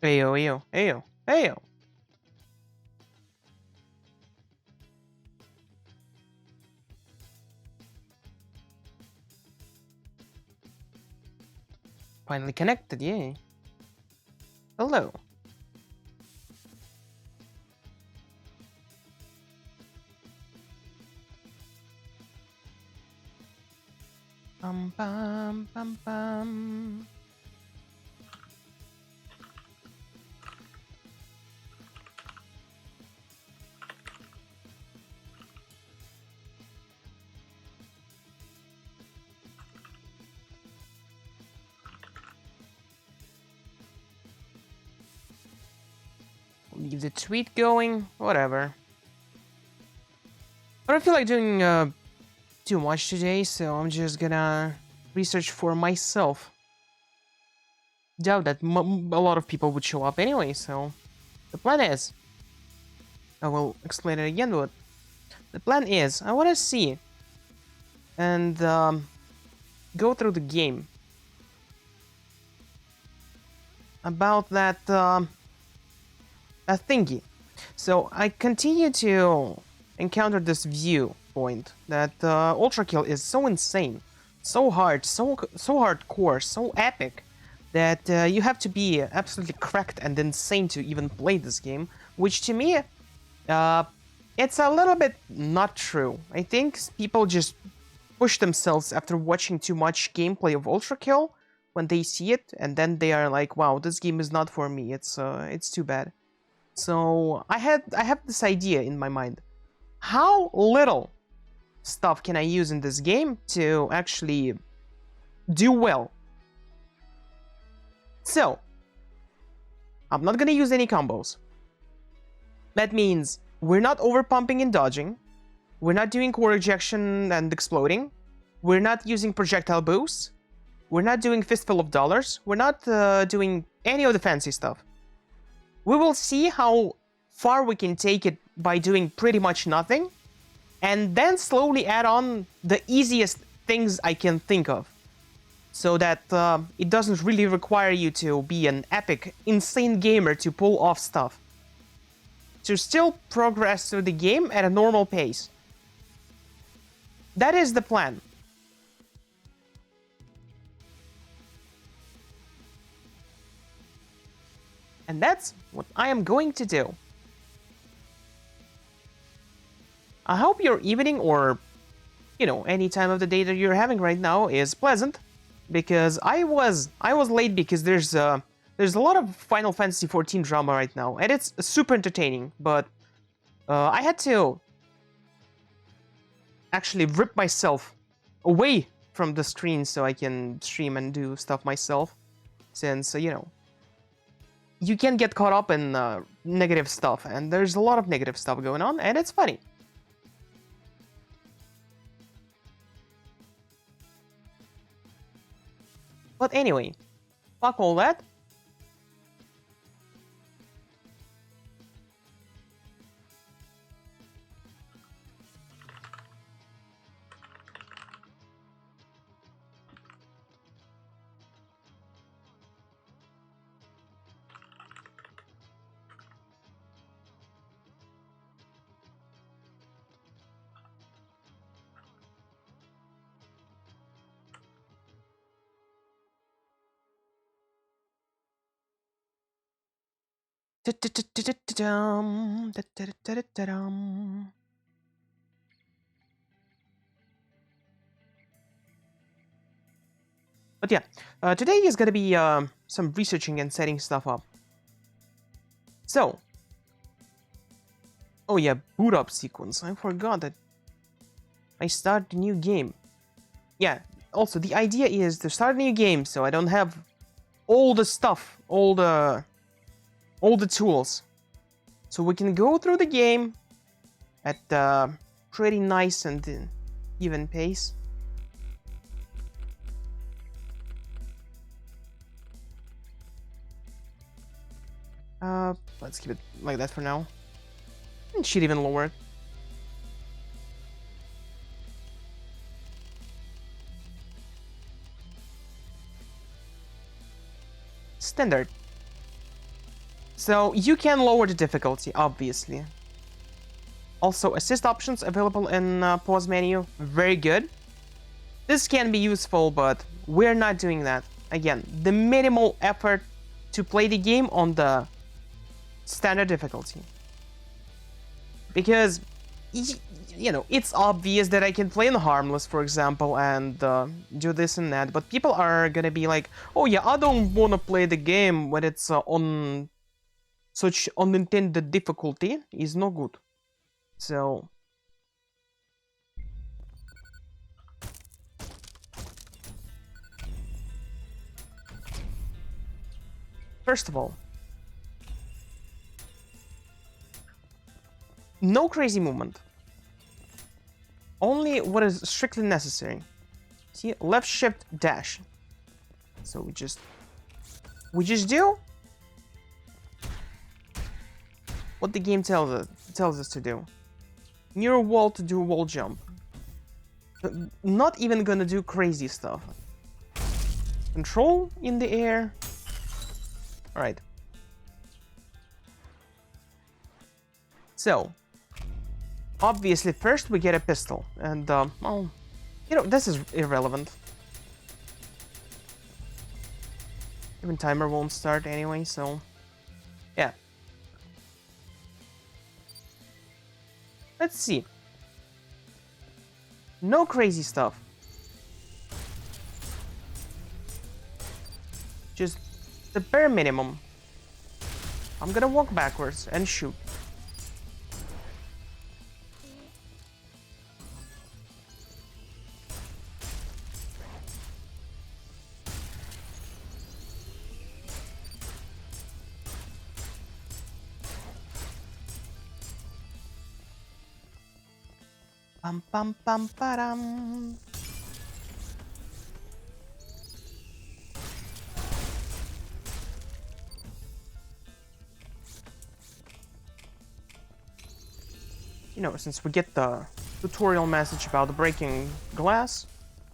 Ayo, ayo, ayo, ayo. Finally connected, yay. Hello. Bum bum bum bum. Leave the tweet going, whatever. I don't feel like doing too much today, so I'm just gonna research for myself. Doubt that a lot of people would show up anyway, so the plan is, I will explain it again, but the plan is, I want to see and go through the game about that that thingy. So I continue to encounter this viewpoint that Ultra Kill is so insane, so hard, so hardcore, so epic that you have to be absolutely cracked and insane to even play this game. Which to me, uh, it's a little bit not true. I think people just push themselves after watching too much gameplay of Ultra Kill when they see it, and then they are like, "Wow, this game is not for me. It's too bad." So I have this idea in my mind. How little stuff can I use in this game to actually do well? So, I'm not gonna use any combos. That means we're not overpumping and dodging. We're not doing core ejection and exploding. We're not using projectile boosts. We're not doing fistful of dollars. We're not doing any of the fancy stuff. We will see how far we can take it by doing pretty much nothing, and then slowly add on the easiest things I can think of, so that it doesn't really require you to be an epic, insane gamer to pull off stuff. To still progress through the game at a normal pace. That is the plan. And that's what I am going to do. I hope your evening or, any time of the day that you're having right now is pleasant, because I was late because there's a lot of Final Fantasy XIV drama right now, and it's super entertaining. But I had to actually rip myself away from the screen so I can stream and do stuff myself, since you can get caught up in negative stuff, and there's a lot of negative stuff going on, and it's funny. But anyway, fuck all that. But yeah, today is gonna be some researching and setting stuff up. So, oh yeah, boot up sequence. I forgot that I start the new game. Yeah, also the idea is to start a new game so I don't have all the stuff, all the tools. So we can go through the game at pretty nice and even pace. Let's keep it like that for now. And shit even lower. Standard. So you can lower the difficulty, obviously. Also, assist options available in pause menu, very good. This can be useful, but we're not doing that. Again, the minimal effort to play the game on the standard difficulty. Because, you know, it's obvious that I can play in Harmless, for example, and do this and that, but people are gonna be like, oh yeah, I don't wanna play the game when it's on such unintended difficulty, is no good. So... First of all, no crazy movement. Only what is strictly necessary. See, left shift dash. So we just do what the game tells us to do. Near a wall to do a wall jump. Not even gonna do crazy stuff. Control in the air. Alright. So, obviously, first we get a pistol, and, well, you know, this is irrelevant. Even timer won't start anyway, so, yeah. Let's see. No crazy stuff. Just the bare minimum. I'm gonna walk backwards and shoot. Pam pam pam param. You know, since we get the tutorial message about breaking glass,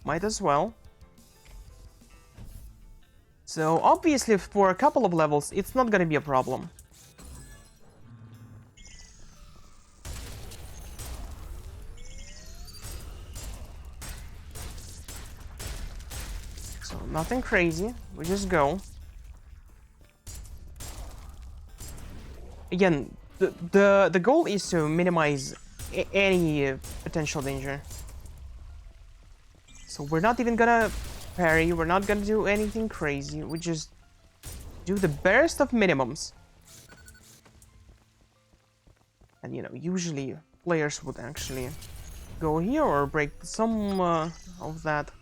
might as well. So obviously for a couple of levels, it's not gonna be a problem. So nothing crazy, we just go. Again, the goal is to minimize any potential danger. So we're not even gonna parry, we're not gonna do anything crazy, we just do the barest of minimums. And you know, usually players would actually go here or break some of that.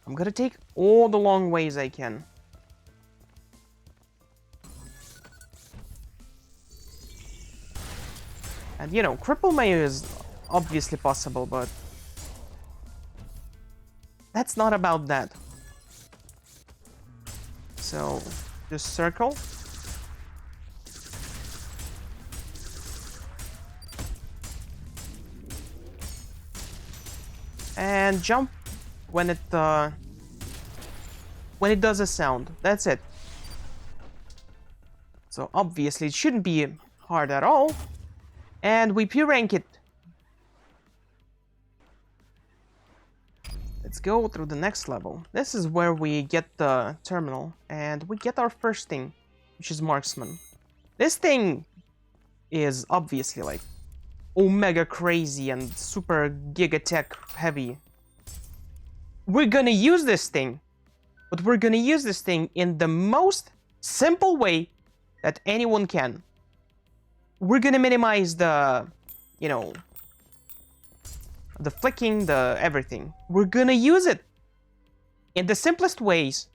I'm gonna take all the long ways I can. And you know, cripple mayo is obviously possible, but that's not about that. So, just circle. And jump when it does a sound. That's it. So obviously it shouldn't be hard at all. And we P-rank it. Let's go through the next level. This is where we get the terminal, and we get our first thing, which is Marksman. This thing is obviously like omega crazy and super gigatech heavy. We're gonna use this thing, but we're gonna use this thing in the most simple way that anyone can. We're gonna minimize the, you know, the flicking, the everything. We're gonna use it in the simplest ways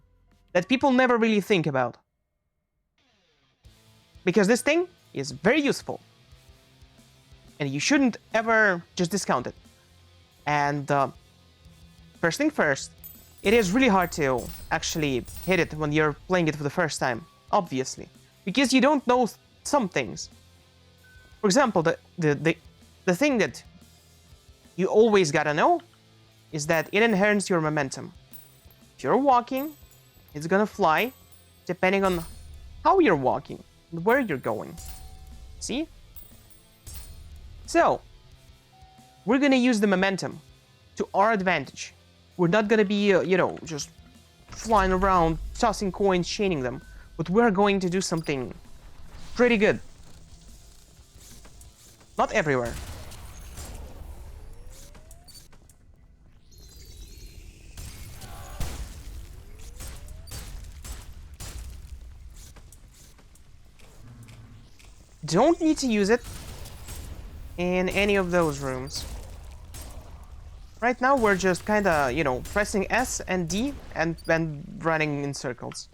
that people never really think about. Because this thing is very useful. And you shouldn't ever just discount it. And first thing first, it is really hard to actually hit it when you're playing it for the first time, obviously. Because you don't know some things. For example, the thing that you always gotta know is that it inherits your momentum. If you're walking, it's gonna fly depending on how you're walking and where you're going. See? So, we're gonna use the momentum to our advantage. We're not gonna be, just flying around, tossing coins, chaining them, but we're going to do something pretty good. Not everywhere. Don't need to use it in any of those rooms. Right now we're just kinda, pressing S and D and running in circles.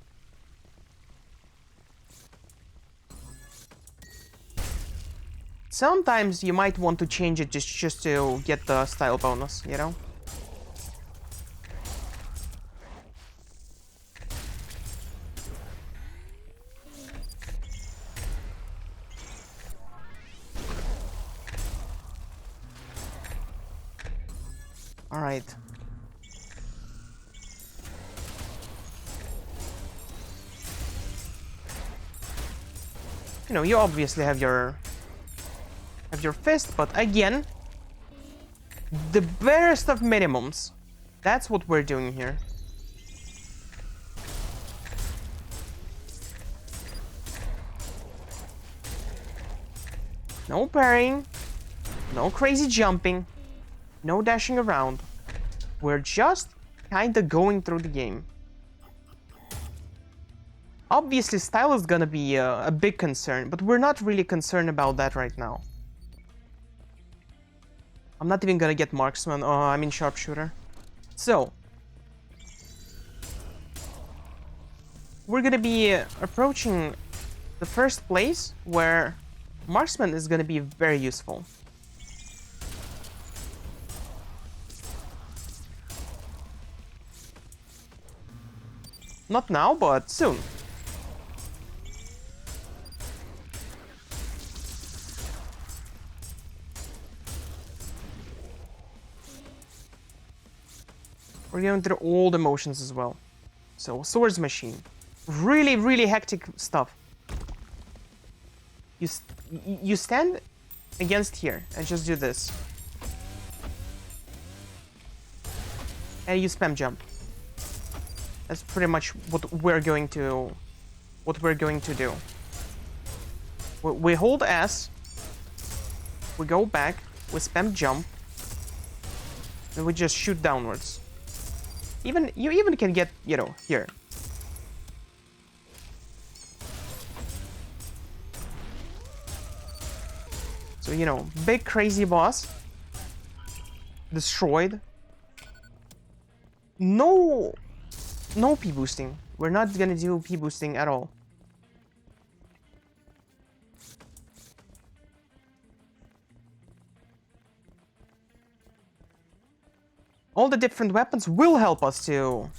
Sometimes you might want to change it just to get the style bonus, you know? Alright. You obviously have your fist, but again, the barest of minimums. That's what we're doing here. No parrying, no crazy jumping, no dashing around. We're just kinda going through the game. Obviously, style is gonna be a big concern, but we're not really concerned about that right now. I'm not even gonna get marksman, sharpshooter. So, we're gonna be approaching the first place where marksman is gonna be very useful. Not now, but soon. We're going through all the motions as well. So, swords machine. Really, really hectic stuff. You stand against here and just do this. And you spam jump. That's pretty much what we're going to do. We hold S, we go back, we spam jump, and we just shoot downwards. You even can get, here. So, big crazy boss. Destroyed. No P boosting. We're not gonna do P boosting at all. All the different weapons will help us to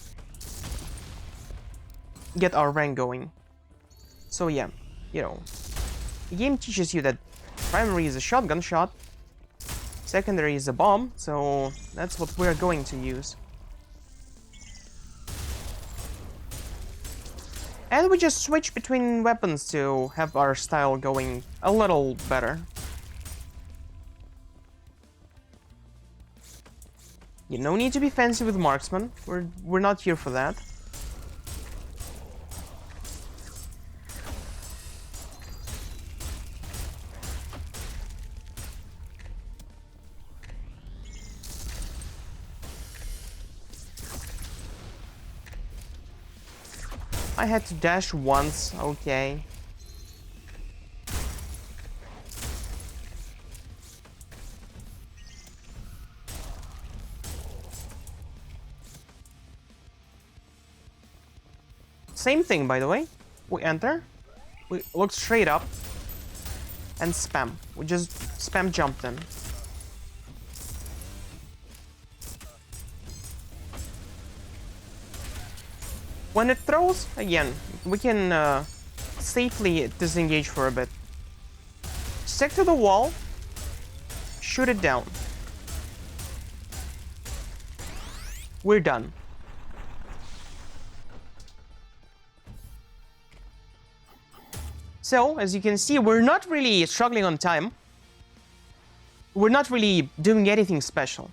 get our rank going. So yeah, the game teaches you that primary is a shotgun shot, secondary is a bomb, so that's what we're going to use. And we just switch between weapons to have our style going a little better. No need to be fancy with marksman. We're not here for that. I had to dash once, okay. Same thing, by the way. We enter, we look straight up, and spam. We just spam jump then. When it throws, again, we can safely disengage for a bit. Stick to the wall, shoot it down. we're done. So, as you can see, we're not really struggling on time. We're not really doing anything special.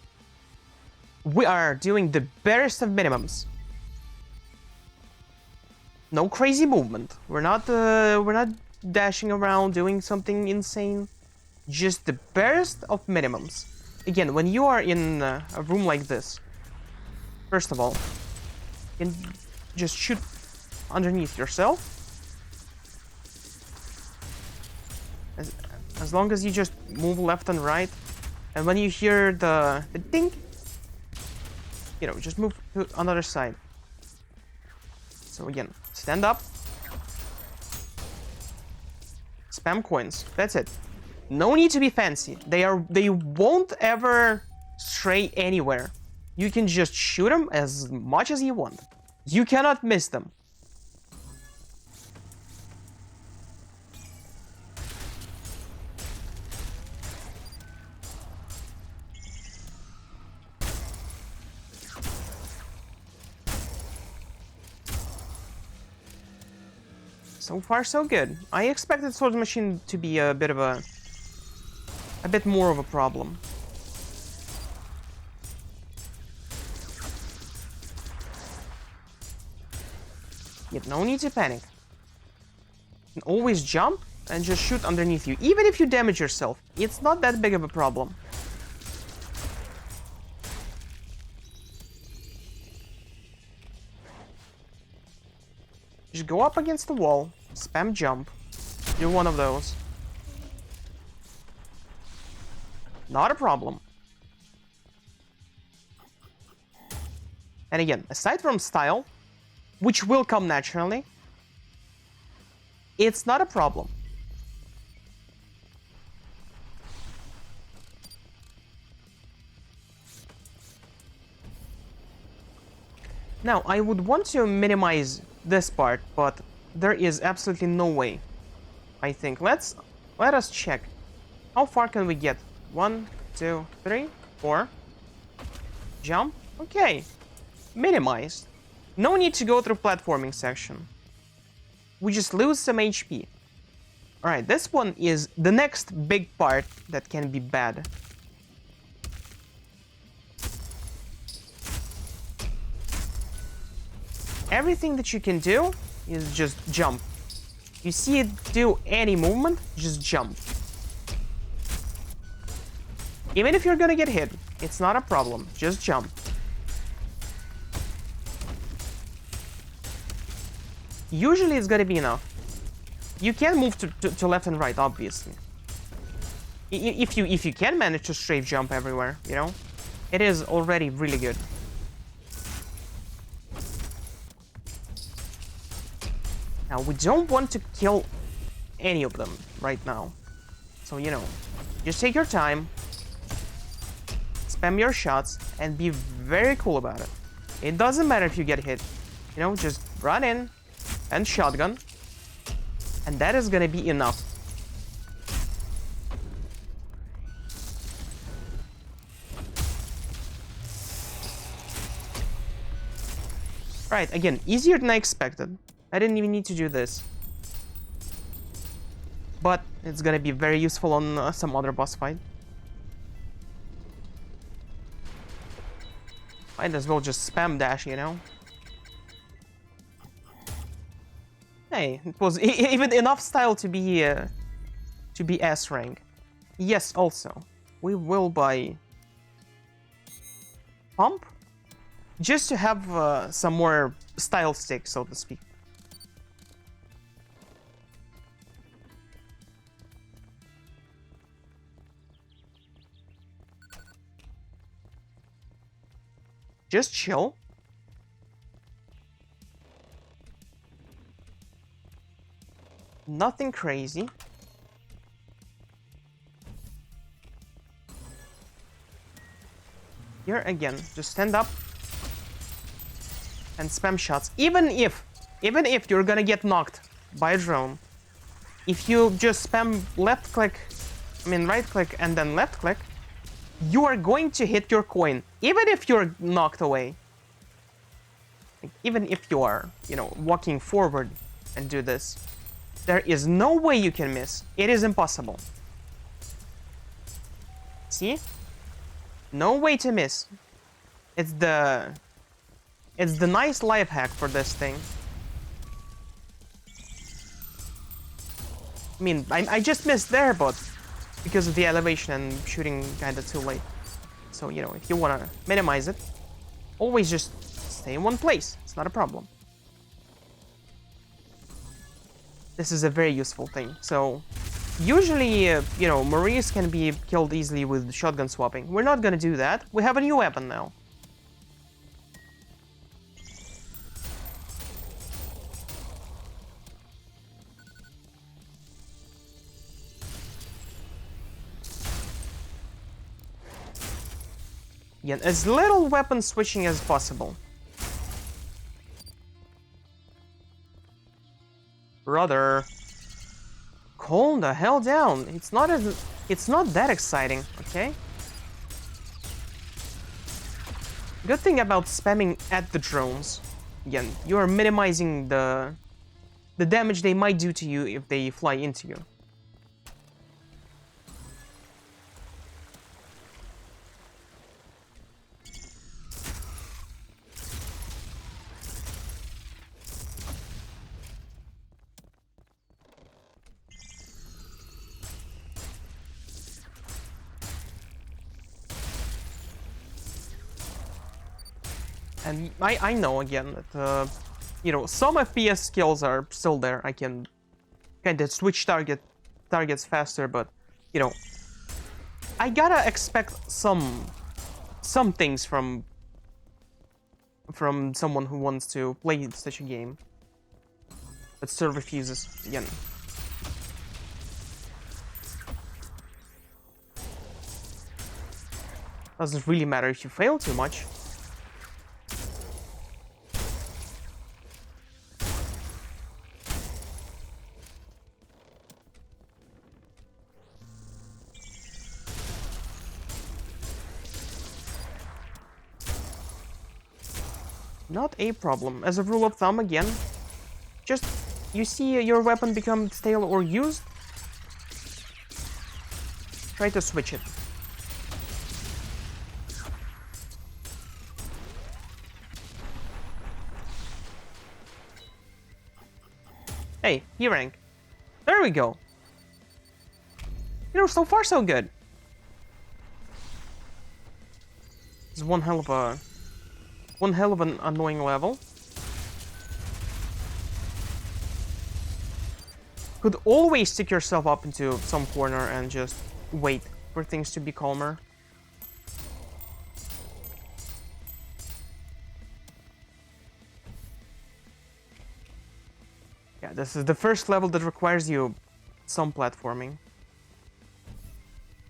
We are doing the barest of minimums. No crazy movement. We're not dashing around doing something insane. Just the barest of minimums. Again, when you are in a room like this, first of all, you can just shoot underneath yourself. As long as you just move left and right, and when you hear the ding, you know, just move to another side. So again, stand up, spam coins. That's it. No need to be fancy. They won't ever stray anywhere. You can just shoot them as much as you want. You cannot miss them. So far, so good. I expected Sword Machine to be a bit more of a problem. Yet no need to panic. You can always jump and just shoot underneath you. Even if you damage yourself, it's not that big of a problem. Just go up against the wall, spam jump, do one of those. Not a problem. And again, aside from style, which will come naturally, it's not a problem. Now, I would want to minimize this part, but there is absolutely no way. I think let us check. How far can we get? 1, 2, 3, 4. Jump. Okay. Minimized. No need to go through platforming section. We just lose some HP. Alright, this one is the next big part that can be bad. Everything that you can do is just jump. You see it do any movement, just jump. Even if you're gonna get hit, it's not a problem, just jump. Usually it's gonna be enough. You can move to left and right, obviously. If you can manage to strafe jump everywhere, you know, it is already really good. Now, we don't want to kill any of them right now. So, you know, just take your time, spam your shots, and be very cool about it. It doesn't matter if you get hit. You know, just run in and shotgun, and that is gonna be enough. Right, again, easier than I expected. I didn't even need to do this. But it's gonna be very useful on some other boss fight. Might as well just spam dash, you know? Hey, it was even enough style to be S rank. Yes, also, we will buy pump just to have some more style stick, so to speak. Just chill. Nothing crazy. Here again, just stand up and spam shots. Even if you're gonna get knocked by a drone, if you just spam right click and then left click, you are going to hit your coin, even if you're knocked away. Like, even if you are, you know, walking forward and do this, there is no way you can miss. It is impossible. See? No way to miss. It's the nice life hack for this thing. I mean, I just missed there, but because of the elevation and shooting kinda too late. So, you know, if you wanna minimize it, always just stay in one place. It's not a problem. This is a very useful thing. So, usually, you know, Maurice can be killed easily with shotgun swapping. We're not gonna do that. We have a new weapon now. Yeah, as little weapon switching as possible. Brother, calm the hell down. It's not that exciting, okay? Good thing about spamming at the drones. Again, you are minimizing the damage they might do to you if they fly into you. And I know, again, that, you know, some FPS skills are still there. I can kind of switch targets faster, but, you know, I gotta expect some things from someone who wants to play such a game, but still refuses, again. Doesn't really matter if you fail too much. Not a problem. As a rule of thumb, again, just you see your weapon become stale or used, try to switch it. Hey, E-rank. There we go. You know, so far so good. This is one hell of an annoying level. Could always stick yourself up into some corner and just wait for things to be calmer. Yeah, this is the first level that requires you some platforming.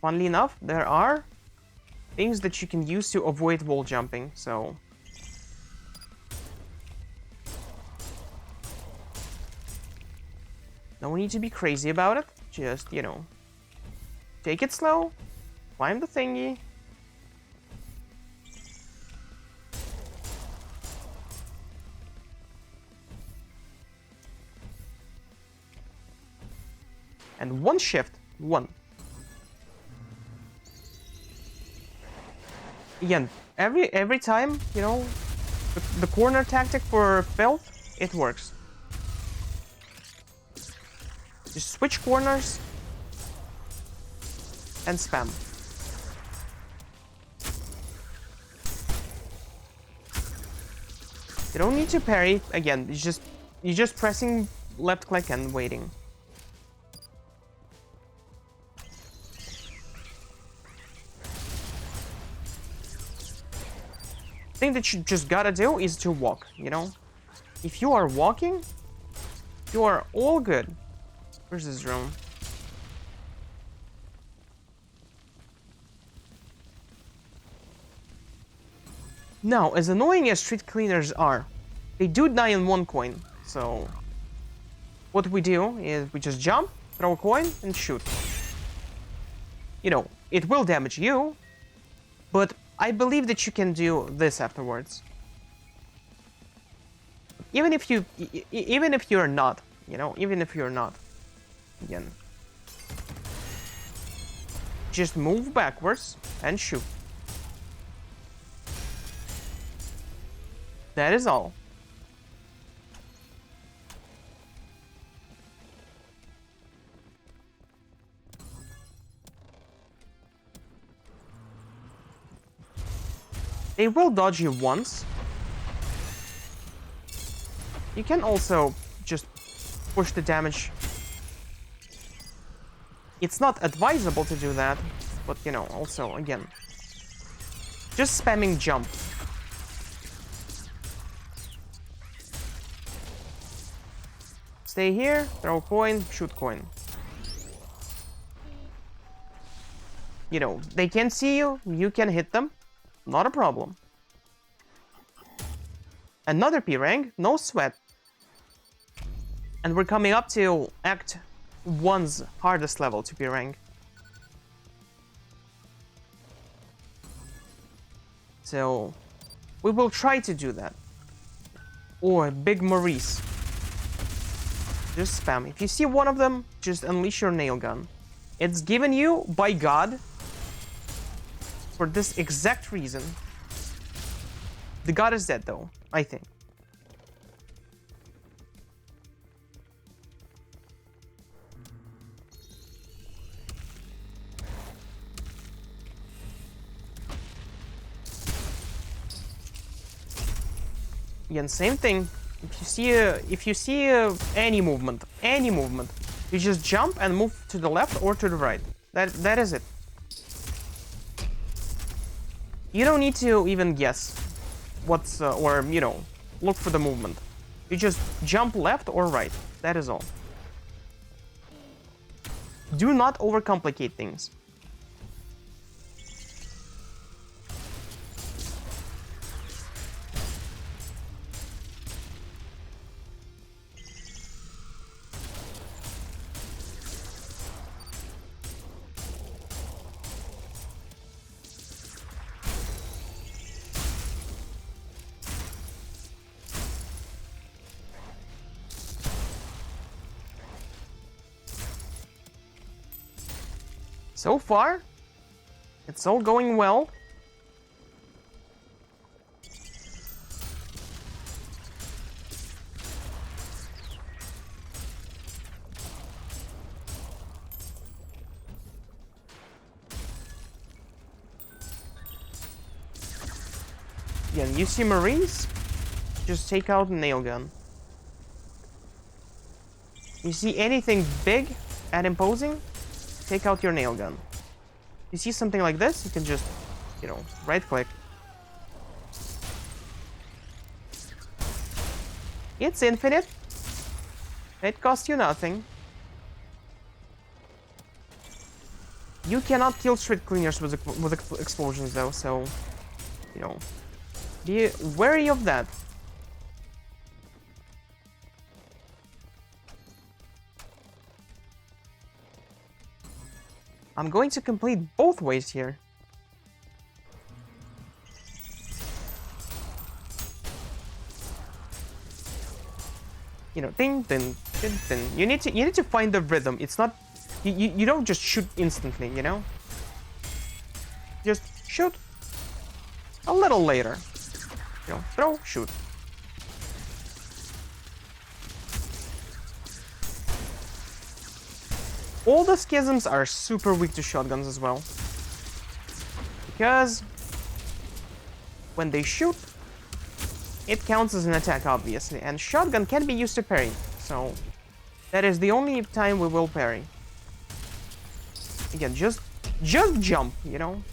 Funnily enough, there are things that you can use to avoid wall jumping, so... No need to be crazy about it, just, you know, take it slow, climb the thingy. And one shift, one. Again, every time, you know, the corner tactic for filth, it works. Just switch corners and spam. You don't need to parry. Again, you're just pressing left click and waiting. Thing that you just gotta do is to walk, you know? If you are walking, you are all good. Where's this room? Now, as annoying as street cleaners are, they do die in one coin, so... What we do is we just jump, throw a coin, and shoot. You know, it will damage you, but I believe that you can do this afterwards. even if you, even if you're not, you know, even if you're not, again, just move backwards and shoot. That is all. They will dodge you once. You can also just push the damage. It's not advisable to do that, but you know, also, again, just spamming jump. Stay here, throw coin, shoot coin. You know, they can see you, you can hit them, not a problem. Another P rank, no sweat. And we're coming up to Act 1's hardest level to P rank. So, we will try to do that. Or Big Maurice. Just spam. If you see one of them, just unleash your nail gun. It's given you by God for this exact reason. The god is dead though, I think. Again, same thing. If you see any movement, you just jump and move to the left or to the right. That is it. You don't need to even guess what's or you know, look for the movement. You just jump left or right. That is all. Do not overcomplicate things. So far, it's all going well. Again, you see Maurice? Just take out the nail gun. You see anything big and imposing? Take out your nail gun. You see something like this, you can just, you know, right click. It's infinite. It costs you nothing. You cannot kill street cleaners with explosions though, so, you know, be wary of that. I'm going to complete both ways here. You know, ding, ding, ding, ding. You need to find the rhythm. It's not, you don't just shoot instantly, you know? Just shoot a little later. You know, throw, shoot. All the schisms are super weak to shotguns as well. Because when they shoot, it counts as an attack, obviously, and shotgun can be used to parry, so that is the only time we will parry. Again, just jump, you know?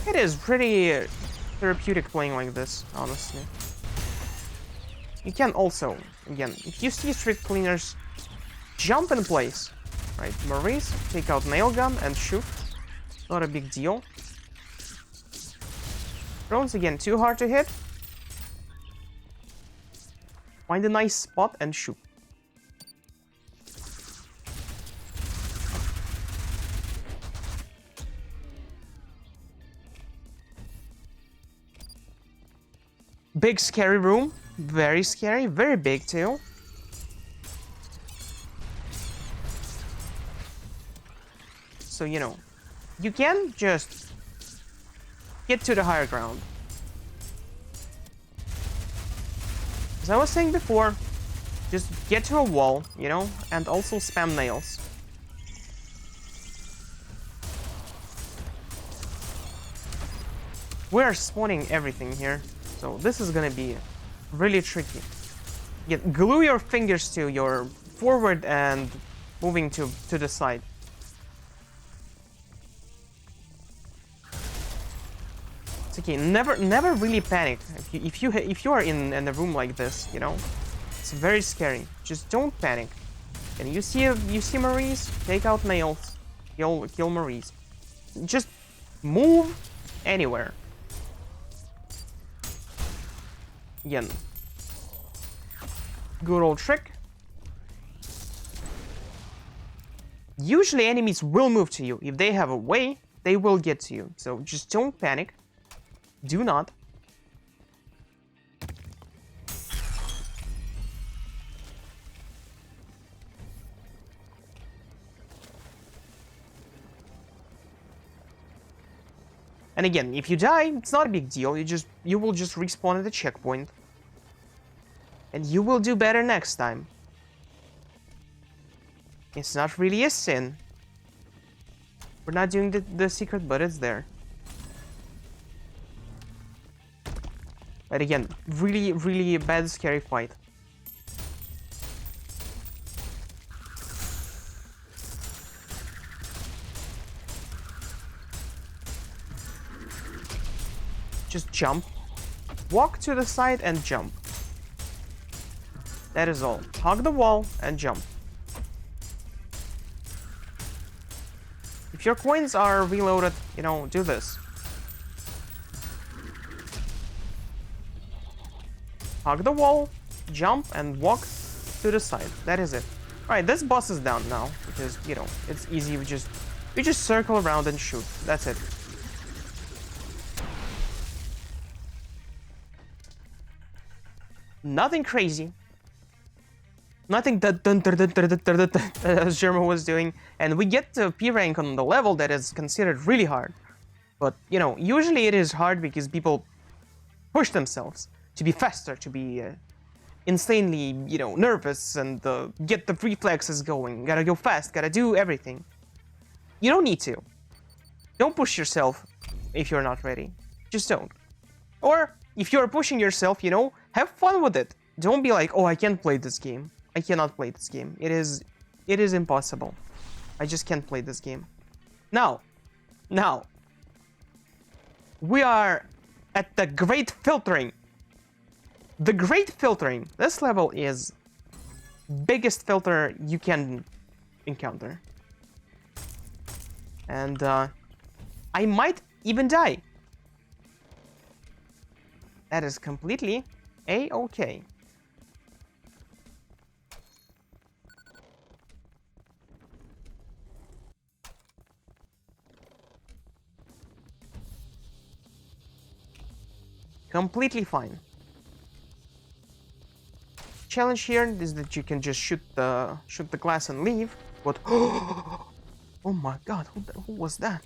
It is pretty therapeutic playing like this, honestly. You can also, again, if you see street cleaners, jump in place, right? Maurice, take out nail gun and shoot. Not a big deal. Drones again, too hard to hit. Find a nice spot and shoot. Big scary room. Very scary. Very big too. So, you know, you can just get to the higher ground. As I was saying before, just get to a wall, you know, and also spam nails. We're spawning everything here, so this is gonna be really tricky. Glue your fingers to your forward and moving to the side. It's okay. Never really panic if you are in a room like this. You know, it's very scary. Just don't panic. And you see Maurice, take out nails, kill Maurice. Just move anywhere. Again, good old trick. Usually enemies will move to you. If they have a way, they will get to you. So just don't panic. Do not. And again, if you die, it's not a big deal. You will just respawn at the checkpoint. And you will do better next time. It's not really a sin. We're not doing the secret, but it's there. But again, really bad, scary fight. Just jump. Walk to the side and jump. That is all. Hug the wall and jump. If your coins are reloaded, you know, do this. Hug the wall, jump, and walk to the side. That is it. Alright, this boss is down now, because, you know, it's easy. You just circle around and shoot. That's it. Nothing crazy. Nothing as German was doing. And we get to P rank on the level that is considered really hard. But, you know, usually it is hard because people push themselves to be faster, to be insanely, you know, nervous and get the reflexes going. Gotta go fast, gotta do everything. You don't need to. Don't push yourself if you're not ready. Just don't. Or, if you're pushing yourself, you know, have fun with it. Don't be like, oh, I can't play this game. I cannot play this game. It is impossible. I just can't play this game. Now, we are at the Great Filtering. The Great Filtering. This level is biggest filter you can encounter. And I might even die. That is completely A-okay. Completely fine. Challenge here is that you can just shoot the glass and leave. But oh my god, who was that?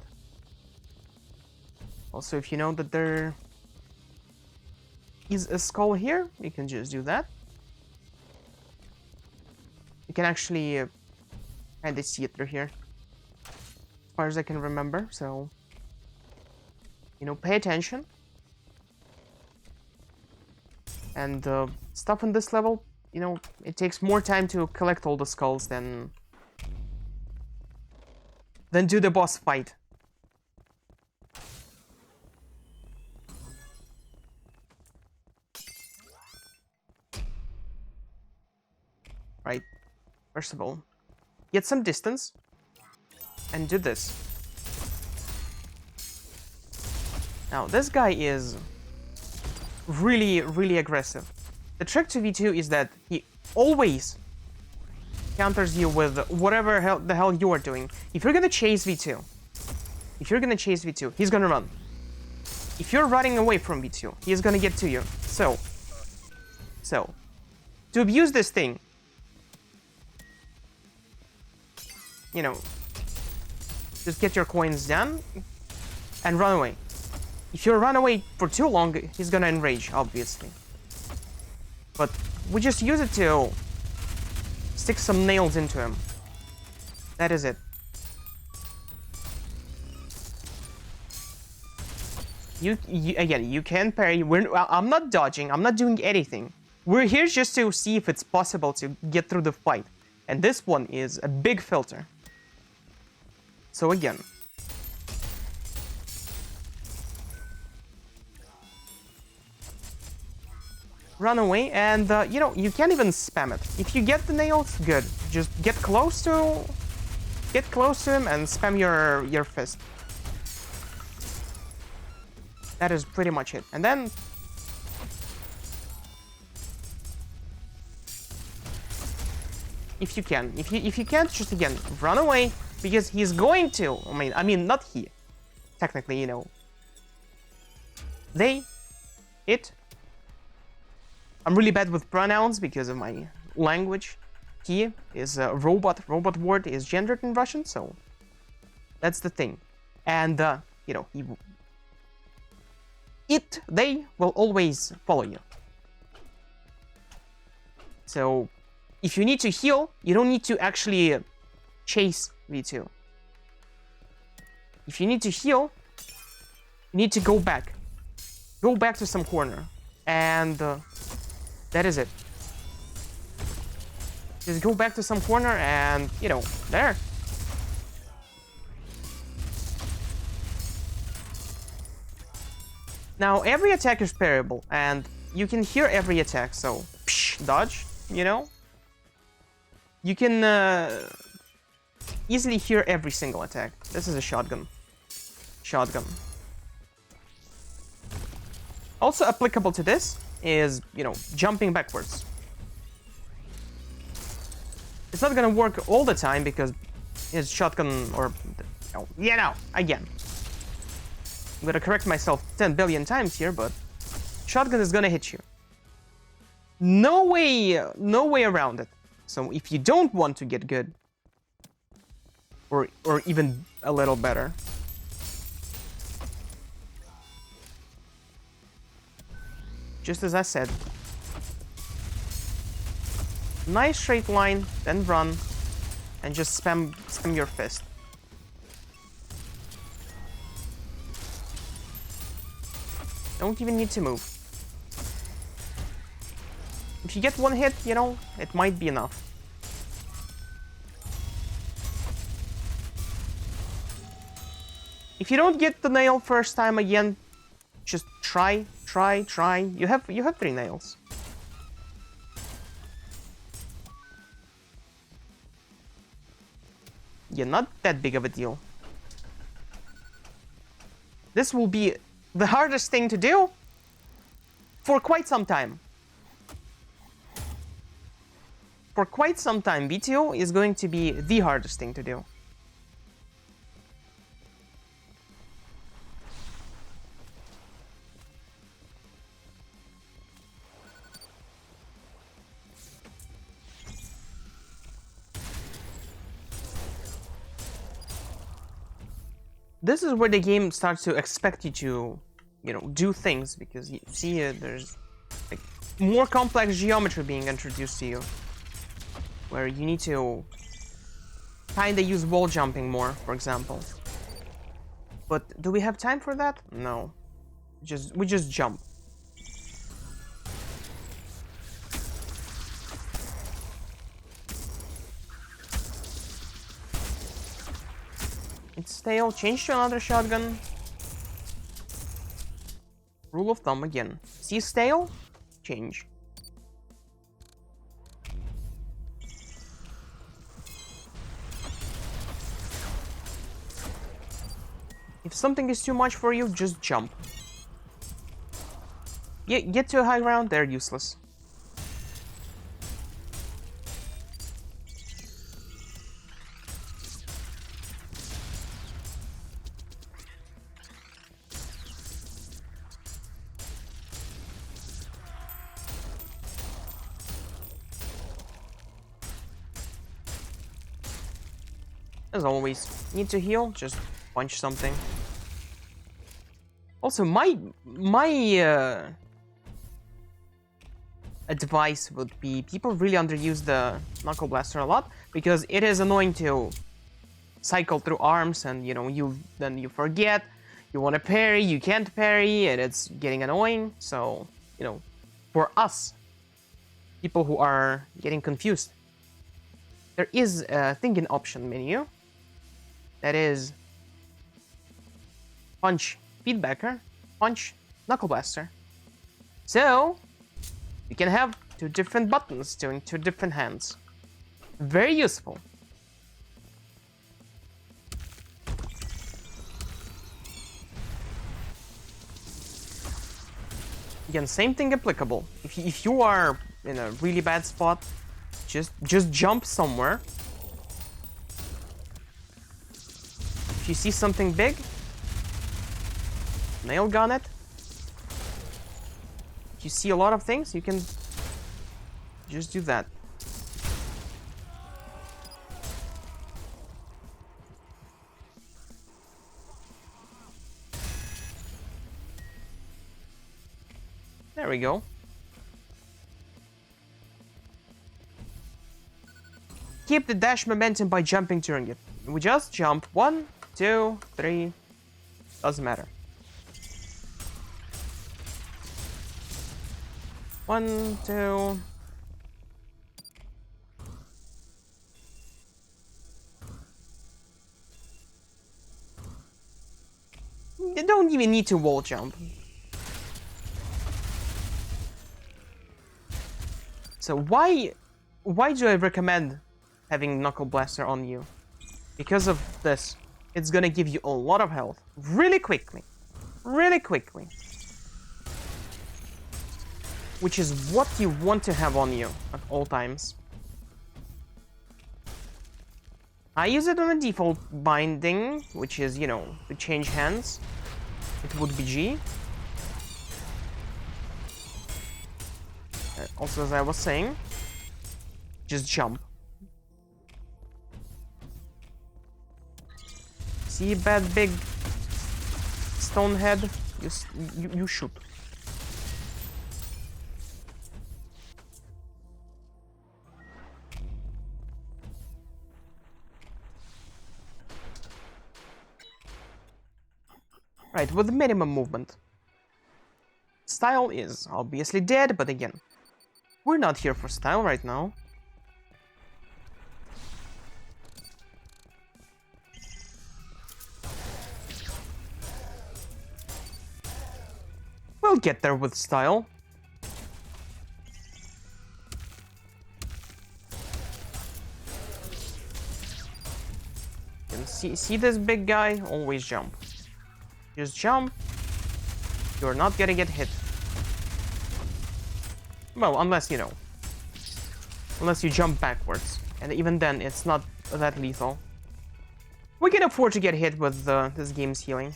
Also, if you know that there is a skull here, you can just do that. You can actually kind of see it through here, as far as I can remember. So, you know, pay attention. And stuff on this level, you know, it takes more time to collect all the skulls than do the boss fight. Right. First of all, get some distance and do this. Now, this guy is really, really aggressive. The trick to V2 is that he always counters you with whatever the hell you are doing. If you're gonna chase V2, he's gonna run. If you're running away from V2, he's gonna get to you. So, to abuse this thing, you know, just get your coins down and run away. If you run away for too long, he's gonna enrage, obviously. But we just use it to stick some nails into him. That is it. You again, you can parry. I'm not dodging. I'm not doing anything. We're here just to see if it's possible to get through the fight. And this one is a big filter. So again. Run away, and you know, you can't even spam it. If you get the nails, good. Just get close to him and spam your fist. That is pretty much it. And then if you can, if you can't, just again run away, because he's going to. I mean, not he. Technically, you know. It. I'm really bad with pronouns because of my language. He is a robot. Robot word is gendered in Russian, so that's the thing. And you know, they will always follow you. So if you need to heal, you don't need to actually chase V2. If you need to heal, you need to go back. Go back to some corner. And that is it. Just go back to some corner and, you know, there. Now, every attack is parryable, and you can hear every attack, so dodge, you know? You can easily hear every single attack. This is a shotgun. Also applicable to this is, you know, jumping backwards. It's not gonna work all the time because it's shotgun or, you know, again. I'm gonna correct myself 10 billion times here, but shotgun is gonna hit you. No way around it. So if you don't want to get good, or even a little better, just as I said, nice straight line, then run, and just spam your fist. Don't even need to move. If you get one hit, you know, it might be enough. If you don't get the nail first time again, just try. You have 3 nails. Yeah, not that big of a deal. This will be the hardest thing to do for quite some time. For quite some time, V2 is going to be the hardest thing to do. This is where the game starts to expect you to, you know, do things, because you see there's like more complex geometry being introduced to you, where you need to kinda use wall jumping more, for example. But do we have time for that? No. We just jump. It's stale, change to another shotgun. Rule of thumb again. See stale? Change. If something is too much for you, just jump. get to a high ground, they're useless. As always, need to heal, just punch something. Also, my advice would be people really underuse the Knuckle Blaster a lot because it is annoying to cycle through arms and then you forget, you want to parry, you can't parry, and it's getting annoying. So, for us, people who are getting confused, there is a thing in option menu that is punch feedbacker, punch Knuckle Blaster. So you can have two different buttons doing two different hands. Very useful. Again, same thing applicable. If you are in a really bad spot, just jump somewhere. If you see something big, nail gun it. If you see a lot of things, you can just do that. There we go. Keep the dash momentum by jumping during it. We just jump 1, 2, 3. Doesn't matter. 1, 2. You don't even need to wall jump. So why do I recommend having Knuckle Blaster on you? Because of this. It's gonna give you a lot of health really quickly. Really quickly. Which is what you want to have on you at all times. I use it on a default binding, which is, to change hands. It would be G. Also, as I was saying, just jump. See that big stone head? You shoot. Right, with minimum movement. Style is obviously dead, but again, we're not here for style right now. We'll get there with style. And see this big guy? Always jump. Just jump. You're not gonna get hit. Well, unless, unless you jump backwards. And even then, it's not that lethal. We can afford to get hit with this game's healing.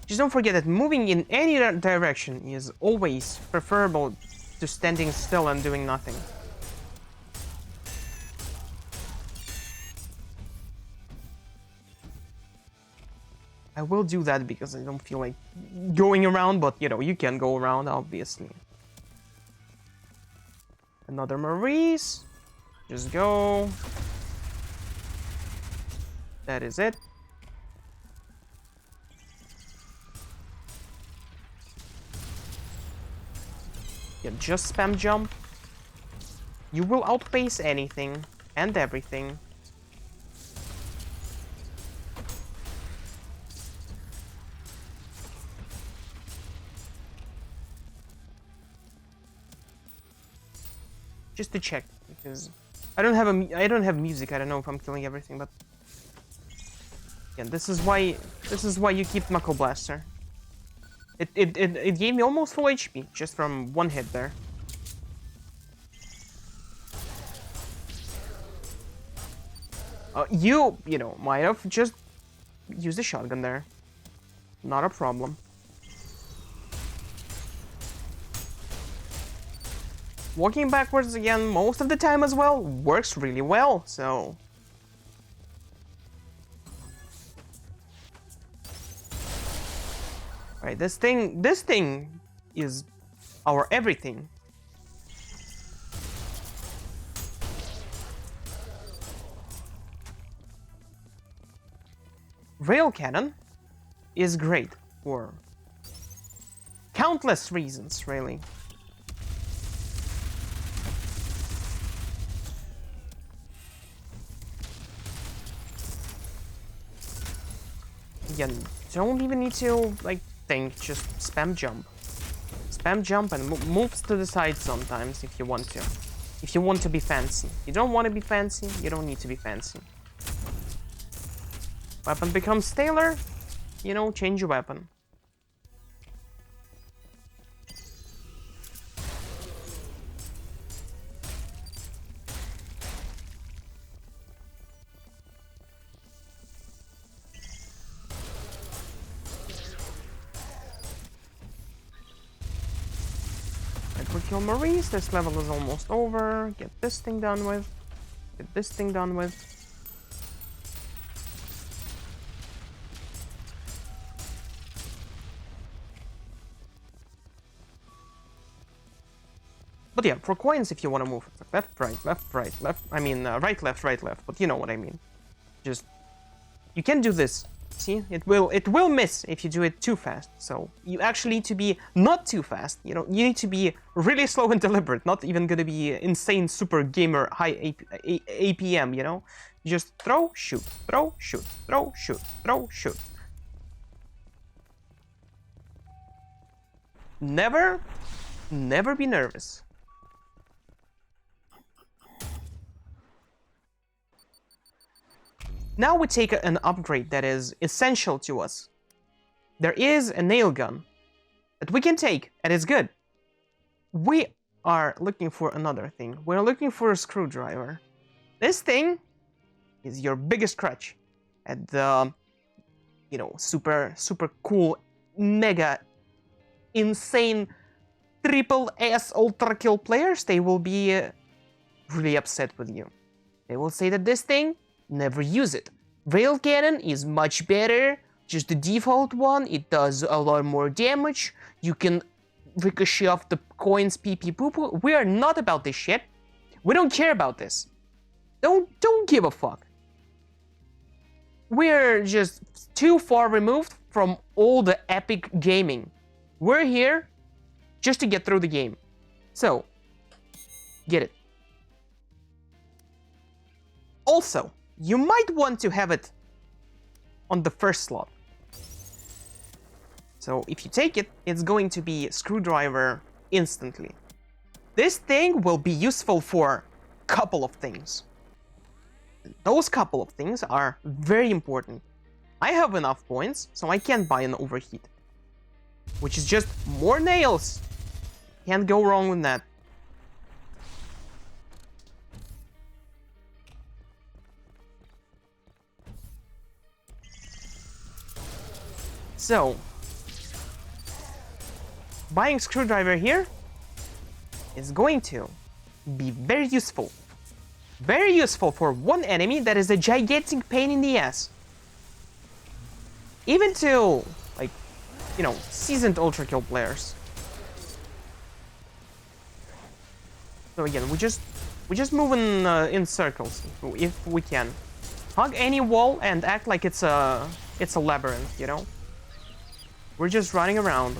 Just don't forget that moving in any direction is always preferable to standing still and doing nothing. I will do that because I don't feel like going around, but you can go around, obviously. Another Maurice. Just go. That is it. Yeah, just spam jump. You will outpace anything and everything. just to check, because I don't have music. I don't know if I'm killing everything, but yeah, this is why you keep Knuckle Blaster. It gave me almost full HP just from one hit there. You know, might have just used the shotgun there. Not a problem. Walking backwards again most of the time as well works really well, so... Alright, this thing is our everything. Rail Cannon is great for countless reasons, really. Again, don't even need to, like, think, just spam jump. Spam jump and moves to the side sometimes if you want to. If you want to be fancy. You don't want to be fancy, you don't need to be fancy. Weapon becomes staler, you know, change your weapon. Right, we kill Maurice, this level is almost over. Get this thing done with. Get this thing done with. But yeah, for coins, if you want to move left, right, left, right, left. I mean, right, left, but you know what I mean. Just you can do this. See, it will miss if you do it too fast. So you actually need to be not too fast. You know, you need to be really slow and deliberate. Not even gonna be insane super gamer high APM. You know, just throw, shoot, throw, shoot, throw, shoot, throw, shoot. Never be nervous. Now we take an upgrade that is essential to us. There is a nail gun that we can take, and it's good. We are looking for another thing. We're looking for a screwdriver. This thing is your biggest crutch. And the, you know, super cool, mega, insane, triple S ultra kill players, they will be really upset with you. They will say that this thing, never use it. Rail Cannon is much better. Just the default one, it does a lot more damage. You can ricochet off the coins pee pee poo poo. We are not about this shit. We don't care about this. Don't give a fuck. We're just too far removed from all the epic gaming. We're here just to get through the game. So, get it. Also, you might want to have it on the first slot. So if you take it, it's going to be screwdriver instantly. This thing will be useful for a couple of things. Those couple of things are very important. I have enough points, so I can't buy an overheat. Which is just more nails. Can't go wrong with that. So, buying screwdriver here is going to be very useful. Very useful for one enemy that is a gigantic pain in the ass. Even to, like, you know, seasoned ultra kill players. So again, we just move in circles if we can. Hug any wall and act like it's a labyrinth, you know? We're just running around.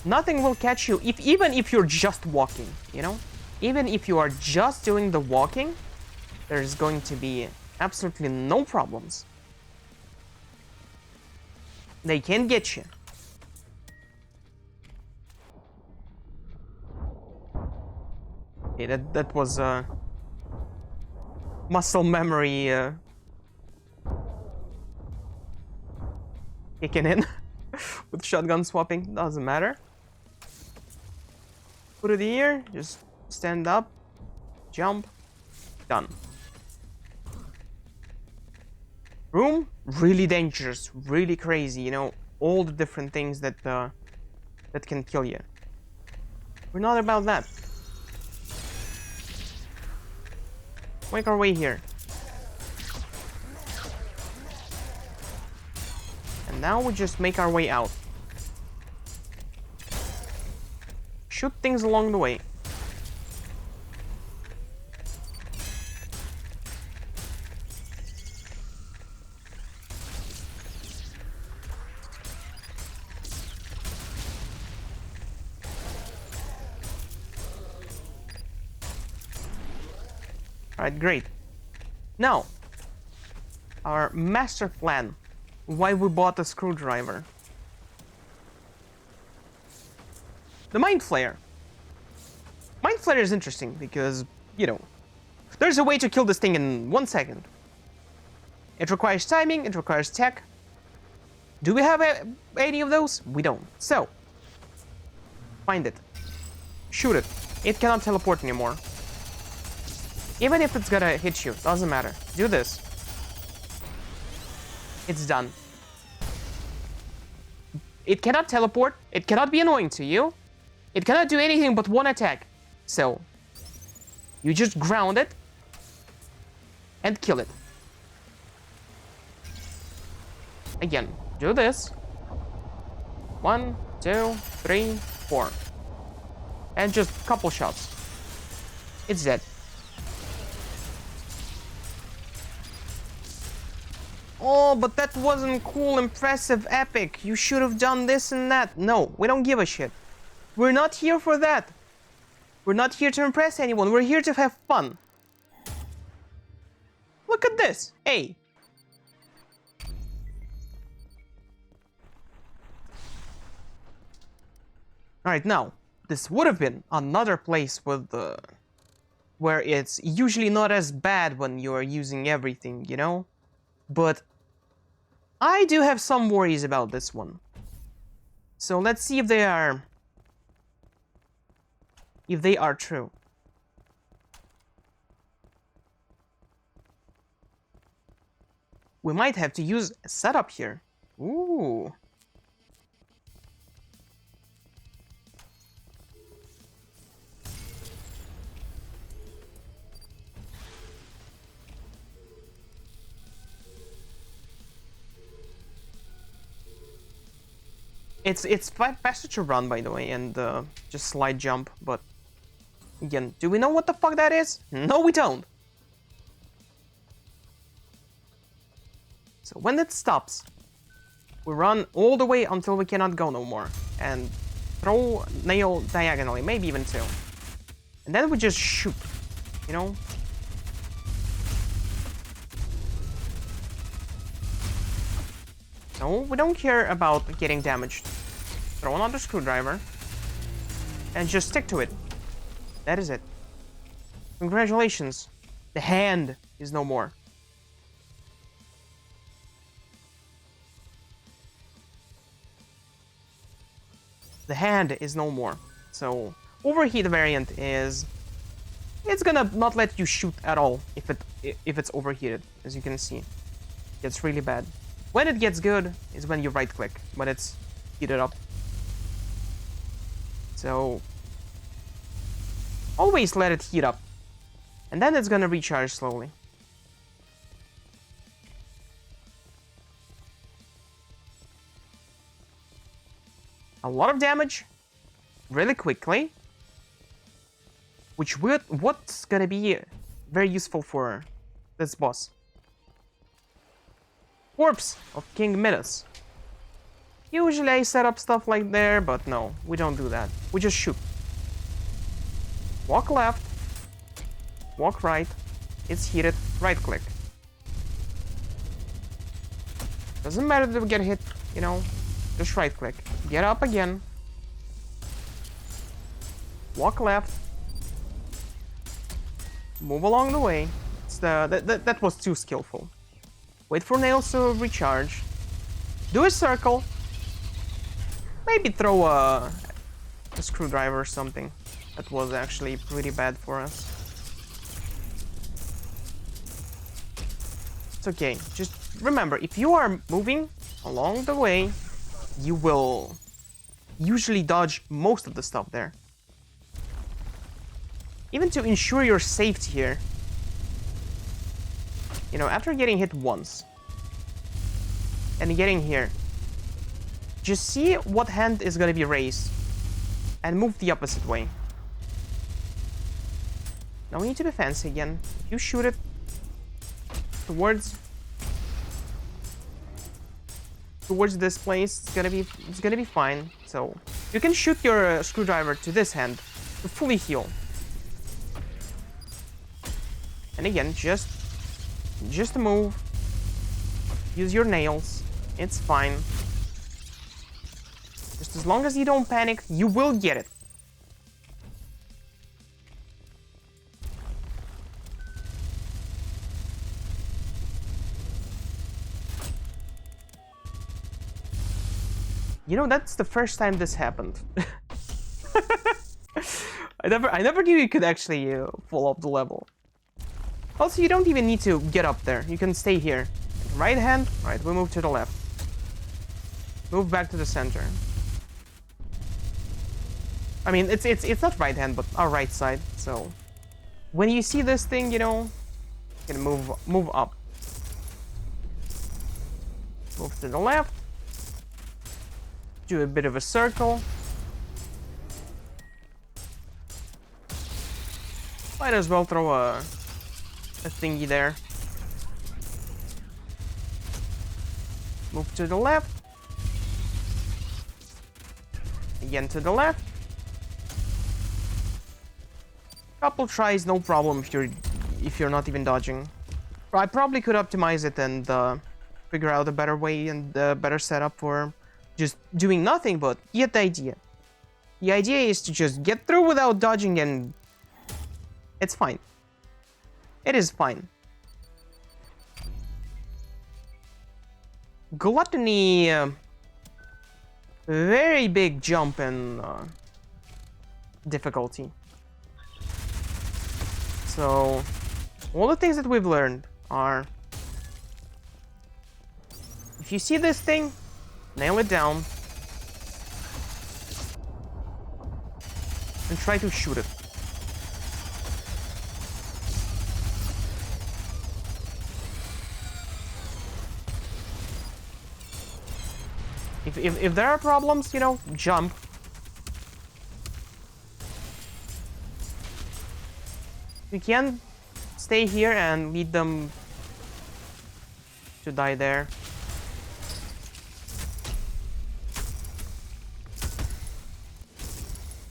Nothing will catch you even if you're just walking, you know? Even if you are just doing the walking, there's going to be absolutely no problems. They can't get you. Okay, that was muscle memory kicking in with shotgun swapping. Doesn't matter. Put it here. Just stand up, jump, done. Room, really dangerous, really crazy. You know, all the different things that that can kill you. We're not about that. Make our way here. And now we just make our way out. Shoot things along the way. Alright, great. Now, our master plan. Why we bought a screwdriver. The Mind Flayer. Mind Flayer is interesting because, you know, there's a way to kill this thing in 1 second. It requires timing, it requires tech. Do we have any of those? We don't. So, find it. Shoot it. It cannot teleport anymore. Even if it's gonna hit you, doesn't matter. Do this. It's done. It cannot teleport. It cannot be annoying to you. It cannot do anything but one attack. So, you just ground it and kill it. Again, do this. 1, 2, 3, 4. And just a couple shots. It's dead. Oh, but that wasn't cool, impressive, epic. You should have done this and that. No, we don't give a shit. We're not here for that. We're not here to impress anyone. We're here to have fun. Look at this. Hey. Alright, now, this would have been another place with where it's usually not as bad when you're using everything, you know? But I do have some worries about this one. So let's see if they are true. We might have to use a setup here. Ooh. It's faster to run, by the way, and just slide jump, but again, do we know what the fuck that is? No, we don't. So when it stops, we run all the way until we cannot go no more, and throw nail diagonally, maybe even 2. And then we just shoot, you know? No, we don't care about getting damaged. Throw another screwdriver. And just stick to it. That is it. Congratulations. The hand is no more. The hand is no more. So, overheat variant is... It's gonna not let you shoot at all if it's overheated, as you can see. It's really bad. When it gets good is when you right-click, when it's heated up. So, always let it heat up. And then it's gonna recharge slowly. A lot of damage, really quickly. What's gonna be very useful for this boss. Corpse of King Midas. Usually I set up stuff like there, but no, we don't do that. We just shoot. Walk left, walk right, it's heated, right click. Doesn't matter that we get hit you know, just right click. Get up again. Walk left. Move along the way. That was too skillful. Wait for nails to recharge. Do a circle. Maybe throw a screwdriver or something. That was actually pretty bad for us. It's okay. Just remember, if you are moving along the way, you will usually dodge most of the stuff there. Even to ensure your safety here. You know, after getting hit once and getting here, just see what hand is gonna be raised and move the opposite way. Now we need to be fancy again. If you shoot it towards this place, it's gonna be fine. So you can shoot your screwdriver to this hand to fully heal. And again, just move. Use your nails. It's fine. Just as long as you don't panic, you will get it. You know, that's the first time this happened. I never knew you could actually fall off the level. Also, you don't even need to get up there. You can stay here. Right hand. Right, we move to the left. Move back to the center. I mean, it's not right hand, but our right side. So, when you see this thing, you know, you can move up. Move to the left. Do a bit of a circle. Might as well throw a thingy there. Move to the left. Again to the left. Couple tries, no problem if you're not even dodging. I probably could optimize it and figure out a better way and a better setup for just doing nothing, but you get the idea. The idea is to just get through without dodging, and it's fine. It is fine. Gluttony, very big jump in difficulty. So, all the things that we've learned are, if you see this thing, nail it down and try to shoot it. If there are problems, you know, jump. You can stay here and lead them to die there.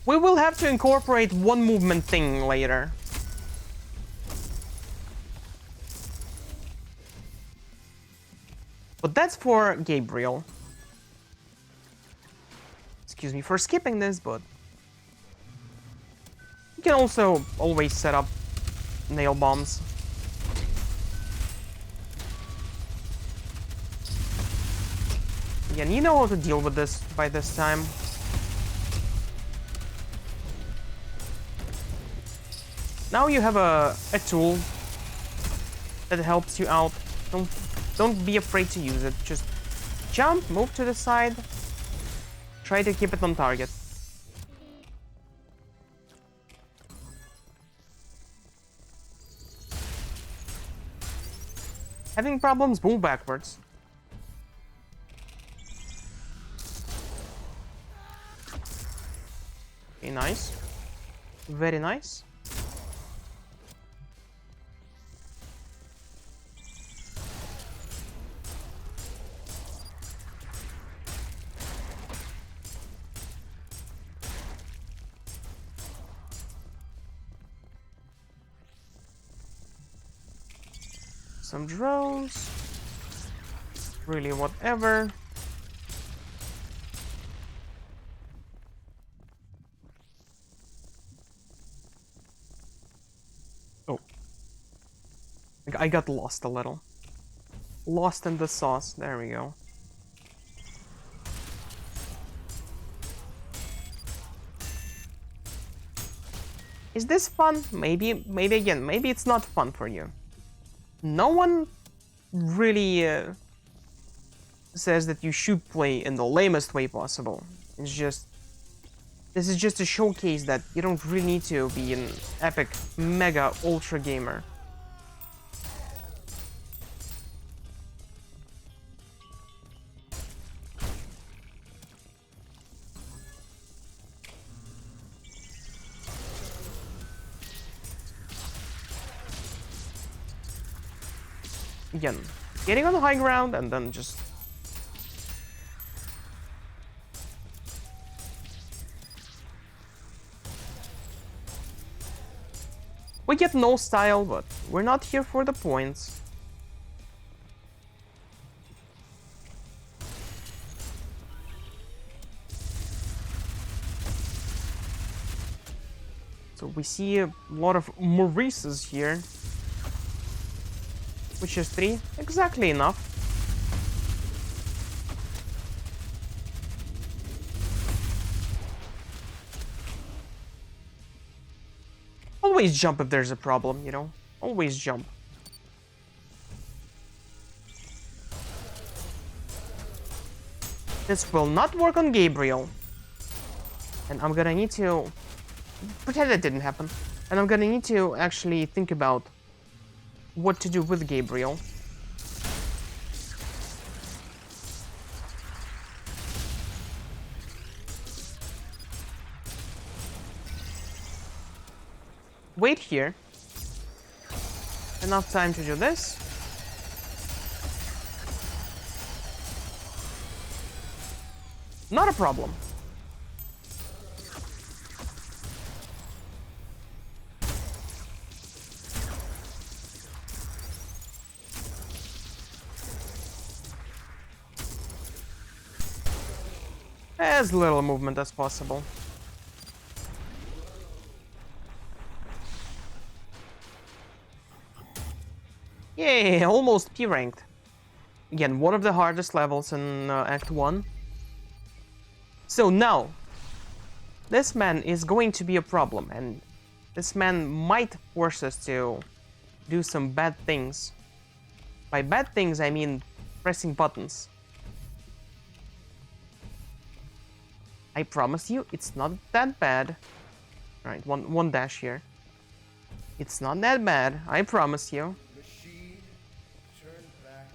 We will have to incorporate one movement thing later. But that's for Gabriel. Excuse me for skipping this, but you can also always set up nail bombs. Again, you know how to deal with this by this time. Now you have a tool that helps you out. Don't be afraid to use it. Just jump, move to the side. Try to keep it on target. Having problems, move backwards. Okay, nice. Very nice. Some drones. Really, whatever. Like, I got lost a little. Lost in the sauce. There we go. Is this fun? Maybe again, maybe it's not fun for you. No one really says that you should play in the lamest way possible. It's just... This is just a showcase that you don't really need to be an epic, mega, ultra gamer. Again, getting on the high ground and then just... We get no style, but we're not here for the points. So we see a lot of Maurices here. Which is 3, exactly enough. Always jump if there's a problem, you know? Always jump. This will not work on Gabriel. And I'm gonna need to... pretend that didn't happen. And I'm gonna need to actually think about what to do with Gabriel. Wait here. Enough time to do this. Not a problem. As little movement as possible. Yay, almost P ranked. Again, one of the hardest levels in Act 1. So now, this man is going to be a problem, and this man might force us to do some bad things. By bad things, I mean pressing buttons. I promise you, it's not that bad. Alright, one dash here. It's not that bad, I promise you. Machine, turn back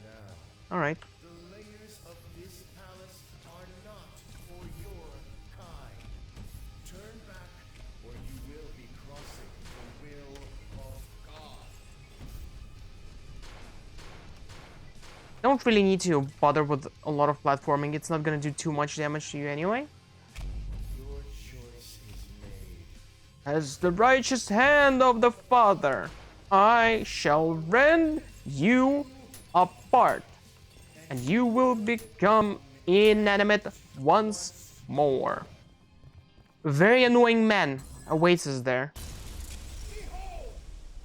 now. Alright. The layers of this palace are not for your kind. Turn back, or you will be crossing the will of God. Don't really need to bother with a lot of platforming, it's not gonna do too much damage to you anyway. Your choice is made. As the righteous hand of the Father, I shall rend you apart, and you will become inanimate once more. A very annoying man awaits us there. Behold,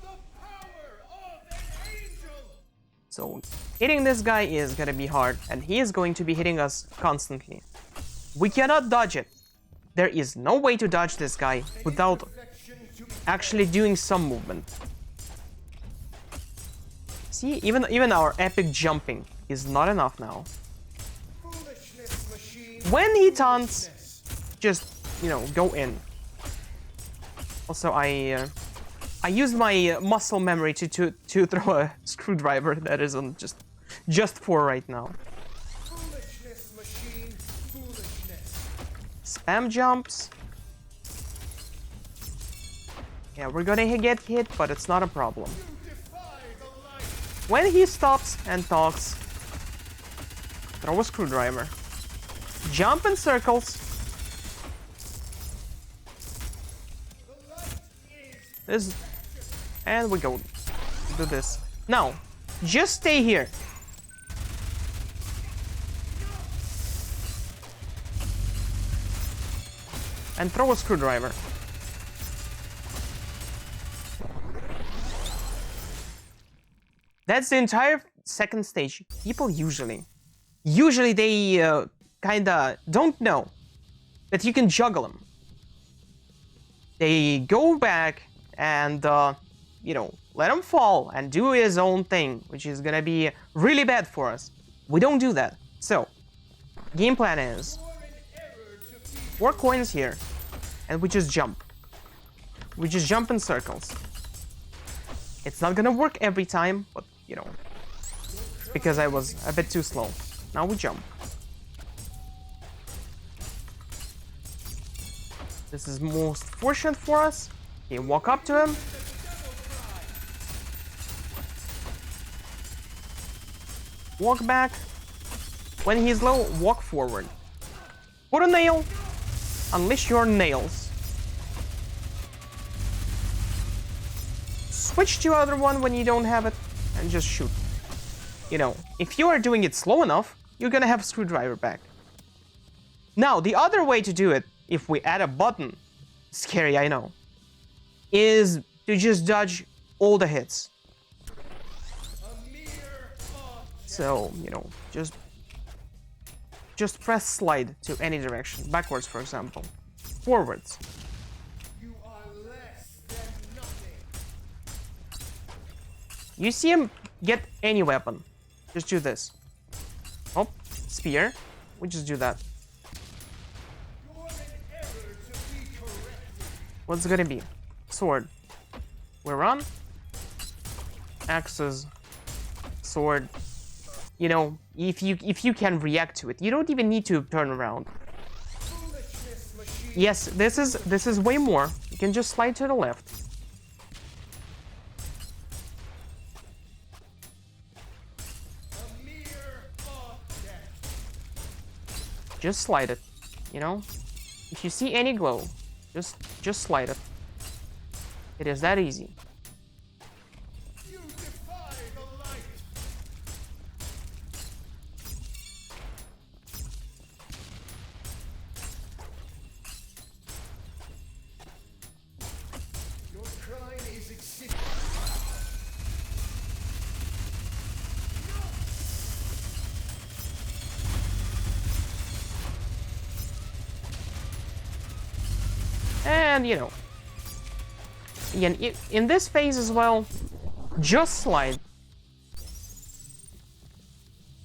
the power of an angel! So hitting this guy is gonna be hard, and he is going to be hitting us constantly. We cannot dodge it. There is no way to dodge this guy without actually doing some movement. See, even our epic jumping is not enough now. Foolishness, machine. When he taunts, just, you know, go in. Also, I used my muscle memory to throw a screwdriver that is on just for right now. Foolishness, machine. Foolishness. Spam jumps. Yeah, we're gonna get hit, but it's not a problem. You defy the light. When he stops and talks, throw a screwdriver. Jump in circles. The light is This, and we go do this. Now, just stay here. And throw a screwdriver. That's the entire second stage. People usually they kinda don't know that you can juggle him. They go back and, let him fall and do his own thing, which is gonna be really bad for us. We don't do that. So, game plan is 4 coins here, and we just jump. We just jump in circles. It's not gonna work every time, but, it's because I was a bit too slow. Now we jump. This is most fortunate for us. Okay, walk up to him. Walk back. When he's low, walk forward. Put a nail. Unleash your nails. Switch to other one when you don't have it, and just shoot. If you are doing it slow enough, you're gonna have a screwdriver back. Now, the other way to do it, if we add a button, scary, I know, is to just dodge all the hits. So, just press slide to any direction. Backwards, for example. Forwards. You are less than nothing. You see him get any weapon. Just do this. Oh, spear. We just do that. You're an error to be corrected. What's it gonna be? Sword. We run. Axes. Sword. If you can react to it, you don't even need to turn around. Foolishness machine. Yes, this is way more. You can just slide to the left. A mere object. Just slide it. If you see any glow, just slide it. It is that easy. You defy the light. Your crime is existing. And again, in this phase as well, just slide.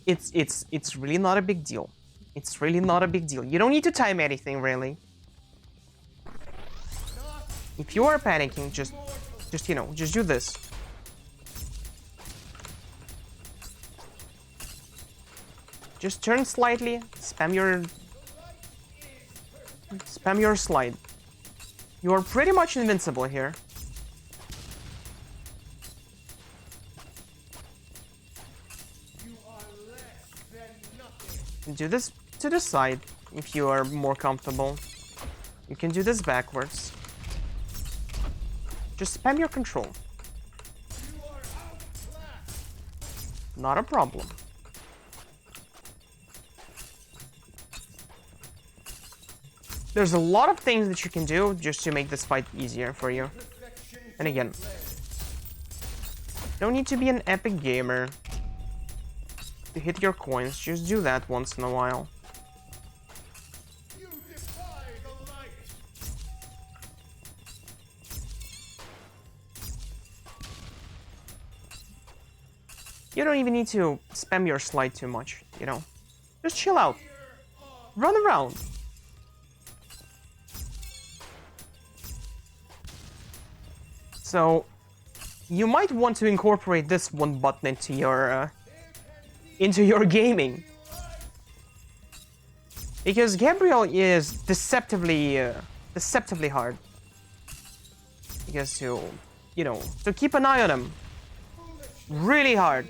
It's really not a big deal. It's really not a big deal. You don't need to time anything really. If you are panicking, just do this. Just turn slightly, spam your slide. You are pretty much invincible here. You are less than nothing. Do this to the side if you are more comfortable. You can do this backwards. Just spam your control. You are outclassed. Not a problem. There's a lot of things that you can do just to make this fight easier for you. Perfection. And again, don't need to be an epic gamer to hit your coins. Just do that once in a while. You defy the light. You don't even need to spam your slide too much, Just chill out. Run around. So, you might want to incorporate this one button into your gaming, because Gabriel is deceptively hard. Because to keep an eye on him, really hard.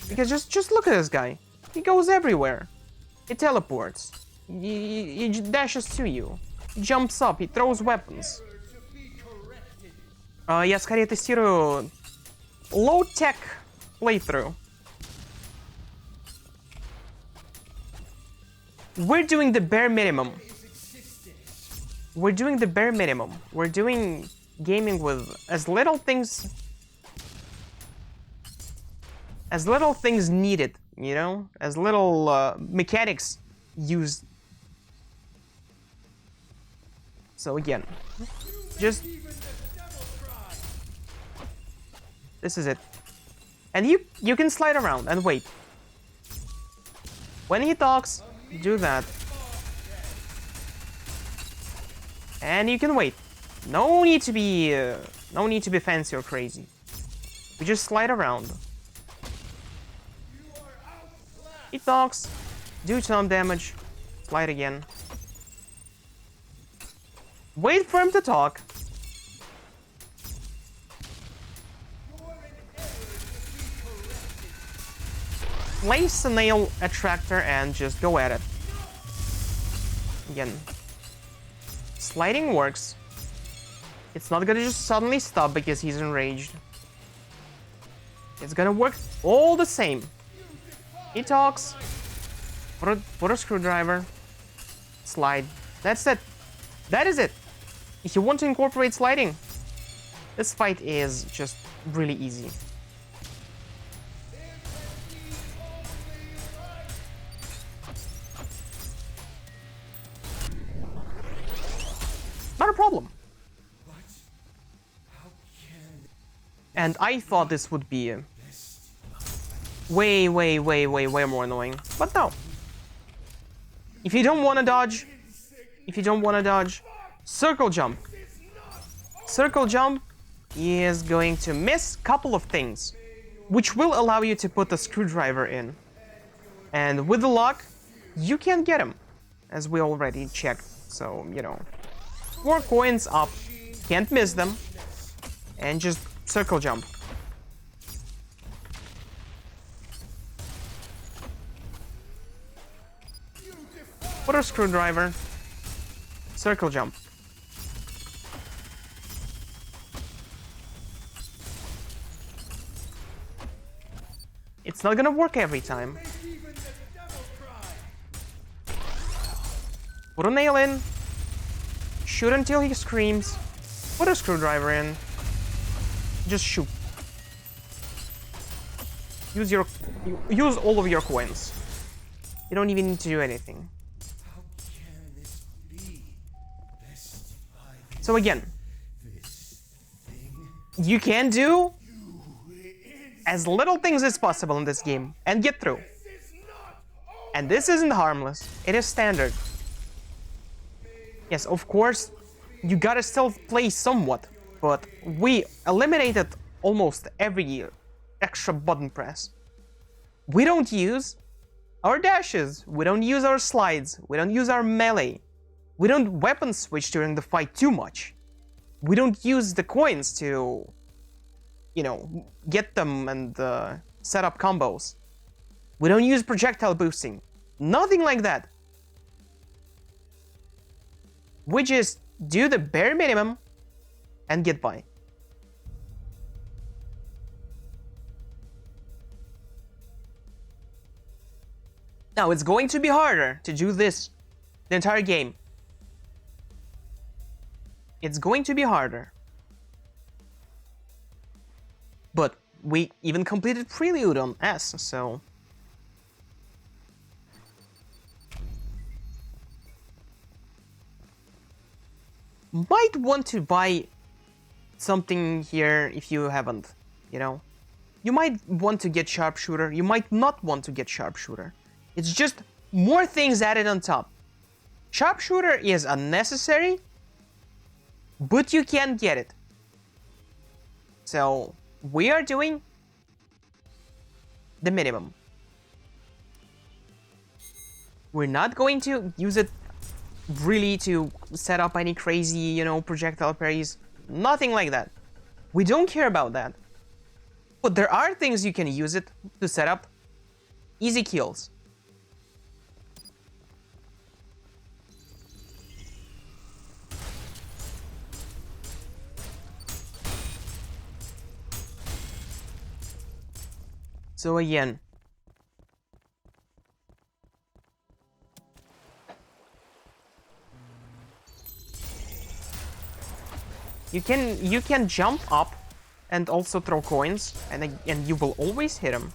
Because just look at this guy. He goes everywhere. He teleports. He dashes to you. He jumps up. He throws weapons. Я скорее тестирую low-tech playthrough. We're doing the bare minimum. We're doing the bare minimum. We're doing gaming with as little things as little things needed, you know, as little mechanics used. So again, just this is it, and you can slide around and wait. When he talks, do that, and you can wait. No need to be fancy or crazy. We just slide around. He talks, do some damage, slide again. Wait for him to talk. Place a nail attractor and just go at it. Again. Sliding works. It's not gonna just suddenly stop because he's enraged. It's gonna work all the same. He talks. Put a screwdriver. Slide. That's it. That is it. If you want to incorporate sliding, this fight is just really easy. Not a problem. And I thought this would be way more annoying. But no. If you don't want to dodge, circle jump. Circle jump is going to miss a couple of things, which will allow you to put the screwdriver in. And with the lock, you can get him, as we already checked. So, you know, 4 coins up, can't miss them, and just circle jump. Put a screwdriver, circle jump. It's not gonna work every time. Put a nail in, shoot until he screams, put a screwdriver in, just shoot. Use all of your coins. You don't even need to do anything. So again, you can do as little things as possible in this game and get through. And this isn't harmless, it is standard. Yes, of course, you gotta still play somewhat, but we eliminated almost every extra button press. We don't use our dashes, we don't use our slides, we don't use our melee. We don't weapon switch during the fight too much. We don't use the coins to, you know, get them and set up combos. We don't use projectile boosting. Nothing like that. We just do the bare minimum and get by. Now, it's going to be harder to do this the entire game. It's going to be harder. But we even completed Prelude on S, so... Might want to buy something here if you haven't, you know? You might want to get Sharpshooter, you might not want to get Sharpshooter. It's just more things added on top. Sharpshooter is unnecessary, but you can get it. So, we are doing the minimum. We're not going to use it really to set up any crazy, you know, projectile parries. Nothing like that. We don't care about that. But there are things you can use it to set up easy kills. So again, you can jump up and also throw coins, and you will always hit him.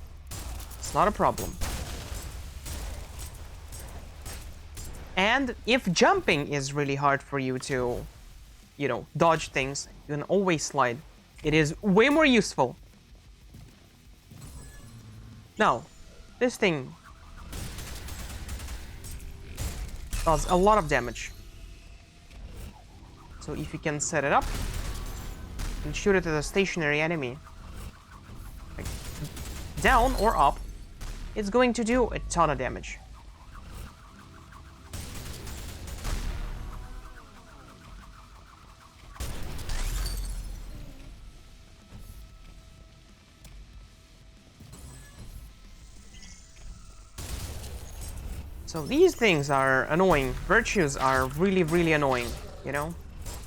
not a problem. And if jumping is really hard for you to, you know, dodge things, you can always slide. It is way more useful. Now, this thing does a lot of damage. So if you can set it up and shoot it at a stationary enemy, like down or up, it's going to do a ton of damage. So these things are annoying. Virtues are really, really annoying, you know?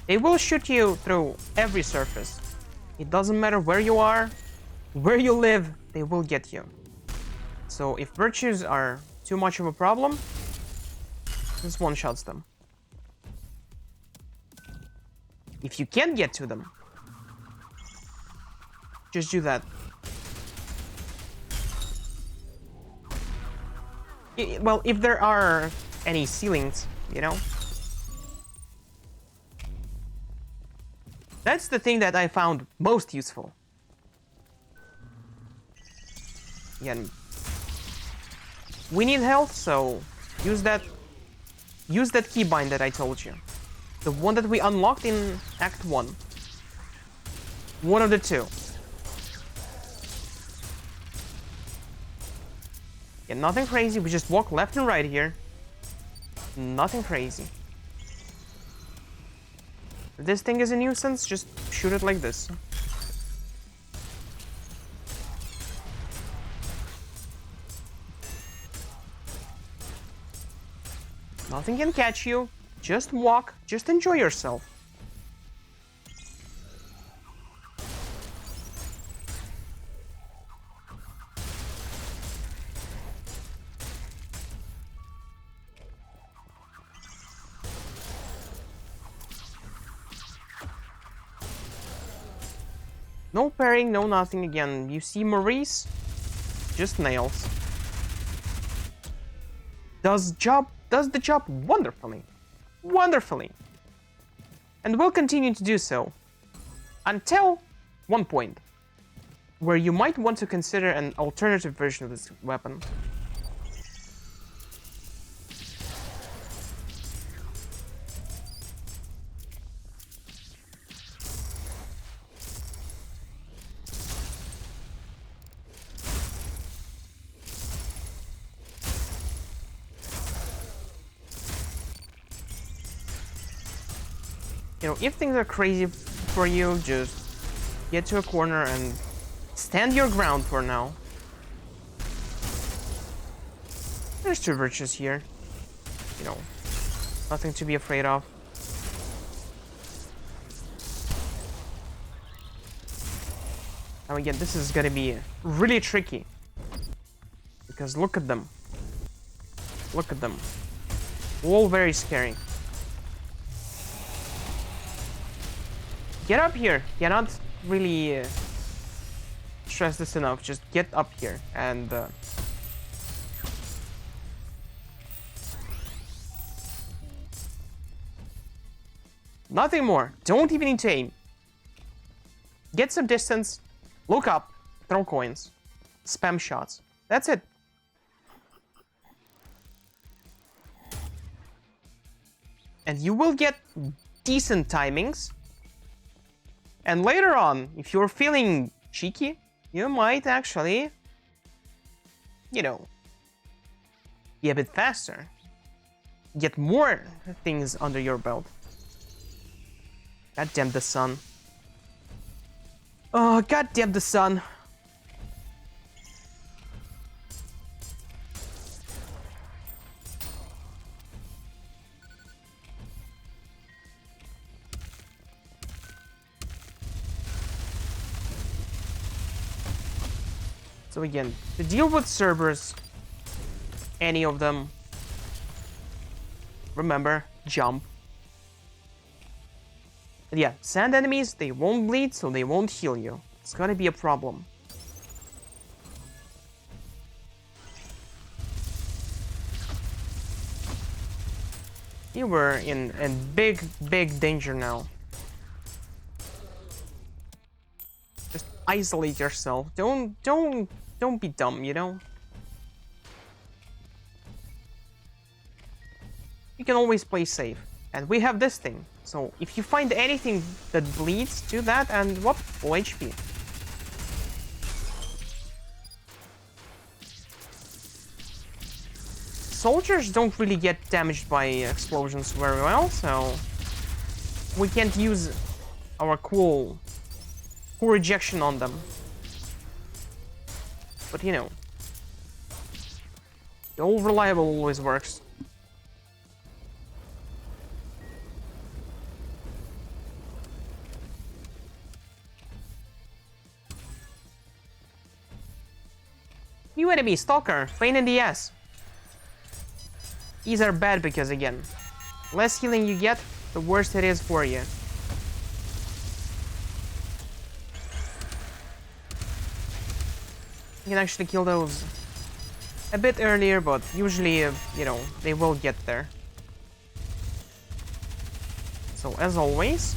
They will shoot you through every surface. It doesn't matter where you are, where you live, they will get you. So if virtues are too much of a problem, just one-shots them. If you can't get to them, just do that. Well, if there are any ceilings, you know? That's the thing that I found most useful. Again, we need health, so use that keybind that I told you. The one that we unlocked in Act 1. One of the two. Yeah, nothing crazy, we just walk left and right here. Nothing crazy. If this thing is a nuisance, just shoot it like this. Nothing can catch you. Just walk, just enjoy yourself. No parrying, no nothing again. You see Maurice? Just nails. Does the job wonderfully. Wonderfully. And will continue to do so. Until one point. Where you might want to consider an alternative version of this weapon. You know, if things are crazy for you, just get to a corner and stand your ground for now. There's two virtues here. You know, nothing to be afraid of. Now again, this is gonna be really tricky. Because look at them. Look at them. All very scary. Get up here. Cannot really stress this enough. Just get up here and nothing more. Don't even need to aim. Get some distance. Look up. Throw coins. Spam shots. That's it. And you will get decent timings. And later on, if you're feeling cheeky, you might actually, you know, be a bit faster. Get more things under your belt. God damn the sun. Oh, god damn the sun. So again, to deal with Cerberus, any of them, remember, jump. But yeah, sand enemies, they won't bleed, so they won't heal you. It's gonna be a problem. You were in big danger now. Just isolate yourself. Don't be dumb, you know? You can always play safe. And we have this thing. So if you find anything that bleeds, do that and whoop, full HP. Soldiers don't really get damaged by explosions very well, so we can't use our cool rejection on them. But you know, the old reliable always works. New enemy, Stalker, pain in the ass. These are bad because, again, less healing you get, the worse it is for you. You can actually kill those a bit earlier, but usually, you know, they will get there. So, as always,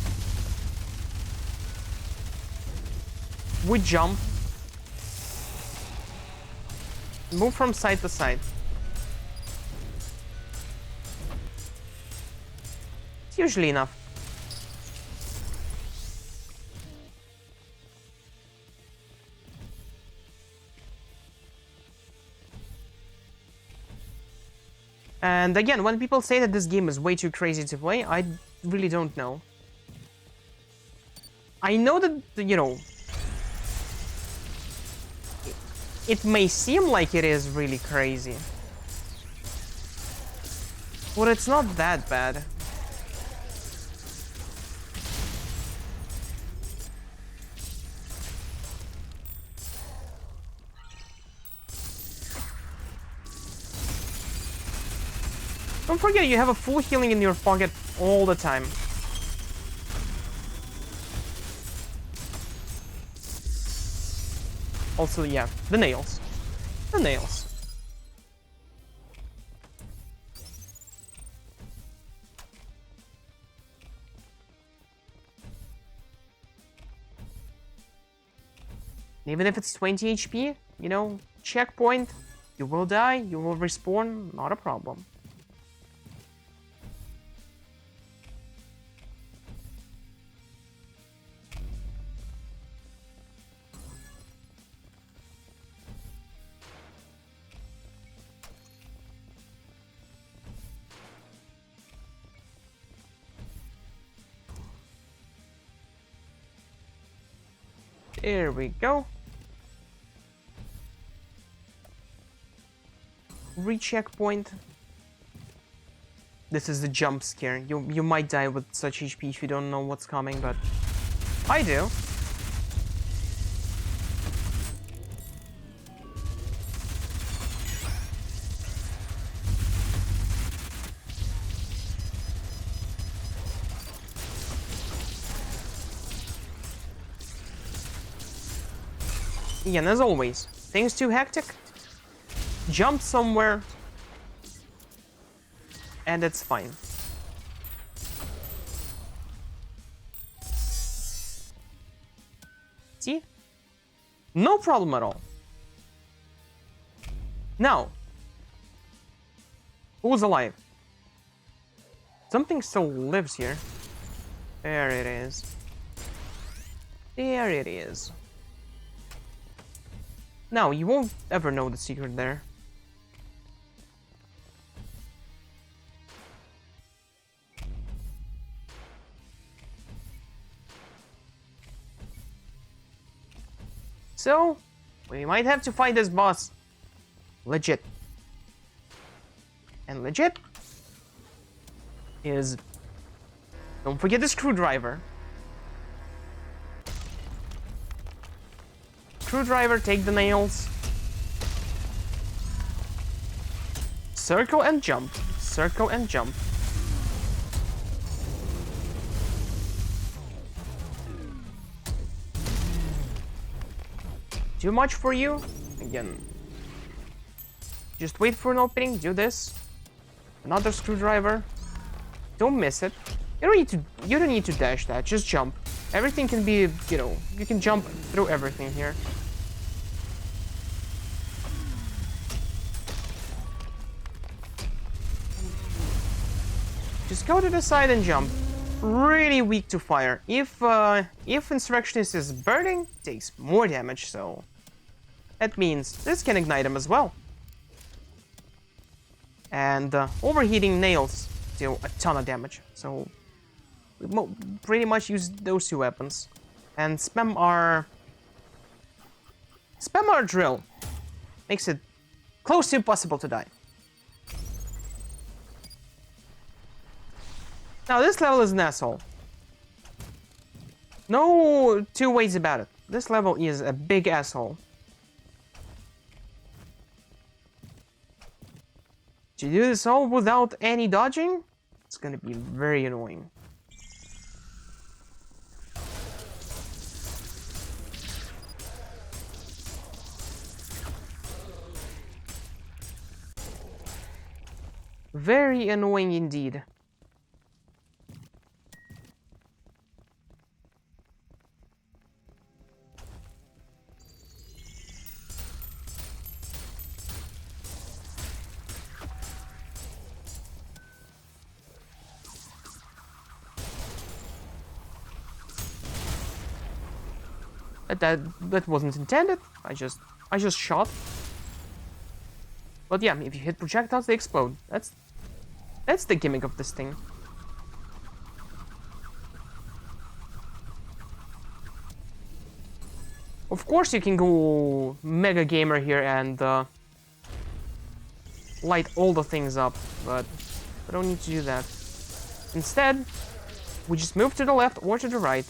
we jump, move from side to side. It's usually enough. And again, when people say that this game is way too crazy to play, I really don't know. I know that, you know, it may seem like it is really crazy, but it's not that bad. Don't forget, you have a full healing in your pocket all the time. Also, yeah, the nails. The nails. Even if it's 20 HP, you know, checkpoint, you will die, you will respawn, not a problem. There we go. Recheckpoint. This is the jump scare. You might die with such HP if you don't know what's coming, but I do. Again, as always, things too hectic, jump somewhere, and it's fine. See? No problem at all. Now, who's alive? Something still lives here. There it is. There it is. No, you won't ever know the secret there. So, we might have to fight this boss. Legit. And legit is... Don't forget the screwdriver. Screwdriver, take the nails. Circle and jump. Circle and jump. Too much for you? Again. Just wait for an opening, do this. Another screwdriver. Don't miss it. You don't need to dash that. Just jump. Everything can be, you know, you can jump through everything here. Just go to the side and jump. Really weak to fire. If Insurrectionist is burning, it takes more damage, so that means this can ignite him as well. And overheating nails deal a ton of damage, so we pretty much use those two weapons. And spam our drill. Makes it close to impossible to die. Now this level is an asshole. No two ways about it. This level is a big asshole. To do this all without any dodging, it's gonna be very annoying. Very annoying indeed. That wasn't intended. I just shot. But yeah, if you hit projectiles, they explode. That's the gimmick of this thing. Of course, you can go Mega Gamer here and light all the things up, but I don't need to do that. Instead, we just move to the left or to the right,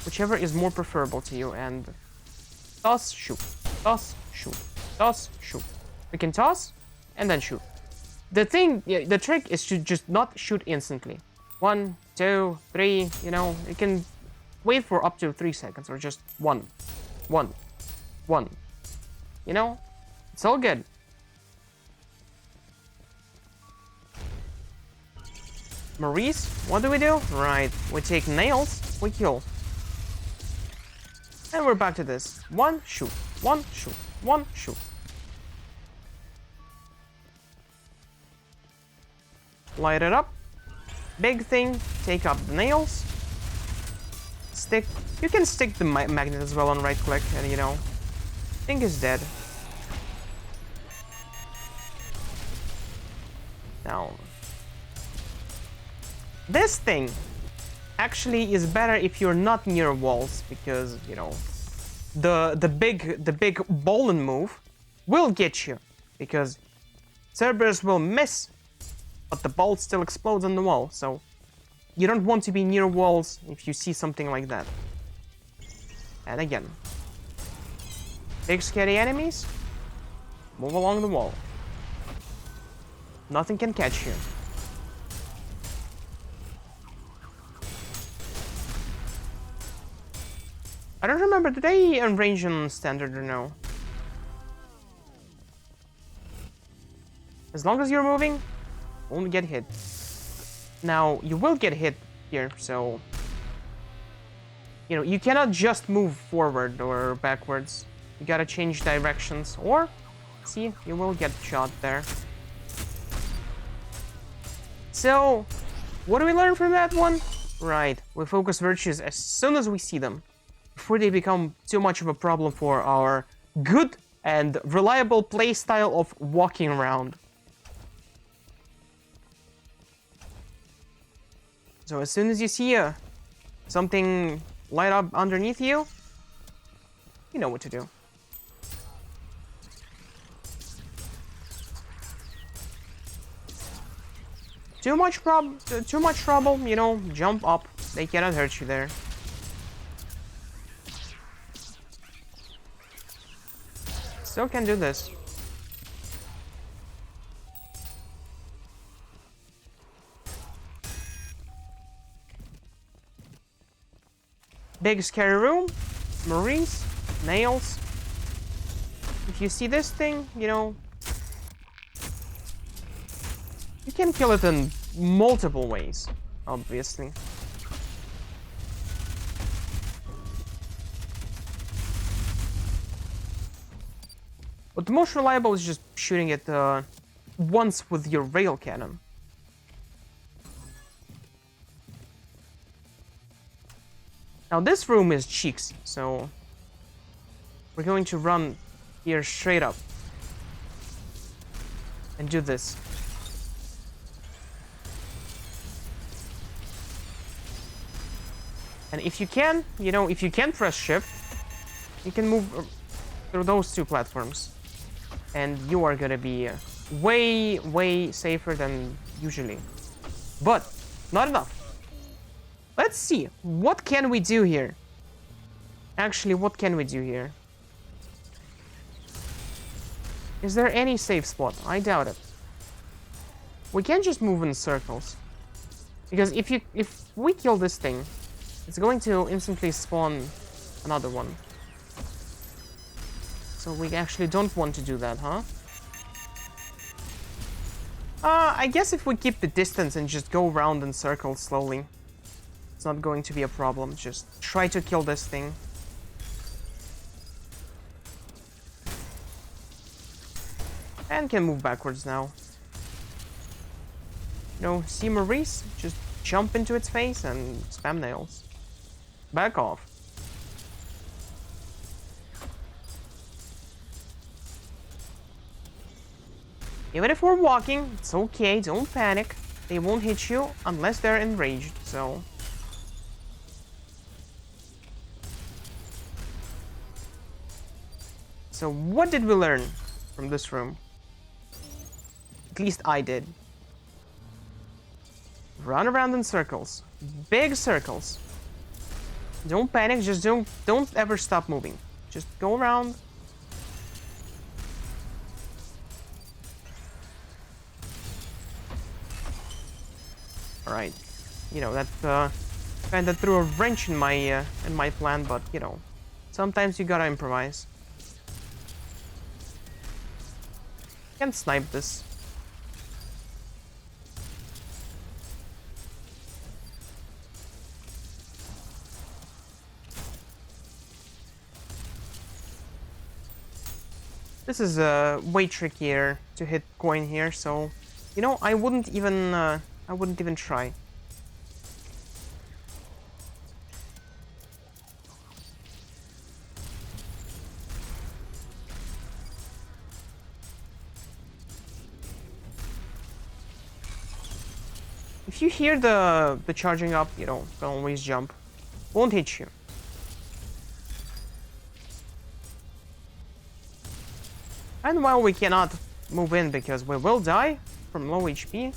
whichever is more preferable to you, and toss, shoot, toss, shoot, toss, shoot. We can toss and then shoot. The trick is to just not shoot instantly. 1, 2, 3, you know, you can wait for up to 3 seconds or just 1. You know, it's all good. Maurice, what do? Right, we take nails, we kill. And we're back to this. 1, shoot, 1, shoot, 1, shoot. Light it up. Big thing, take up the nails. Stick. You can stick the magnet as well on right click, and you know, thing is dead. Now, this thing actually is better if you're not near walls, because you know, the big bowling move will get you, because Cerberus will miss, but the ball still explodes on the wall, so you don't want to be near walls if you see something like that. And again, big scary enemies, move along the wall. Nothing can catch you. I don't remember, did they range on standard or no? As long as you're moving, won't get hit. Now, you will get hit here, so... You know, you cannot just move forward or backwards. You gotta change directions, or... See, you will get shot there. So, what do we learn from that one? Right, we focus virtues as soon as we see them, before they become too much of a problem for our good and reliable playstyle of walking around. So as soon as you see something light up underneath you, you know what to do. Too much trouble, you know, jump up. They cannot hurt you there. Still can do this. Big scary room, Maurice, nails. If you see this thing, you know, you can kill it in multiple ways, obviously. But the most reliable is just shooting it once with your rail cannon. Now this room is cheeks, so we're going to run here straight up and do this. And if you can, you know, if you can press shift, you can move through those two platforms. And you are gonna be way, way safer than usually. But not enough. Let's see, what can we do here? Actually, what can we do here? Is there any safe spot? I doubt it. We can't just move in circles. Because if we kill this thing, it's going to instantly spawn another one. So we actually don't want to do that, huh? I guess if we keep the distance and just go around in circles slowly, it's not going to be a problem. Just try to kill this thing. And can move backwards now. You know, see Maurice? Just jump into its face and spam nails. Back off. Even if we're walking, it's okay, don't panic. They won't hit you unless they're enraged, so... So what did we learn from this room? At least I did. Run around in circles. Big circles. Don't panic, just don't ever stop moving. Just go around. Alright. You know, that kinda threw a wrench in my plan, but you know, sometimes you gotta improvise. Can't snipe this. This is way trickier to hit coin here, so you know I wouldn't even try. If you hear the charging up, you know, can always jump. Won't hit you. And while we cannot move in because we will die from low HP,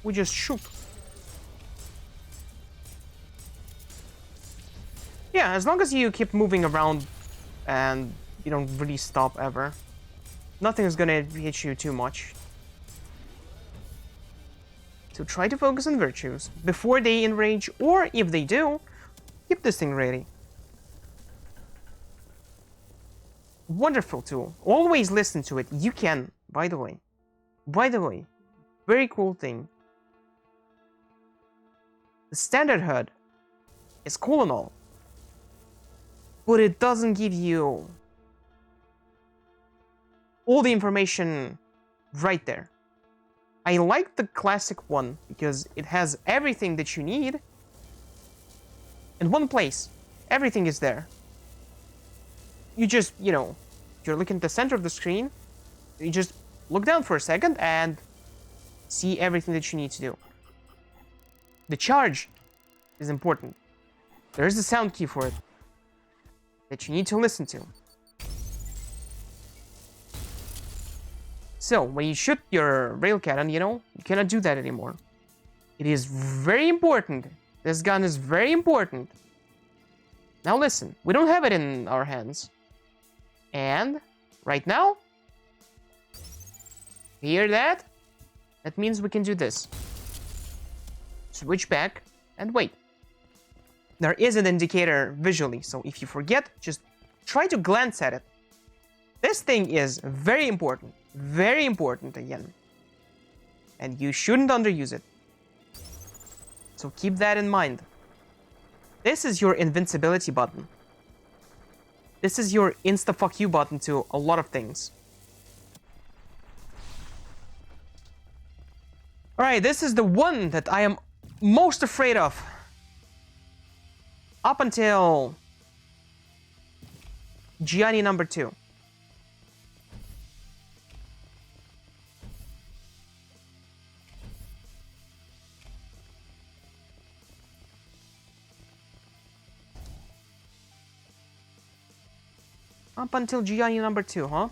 we just shoot. Yeah, as long as you keep moving around and you don't really stop ever, nothing is gonna hit you too much. So try to focus on virtues before they enrage, or if they do, keep this thing ready. Wonderful tool. Always listen to it. You can, by the way. By the way, very cool thing. The standard HUD is cool and all, but it doesn't give you all the information right there. I like the classic one because it has everything that you need in one place. Everything is there. You just, you know, you're looking at the center of the screen, you just look down for a second and see everything that you need to do. The charge is important. There is a sound key for it that you need to listen to. So, when you shoot your rail cannon, you know, you cannot do that anymore. It is very important. This gun is very important. Now listen, we don't have it in our hands. And, right now, hear that? That means we can do this. Switch back and wait. There is an indicator visually, so if you forget, just try to glance at it. This thing is very important again. And you shouldn't underuse it. So keep that in mind. This is your invincibility button. This is your insta-fuck you button to a lot of things. Alright, this is the one that I am most afraid of. Up until Gianni number 2. Up until Gianni number 2, huh?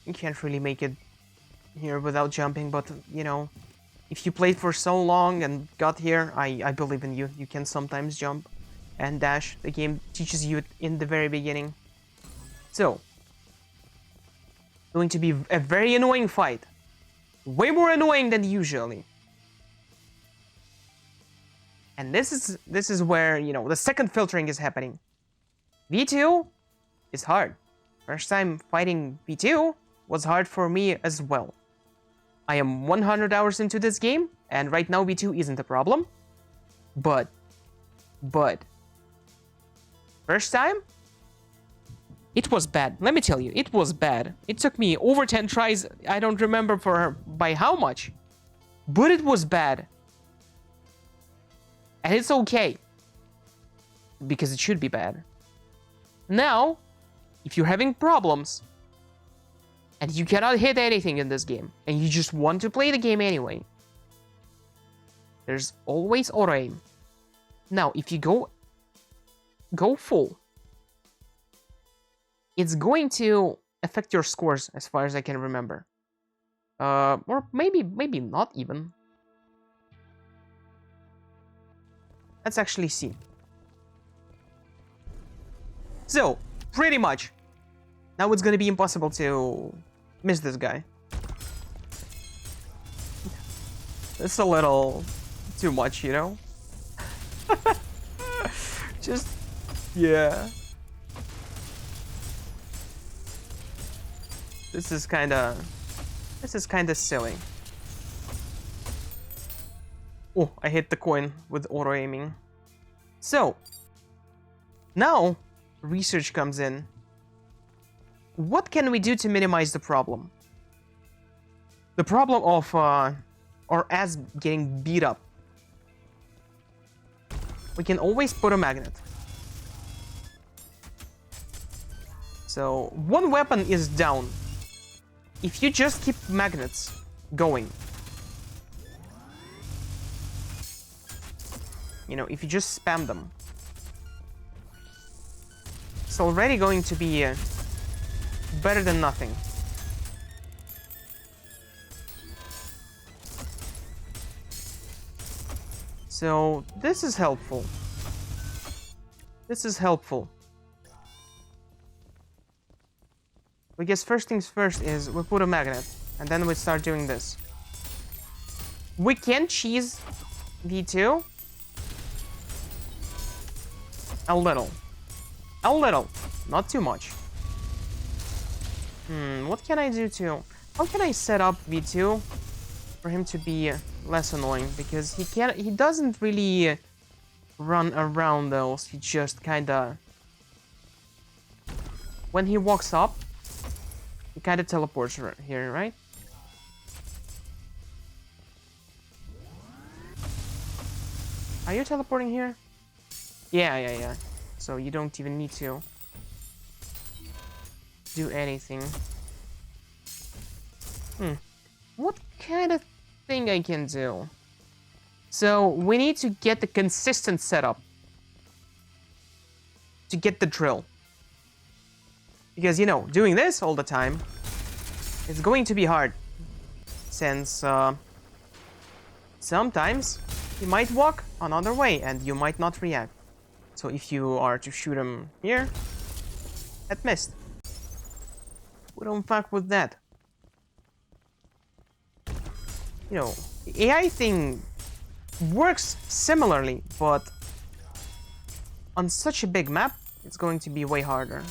You can't really make it here without jumping, but, you know, if you played for so long and got here, I believe in you. You can sometimes jump and dash. The game teaches you it in the very beginning. So, going to be a very annoying fight. Way more annoying than usually. And this is where, you know, the second filtering is happening. V2 is hard. First time fighting V2 was hard for me as well. I am 100 hours into this game, and right now V2 isn't a problem. But, first time, it was bad. Let me tell you, it was bad. It took me over 10 tries. I don't remember by how much, but it was bad. And it's okay, because it should be bad. Now, if you're having problems, and you cannot hit anything in this game, and you just want to play the game anyway, there's always auto aim. Now, if you go full, it's going to affect your scores as far as I can remember. Or maybe not even. Let's actually see. So, pretty much, now it's gonna be impossible to miss this guy. It's a little too much, you know? Just, yeah. This is kinda silly. Oh, I hit the coin with auto aiming. So, now research comes in. What can we do to minimize the problem? The problem of our ass getting beat up. We can always put a magnet. So, one weapon is down. If you just keep magnets going, you know, if you just spam them, it's already going to be better than nothing. So this is helpful. This is helpful. I guess first things first is we put a magnet, and then we start doing this. We can cheese V2 a little, not too much. What can I do to? How can I set up V2 for him to be less annoying? Because he doesn't really run around those. He just kinda, when he walks up, he kinda teleports here, right? Are you teleporting here? Yeah. So you don't even need to do anything. What kind of thing I can do? So we need to get the consistent setup to get the drill. Because, you know, doing this all the time is going to be hard. Since sometimes he might walk another way and you might not react. So if you are to shoot him here, that missed. We don't fuck with that. You know, the AI thing works similarly, but on such a big map, it's going to be way harder.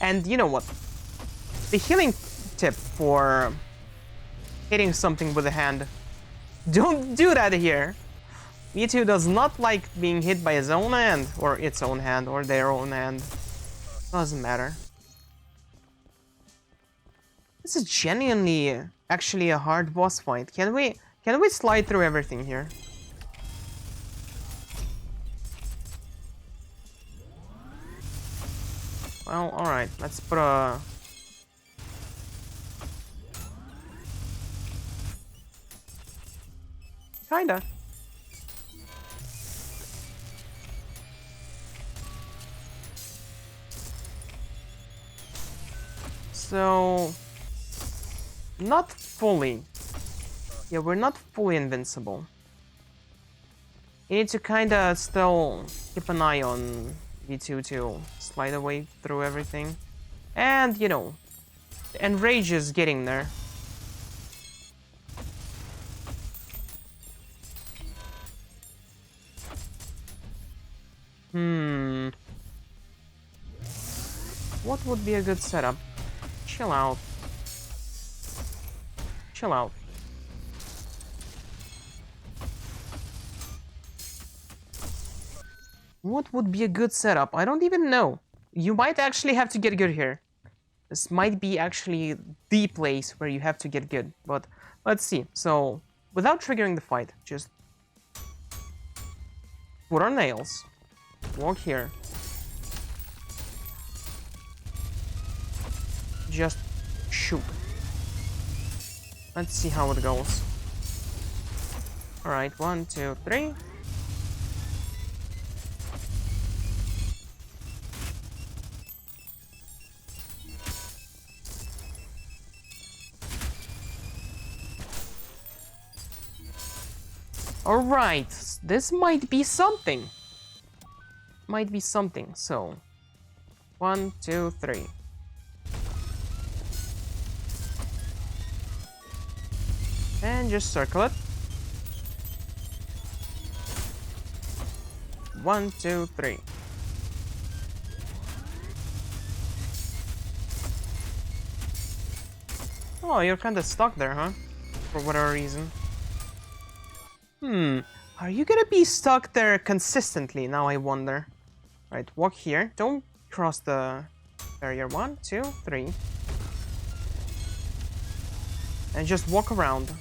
And you know what? The healing tip for hitting something with a hand. Don't do that here. Mewtwo does not like being hit by his own hand, or its own hand, or their own hand. Doesn't matter. This is genuinely actually a hard boss fight. Can we slide through everything here? Well, alright, let's put a... Kinda. So... Not fully. Yeah, we're not fully invincible. You need to kinda still keep an eye on V2 to slide away through everything. And, you know, the Enrage is getting there. What would be a good setup? Chill out. Chill out. What would be a good setup? I don't even know. You might actually have to get good here. This might be actually the place where you have to get good, but let's see. So, without triggering the fight, just put our nails, walk here, just shoot. Let's see how it goes. Alright, 1, 2, 3. Alright, this might be something. Might be something, so 1, 2, 3. And just circle it. 1, 2, 3. Oh, you're kinda stuck there, huh? For whatever reason. Are you gonna be stuck there consistently? Now I wonder. Right, walk here. Don't cross the barrier. 1, 2, 3. And just walk around.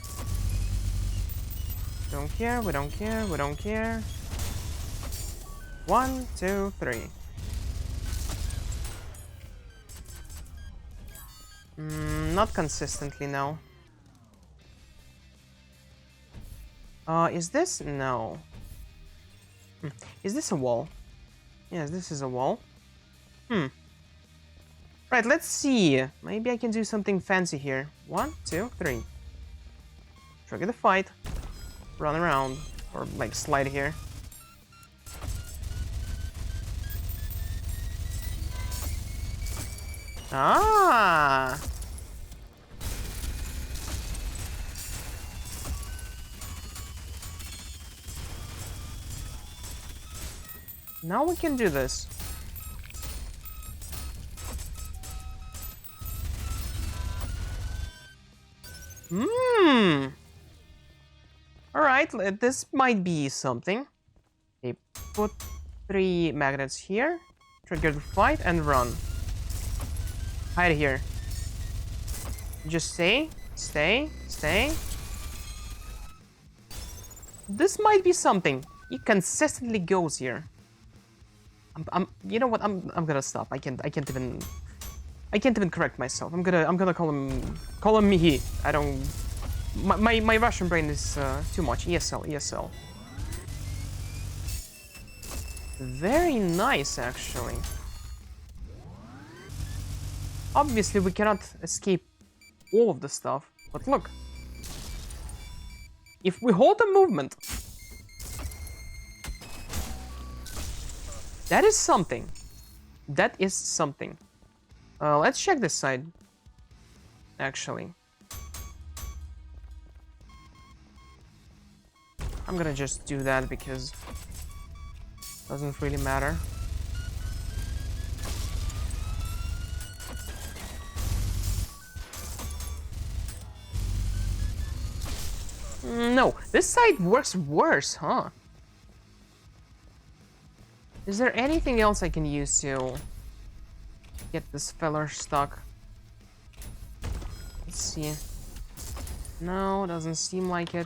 Don't care, we don't care, we don't care. 1, 2, 3. Not consistently, no. Is this? No. Is this a wall? Yes, this is a wall. Right, let's see. Maybe I can do something fancy here. 1, 2, 3. Trigger the fight. Run around. Or, like, slide here. Ah! Now we can do this. Alright, this might be something. Okay, put 3 magnets here, trigger the fight, and run. Hide here. Just stay, stay, stay. This might be something. He consistently goes here. You know what? I'm gonna stop. I can't even correct myself. I'm gonna call him Mihi. I don't. My Russian brain is too much. ESL. Very nice, actually. Obviously, we cannot escape all of the stuff, but look. If we hold the movement, that is something. That is something. Let's check this side, actually. I'm gonna just do that because it doesn't really matter. No, this side works worse, huh? Is there anything else I can use to get this feller stuck? Let's see. No, doesn't seem like it.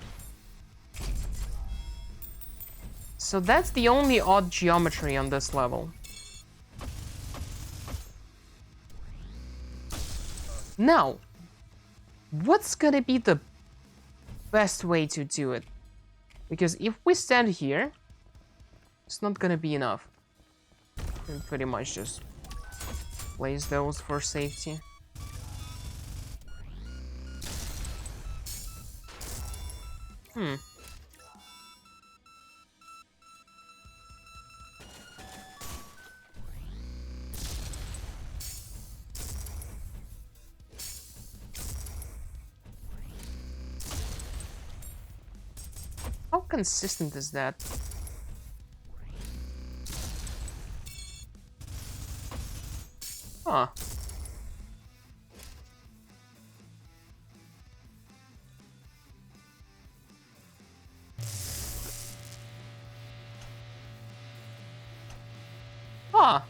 So that's the only odd geometry on this level. Now, what's gonna be the best way to do it? Because if we stand here, it's not gonna be enough. And pretty much just place those for safety. How consistent is that? Huh. Huh.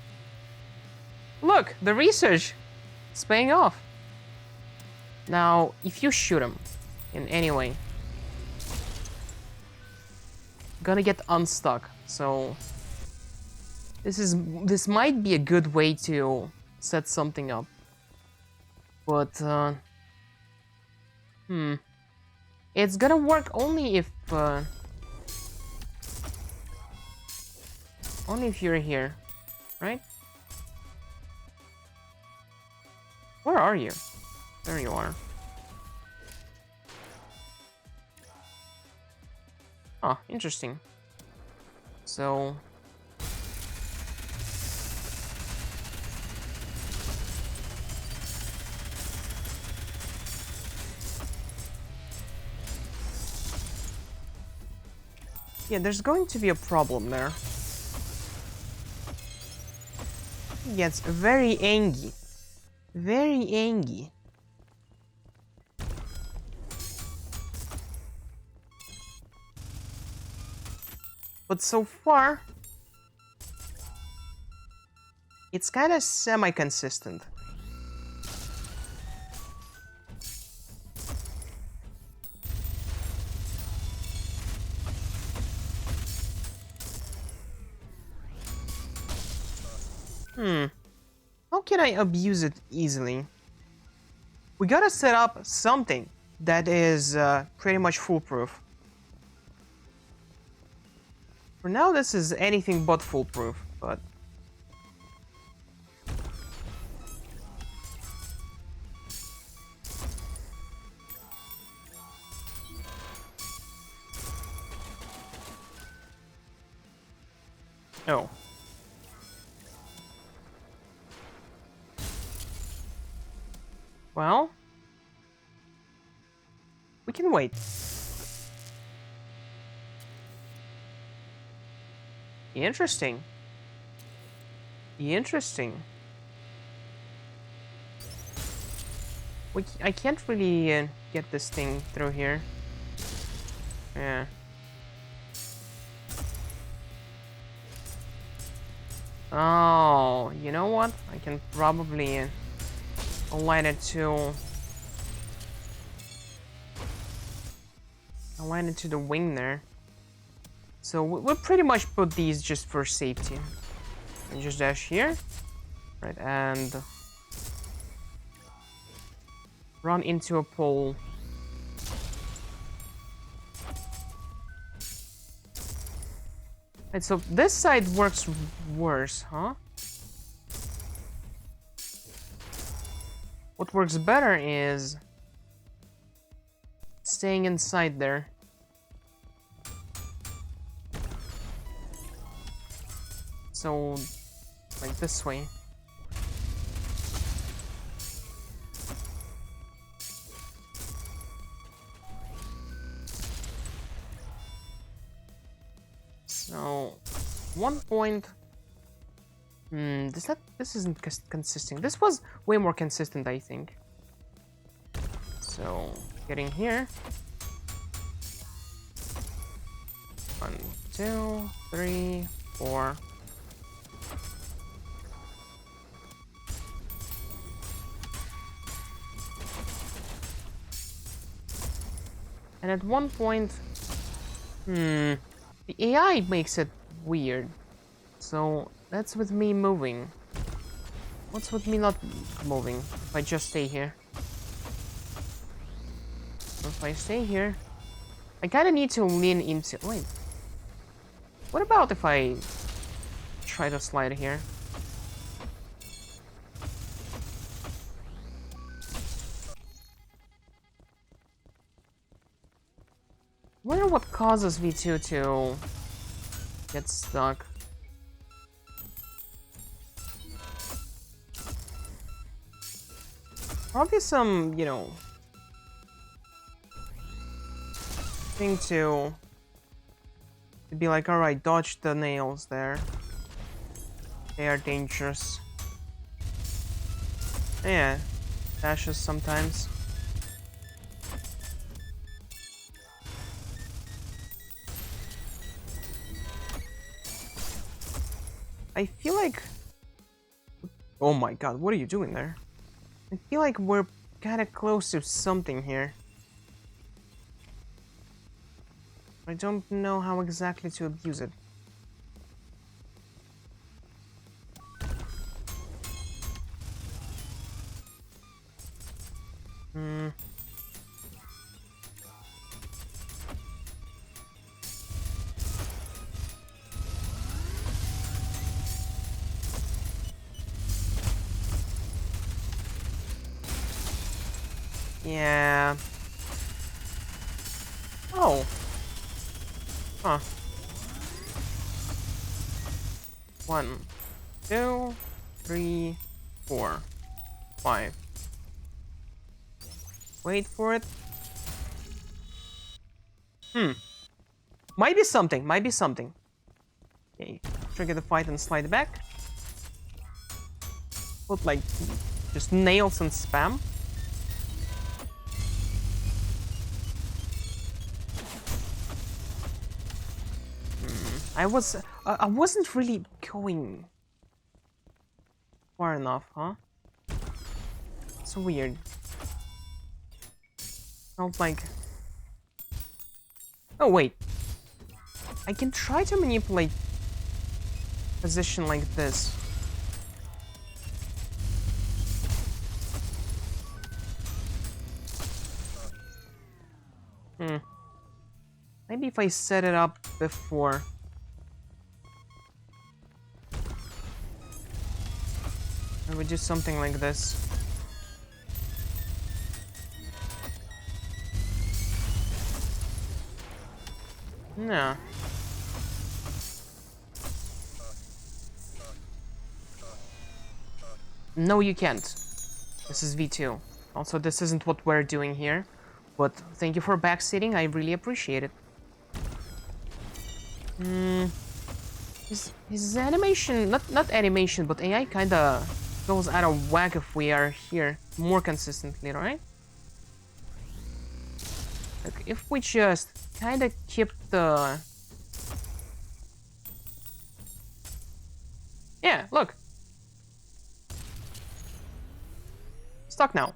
Look, the research is paying off. Now, if you shoot him in any way, gonna get unstuck. So this might be a good way to set something up. But it's gonna work only if you're here, right? Where are you? There you are. Oh, interesting. So yeah, there's going to be a problem there. He gets very angry. Very angry. But so far, it's kind of semi-consistent. How can I abuse it easily? We gotta set up something that is pretty much foolproof. For now, this is anything but foolproof, but... Oh. Well... we can wait. Interesting. Interesting. I can't really get this thing through here. Yeah. Oh, you know what? I can probably align it to the wing there. So we'll pretty much put these just for safety. And just dash here. Right, and run into a pole. Right, so this side works worse, huh? What works better is staying inside there. So, like this way. So, 1 point. This isn't consistent. This was way more consistent, I think. So, getting here. 1, 2, 3, 4. And at 1 point, the AI makes it weird. So that's with me moving. What's with me not moving if I just stay here? So if I stay here, I kinda need to lean into... Wait. What about if I try to slide here? Wonder what causes V2 to get stuck. Probably some, you know, thing to be like, alright, dodge the nails there. They are dangerous. Yeah, dashes sometimes. I feel like... Oh my god, what are you doing there? I feel like we're kinda close to something here. I don't know how exactly to abuse it. Yeah. Oh. Huh. 1, 2, 3, 4, 5. Wait for it. Might be something, might be something. Okay, trigger the fight and slide back. Put like just nails and spam. I wasn't really going far enough, huh? It's weird. Felt like... Oh wait, I can try to manipulate position like this. Maybe if I set it up before. I would do something like this. No. No, you can't. This is V2. Also, this isn't what we're doing here. But thank you for backseating. I really appreciate it. His animation, not animation, but AI kinda goes out of whack if we are here more consistently, right? Like, if we just kinda keep the... Yeah, look. Stuck now.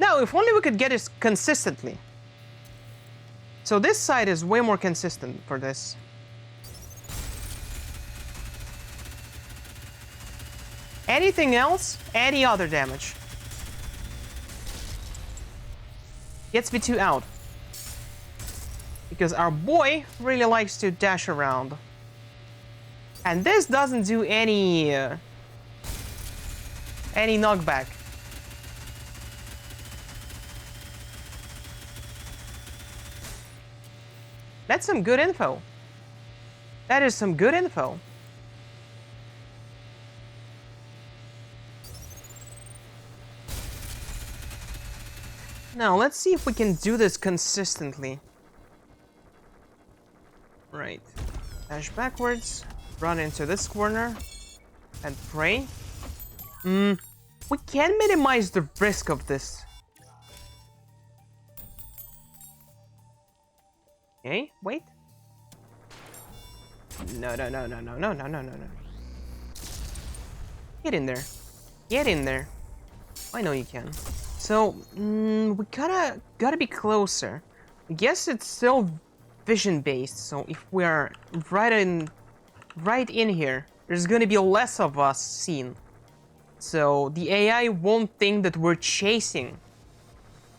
Now, if only we could get it consistently. So this side is way more consistent for this. Anything else, any other damage. Gets V2 out. Because our boy really likes to dash around. And this doesn't do any knockback. That's some good info. That is some good info. Now, let's see if we can do this consistently. Right. Dash backwards, run into this corner, and pray. We can minimize the risk of this. Okay, wait. No. Get in there. Get in there. I know you can. So, we gotta be closer. I guess it's still vision-based, so if we are right in here, there's gonna be less of us seen. So the AI won't think that we're chasing,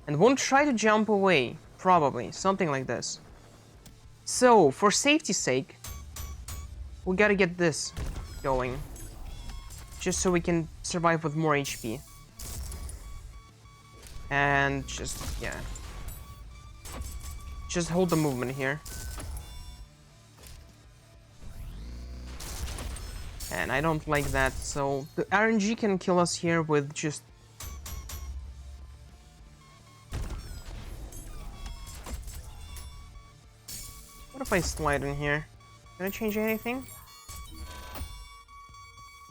and won't try to jump away, probably, something like this. So, for safety's sake, we gotta get this going, just so we can survive with more HP. And just, yeah. Just hold the movement here. And I don't like that, so the RNG can kill us here with just... What if I slide in here? Can I change anything?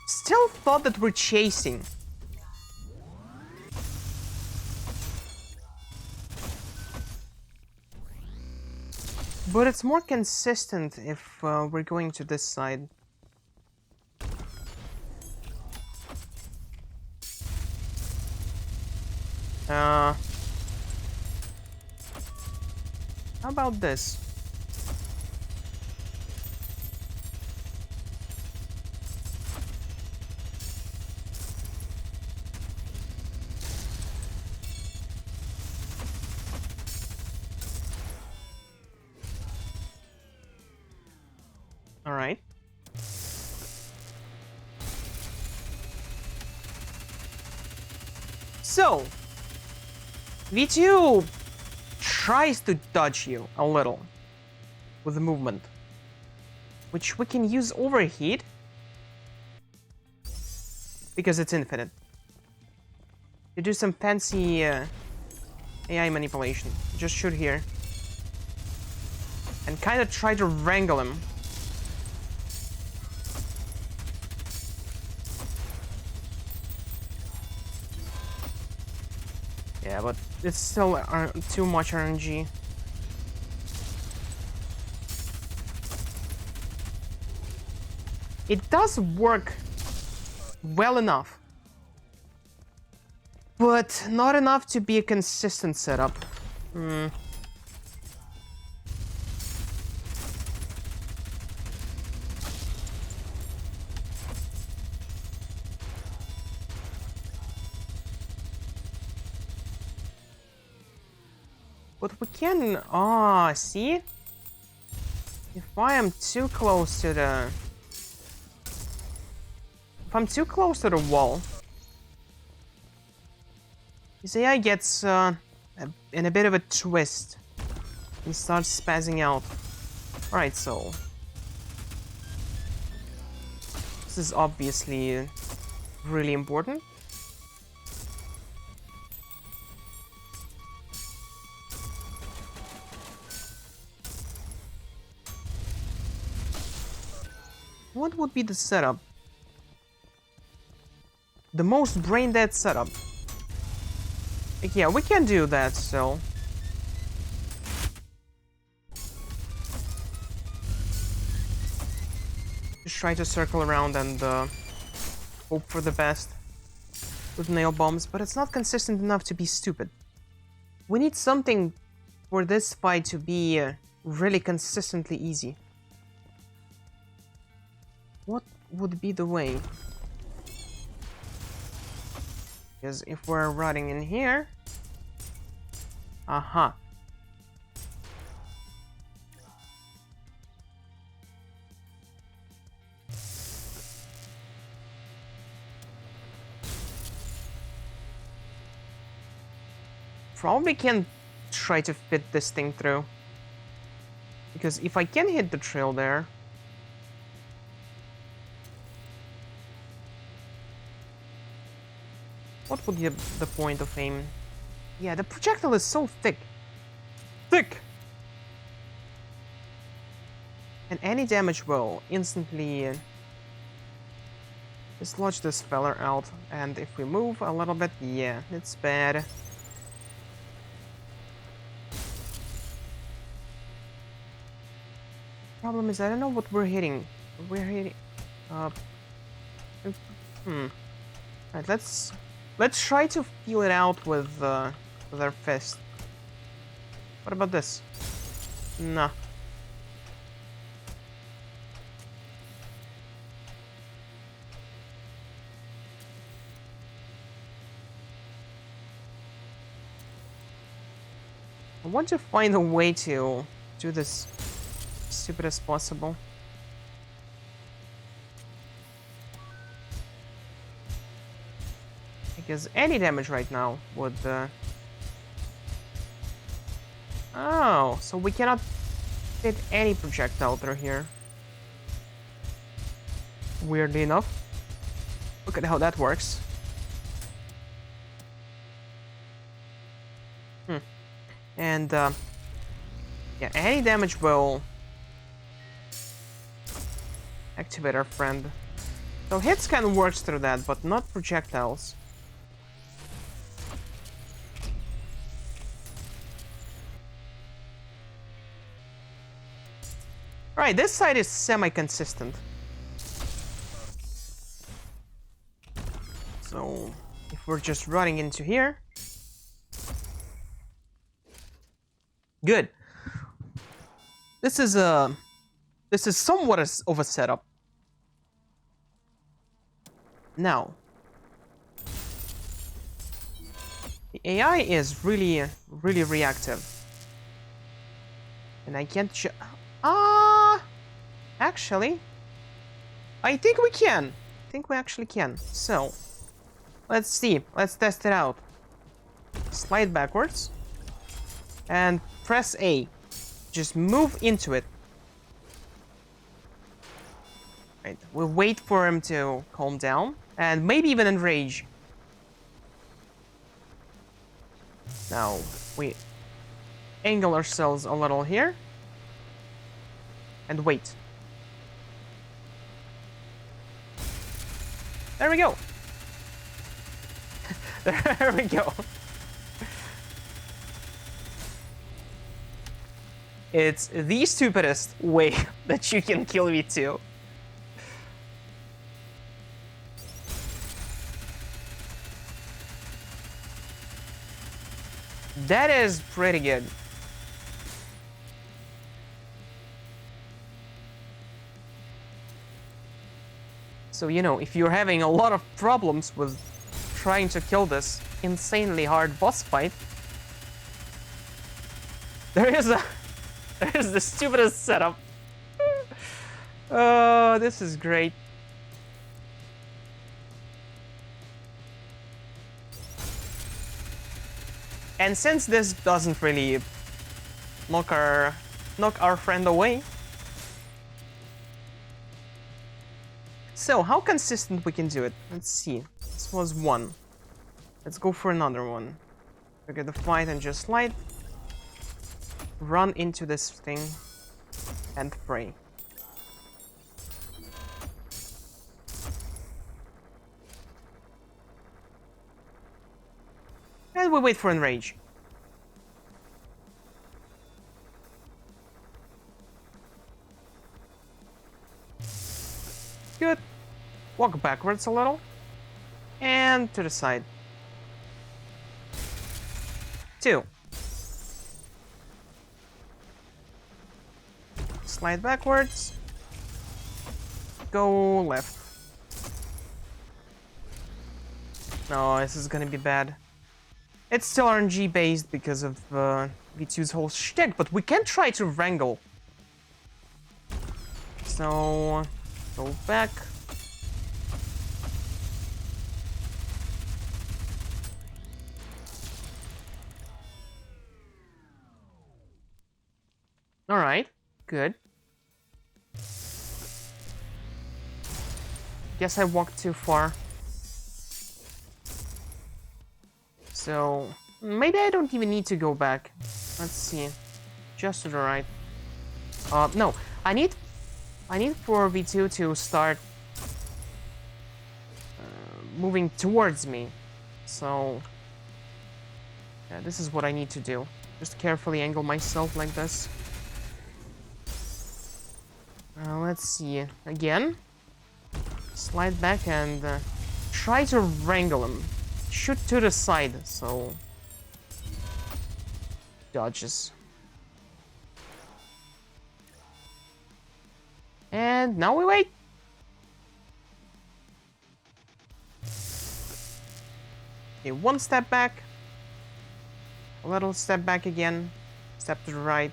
Still thought that we're chasing. But it's more consistent if we're going to this side. How about this? All right. So, V2 tries to dodge you a little with the movement, which we can use overheat because it's infinite. To do some fancy AI manipulation. Just shoot here and kind of try to wrangle him. Yeah, but it's still too much RNG. It does work well enough, but not enough to be a consistent setup. But we can... see? If I am too close to the... If I'm too close to the wall... This AI gets in a bit of a twist. He starts spazzing out. Alright, so... This is obviously really important. What would be the setup? The most brain-dead setup. Like, yeah, we can do that still. Just try to circle around and hope for the best with nail bombs, but it's not consistent enough to be stupid. We need something for this fight to be really consistently easy. What would be the way? Because if we're running in here... Aha. Probably can try to fit this thing through. Because if I can hit the trail there... What would be the point of aim? Yeah, the projectile is so thick. Thick! And any damage will instantly dislodge this feller out. And if we move a little bit, yeah, it's bad. Problem is, I don't know what we're hitting. We're hitting... Alright, let's try to feel it out with our fist. What about this? Nah. I want to find a way to do this stupid as possible. Because any damage right now would... Oh, so we cannot fit any projectile through here. Weirdly enough. Look at how that works. And, yeah, any damage will activate our friend. So hits kind of works through that, but not projectiles. Alright, this side is semi-consistent. So, if we're just running into here... Good. This is somewhat of a setup. Now, the AI is really reactive, and I can't. Actually, I think we can. I think we actually can. So, let's see. Let's test it out. Slide backwards. And press A. Just move into it. Right. We'll wait for him to calm down. And maybe even enrage. Now, we angle ourselves a little here. And wait. There we go. There we go. It's the stupidest way that you can kill me too. That is pretty good. So, you know, if you're having a lot of problems with trying to kill this insanely hard boss fight, there's the stupidest setup. Oh, this is great. And since this doesn't really knock our friend away, so how consistent we can do it? Let's see. This was one. Let's go for another one. Forget the fight and just slide. Run into this thing and pray. And we wait for enrage. Good. Walk backwards a little. And to the side. 2. Slide backwards. Go left. No, this is gonna be bad. It's still RNG based because of V2's whole shtick, but we can try to wrangle. So, go back. Alright, good. Guess I walked too far. So, Maybe I don't even need to go back. Let's see. Just to the right. No. I need for V2 to start moving towards me. So yeah, this is what I need to do. Just carefully angle myself like this. Let's see. Again. Slide back and try to wrangle him. Shoot to the side, so... Dodges. And now we wait. Okay, one step back. A little step back again. Step to the right.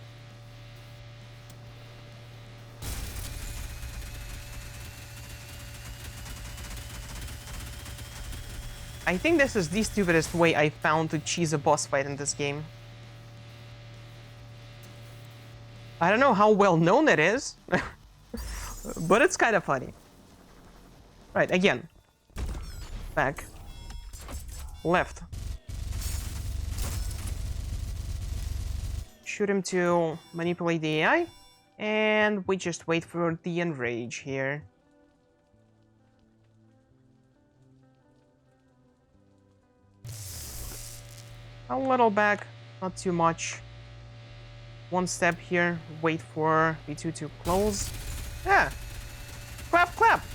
I think this is the stupidest way I found to cheese a boss fight in this game. I don't know how well known it is, but it's kind of funny. Right, again. Back. Left. Shoot him to manipulate the AI, and we just wait for the enrage here. A little back, not too much. One step here, wait for V2 to close. Yeah! Clap, clap!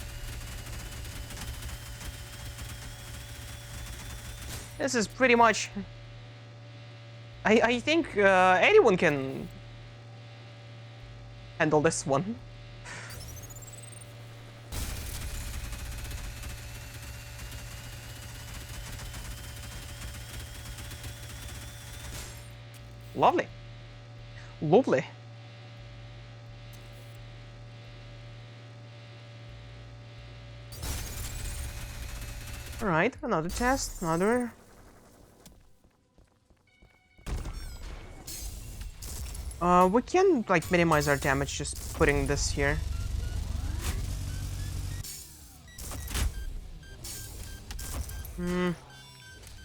This is pretty much... I think anyone can handle this one. Lovely. Lovely. Alright, another test, another... we can, like, minimize our damage just putting this here. No,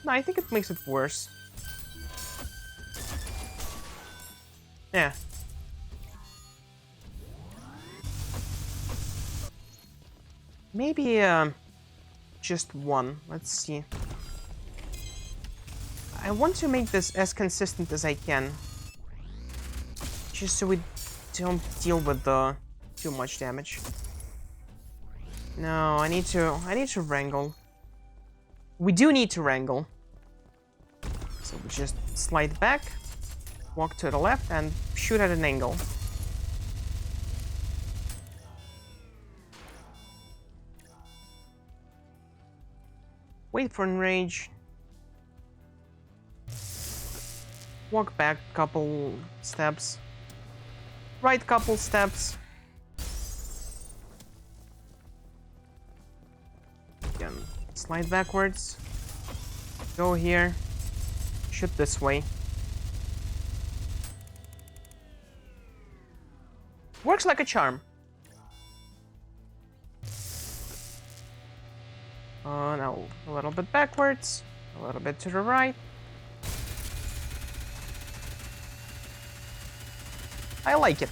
I think it makes it worse. Yeah. Maybe, just one. Let's see. I want to make this as consistent as I can. Just so we don't deal with too much damage. No, I need to wrangle. We do need to wrangle. So we just slide back, walk to the left, and shoot at an angle. Wait for enrage. Walk back couple steps. Right couple steps. Again, slide backwards. Go here. Shoot this way. Works like a charm. Now a little bit backwards, a little bit to the right. I like it.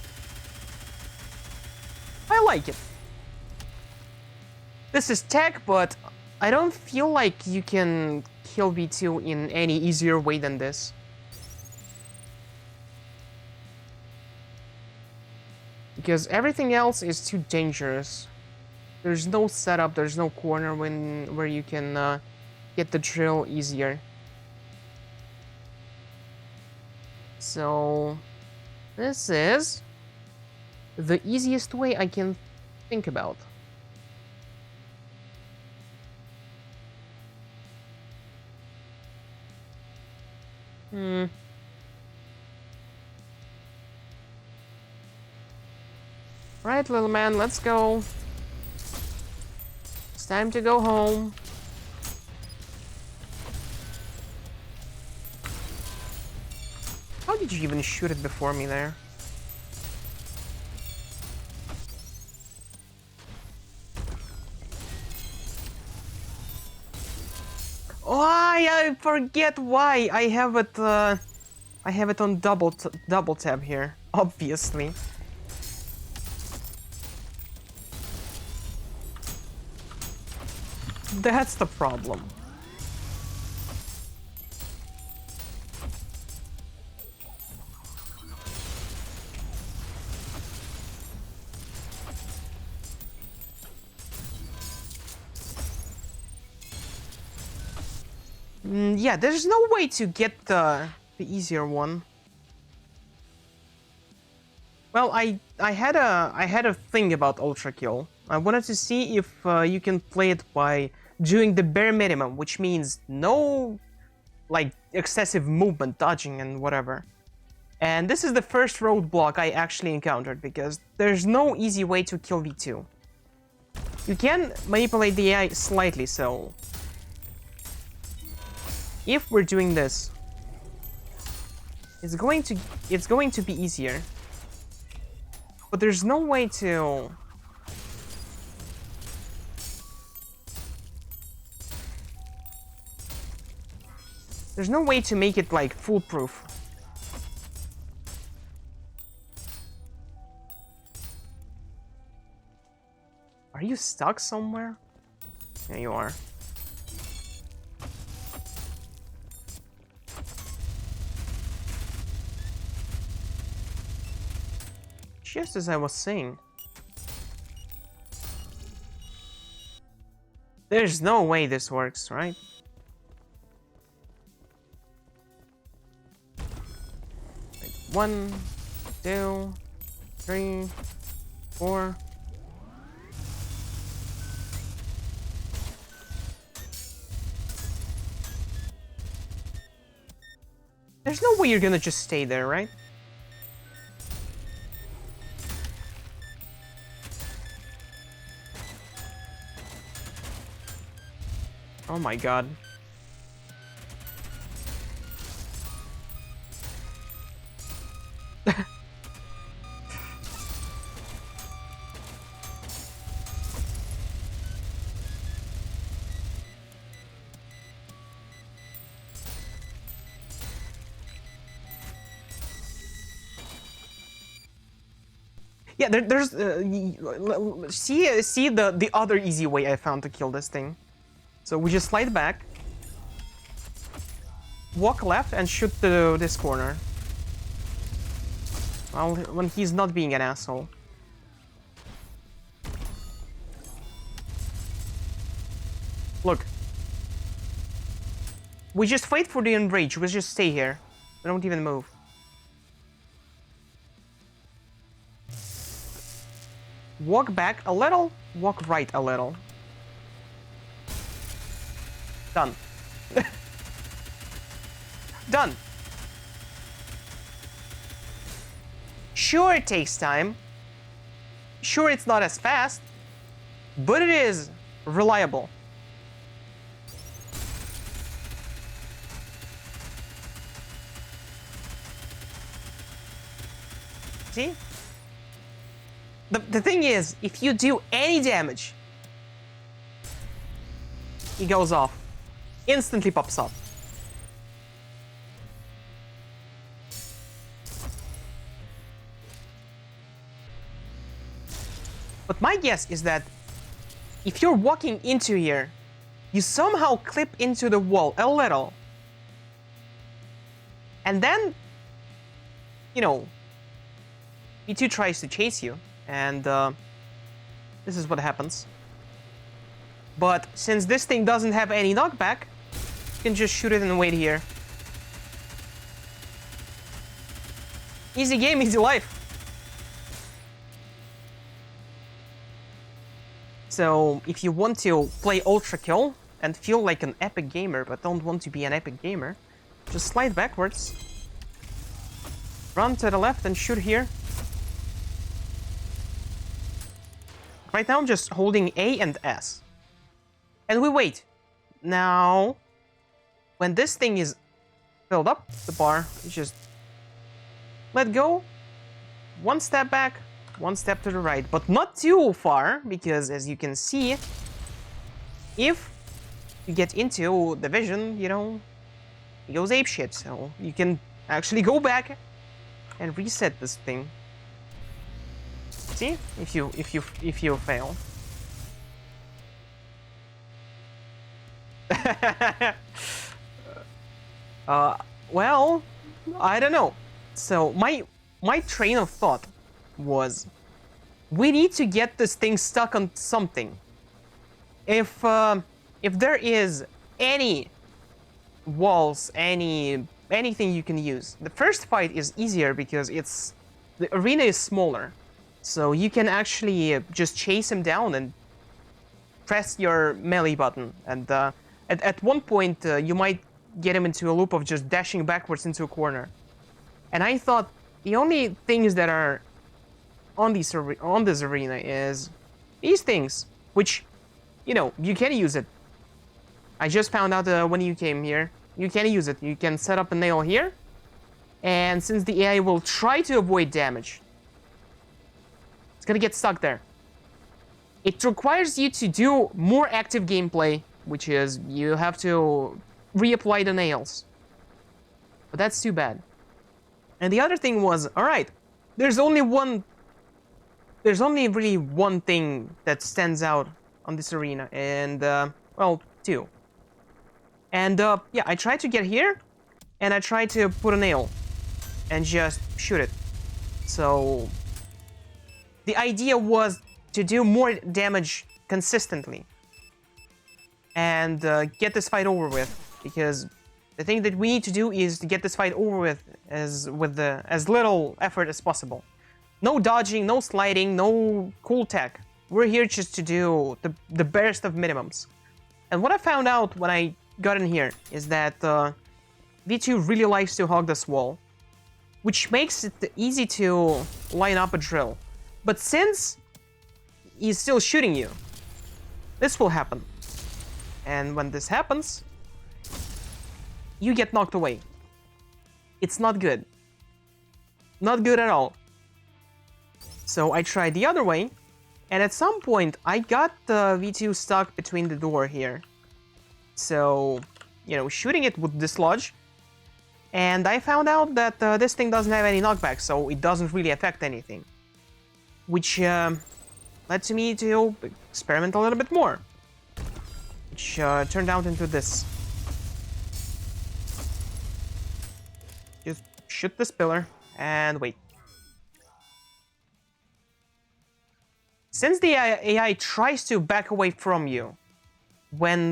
I like it. This is tech, but I don't feel like you can kill V2 in any easier way than this. Because everything else is too dangerous. There's no setup, there's no corner where you can get the drill easier. So this is the easiest way I can think about. Right, little man, let's go. It's time to go home. How did you even shoot it before me there? Oh, yeah, I forget why I have it. I have it on double tab here, obviously. That's the problem. Yeah, there's no way to get the easier one. Well, I had a thing about Ultra Kill. I wanted to see if you can play it by doing the bare minimum, which means no like excessive movement, dodging and whatever. And this is the first roadblock I actually encountered, because there's no easy way to kill V2. You can manipulate the AI slightly, so if we're doing this, it's going to be easier. But there's no way to... There's no way to make it, like, foolproof. Are you stuck somewhere? There you are. Just as I was saying. There's no way this works, right? Like 1, 2, 3, 4. There's no way you're gonna just stay there, right? Oh my god. Yeah, there's see the other easy way I found to kill this thing. So we just slide back, walk left, and shoot to this corner. Well, when he's not being an asshole. Look. We just wait for the enrage, we just stay here. We don't even move. Walk back a little, walk right a little. Done. Done. Sure, it takes time. Sure, it's not as fast, but it is reliable. See? The thing is, if you do any damage, he goes off. Instantly pops up. But my guess is that if you're walking into here, you somehow clip into the wall a little. And then, you know, V2 tries to chase you, and this is what happens. But since this thing doesn't have any knockback, you can just shoot it and wait here. Easy game, easy life. So if you want to play Ultra Kill and feel like an epic gamer but don't want to be an epic gamer, just slide backwards, run to the left and shoot here. Right now I'm just holding A and S. And we wait. Now, when this thing is filled up, the bar, you just let go, one step back, one step to the right, but not too far, because as you can see, if you get into the vision, you know, he goes apeshit. So you can actually go back and reset this thing. See, if you fail. Well, I don't know. So my train of thought was, we need to get this thing stuck on something. If there is any walls, anything you can use, the first fight is easier because the arena is smaller, so you can actually just chase him down and press your melee button, and at one point you might get him into a loop of just dashing backwards into a corner. And I thought the only things that are on this arena is these things, which, you know, you can use it. I just found out when you came here, you can use it. You can set up a nail here, and since the AI will try to avoid damage, it's gonna get stuck there. It requires you to do more active gameplay, which is you have to reapply the nails. But that's too bad. And the other thing was, alright, there's only really one thing that stands out on this arena, and, well, two. And, yeah, I tried to get here, and I tried to put a nail and just shoot it. So the idea was to do more damage consistently and get this fight over with, because the thing that we need to do is to get this fight over with as little effort as possible. No dodging, no sliding, no cool tech. We're here just to do the barest of minimums. And what I found out when I got in here is that V2 really likes to hog this wall, which makes it easy to line up a drill. But since he's still shooting you, this will happen. And when this happens, you get knocked away. It's not good. Not good at all. So I tried the other way, and at some point I got the V2 stuck between the door here. So, you know, shooting it would dislodge, and I found out that this thing doesn't have any knockback, so it doesn't really affect anything. Which led to me to experiment a little bit more. Which turned out into this. Just shoot this pillar and wait. Since the AI tries to back away from you when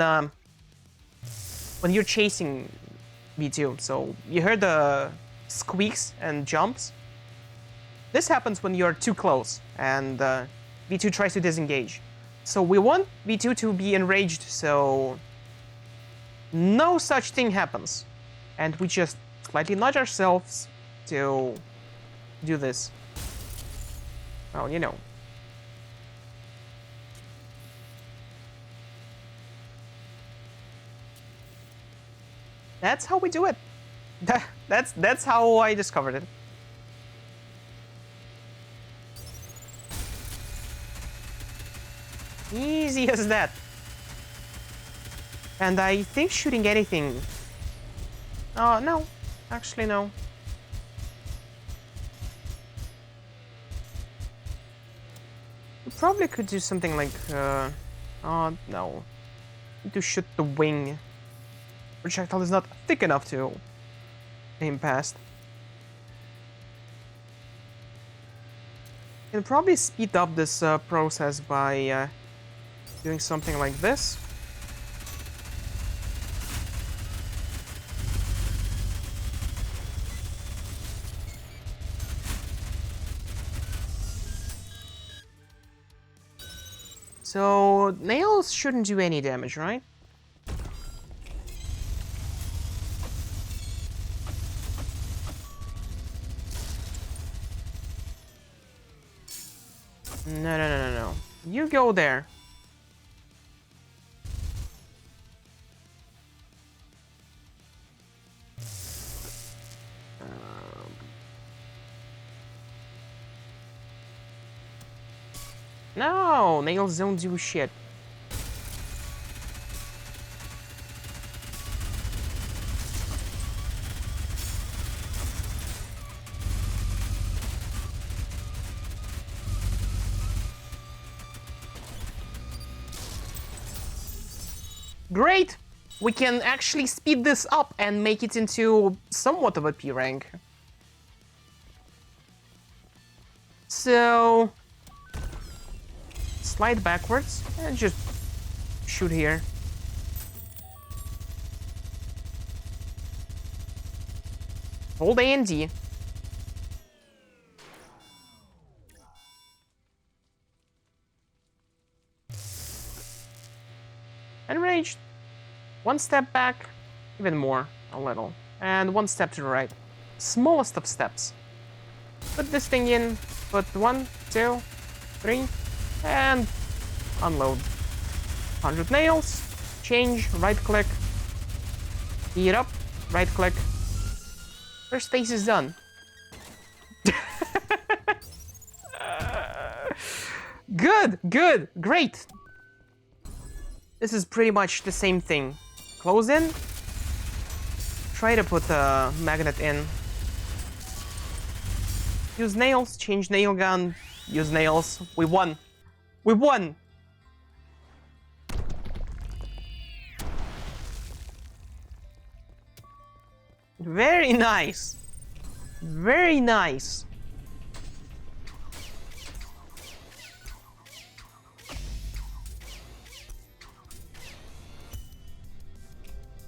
you're chasing V2, so you heard the squeaks and jumps. This happens when you're too close and V2 tries to disengage. So we want V2 to be enraged, so no such thing happens. And we just slightly nudge ourselves to do this. Well, you know. That's how we do it. That's how I discovered it. Easy as that. And I think shooting anything... no. Actually, no. We probably could do something like... oh, no. Need to shoot the wing. Projectile is not thick enough to aim past. Can probably speed up this process by doing something like this. So nails shouldn't do any damage, right? No. You go there. No, nails don't do shit. Great! We can actually speed this up and make it into somewhat of a P rank. So... slide backwards and just shoot here. Hold A and D. Enraged. One step back, even more, a little. And one step to the right. Smallest of steps. Put this thing in, put 1, 2, 3, and unload. 100 nails, change, right click, heat up, right click. First phase is done. Good, good, great. This is pretty much the same thing. Close in. Try to put a magnet in. Use nails, change nail gun, use nails. We won. We won! Very nice. Very nice.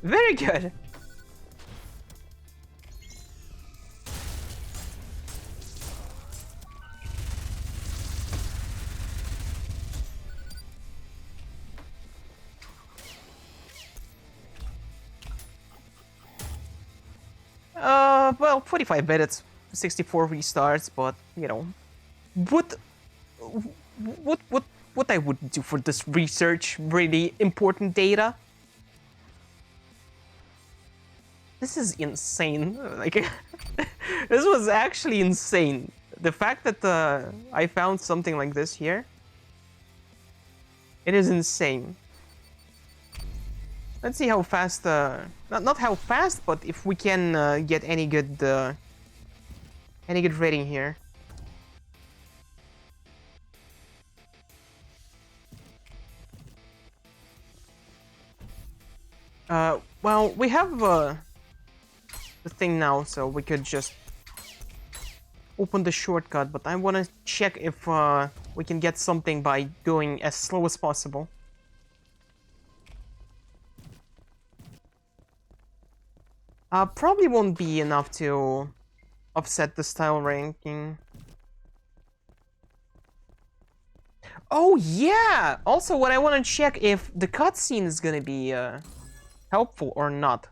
Very good. Well, 45 minutes, 64 restarts, but you know, what I would do for this research, really important data. This is insane. Like, this was actually insane. The fact that I found something like this here, it is insane. Let's see how fast, not how fast, but if we can get any good rating here. Well, we have the thing now, so we could just open the shortcut, but I want to check if we can get something by going as slow as possible. Probably won't be enough to offset the style ranking. Oh yeah! Also, what I want to check if the cutscene is gonna be helpful or not.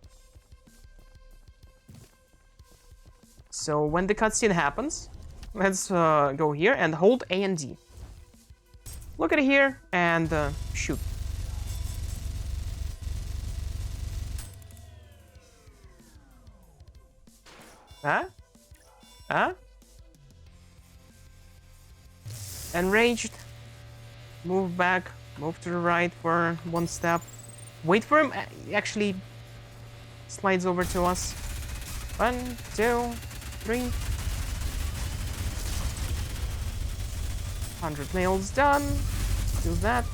So when the cutscene happens, let's go here and hold A and D. Look at it here and shoot. Huh? Huh? Enraged. Move back. Move to the right for one step. Wait for him. He actually slides over to us. 1, 2, 3. 100 nails done. Do that.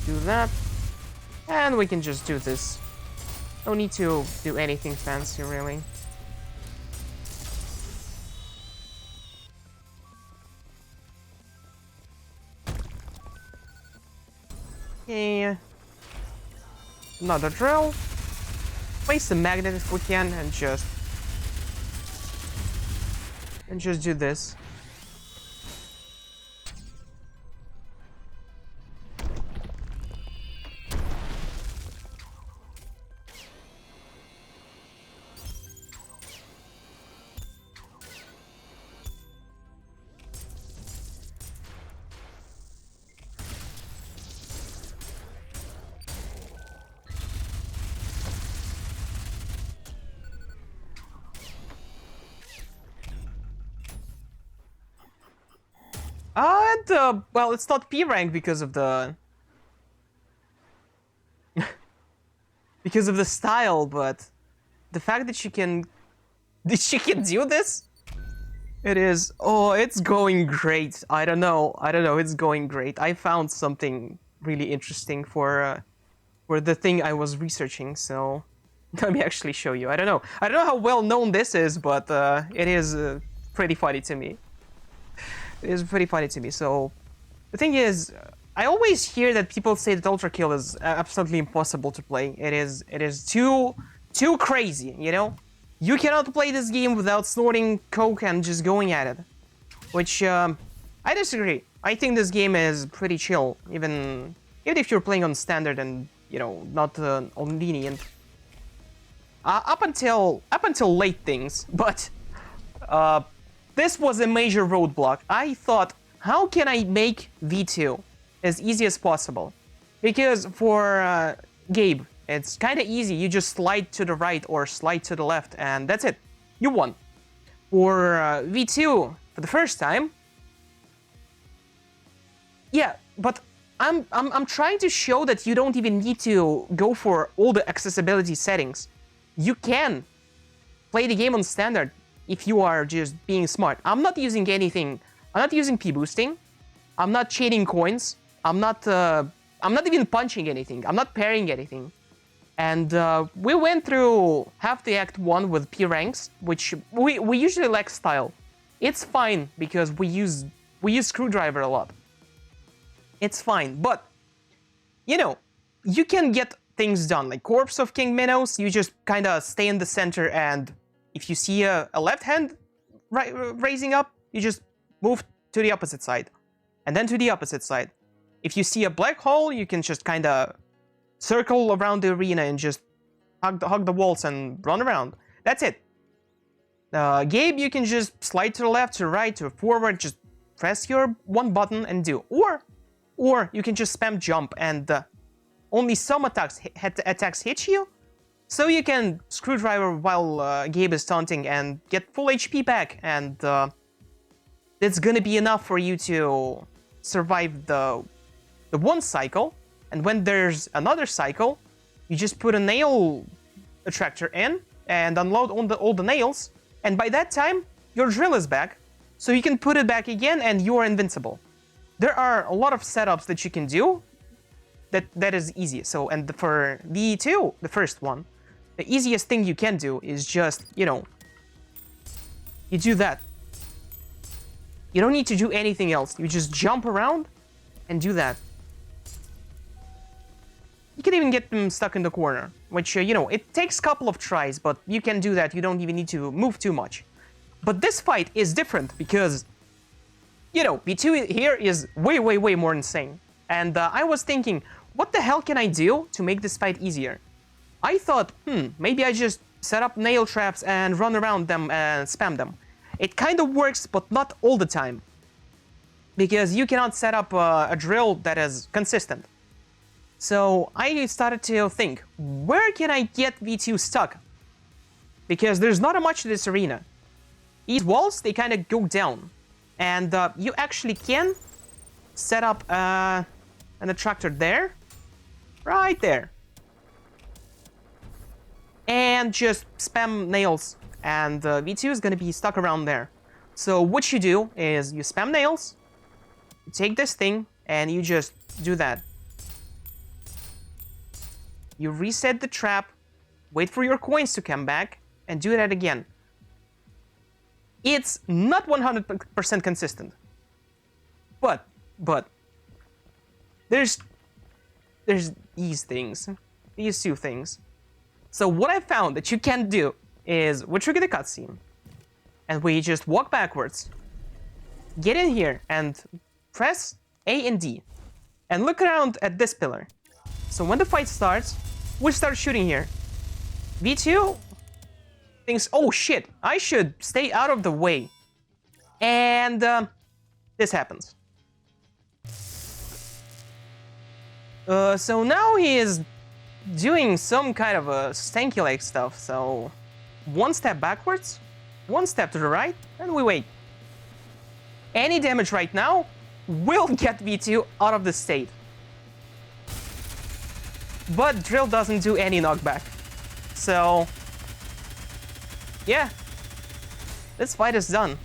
Do that. And we can just do this. No need to do anything fancy, really. Okay. Another drill. Place the magnet if we can and just do this. Well, it's not P rank because of the because of the style, but the fact that she can do this, it is. Oh, it's going great. I don't know. It's going great. I found something really interesting for for the thing I was researching, so let me actually show you. I don't know how well known this is, but it is pretty funny to me. It is pretty funny to me. So the thing is, I always hear that people say that Ultra Kill is absolutely impossible to play. It is too crazy, you know? You cannot play this game without snorting coke and just going at it. Which, I disagree. I think this game is pretty chill, even if you're playing on standard and, you know, not on lenient. Up until late things, but this was a major roadblock. I thought, how can I make V2 as easy as possible? Because for Gabe, it's kind of easy. You just slide to the right or slide to the left, and that's it. You won. For V2, for the first time, yeah, but I'm trying to show that you don't even need to go for all the accessibility settings. You can play the game on standard if you are just being smart. I'm not using anything. I'm not using P-boosting. I'm not chaining coins. I'm not even punching anything. I'm not parrying anything. And we went through half the Act 1 with P ranks, which we usually lack style. It's fine because we use Screwdriver a lot. It's fine, but you know, you can get things done. Like Corpse of King Minos, you just kind of stay in the center, and if you see a left hand raising up, you just move to the opposite side, and then to the opposite side. If you see a black hole, you can just kind of circle around the arena and just hug the walls and run around. That's it. Gabe, you can just slide to the left, to the right, to forward, just press your one button and do. Or you can just spam jump and only some attacks hit you, so you can Screwdriver while Gabe is taunting and get full HP back, and that's gonna be enough for you to survive the one cycle. And when there's another cycle, you just put a nail attractor in and unload all the nails, and by that time your drill is back, so you can put it back again and you are invincible. There are a lot of setups that you can do that is easy. So, and for V2, the first one, the easiest thing you can do is just, you know, you do that. You don't need to do anything else. You just jump around and do that. You can even get them stuck in the corner, which, you know, it takes a couple of tries, but you can do that. You don't even need to move too much. But this fight is different because, you know, V2 here is way more insane. And I was thinking, what the hell can I do to make this fight easier? I thought, maybe I just set up nail traps and run around them and spam them. It kind of works, but not all the time. Because you cannot set up a drill that is consistent. So I started to think, where can I get V2 stuck? Because there's not much to this arena. These walls, they kind of go down. And you actually can set up an attractor there. Right there. And just spam nails. And V2 is going to be stuck around there. So what you do is you spam nails. You take this thing and you just do that. You reset the trap, wait for your coins to come back, and do that again. It's not 100% consistent. But there's these things, these two things. So what I found that you can do is we trigger the cutscene, and we just walk backwards, get in here, and press A and D, and look around at this pillar. So when the fight starts, we start shooting here. V2 thinks, oh shit, I should stay out of the way. And this happens. So now he is doing some kind of a stanky-like stuff. So one step backwards, one step to the right, and we wait. Any damage right now will get V2 out of the state. But drill doesn't do any knockback. So yeah, this fight is done.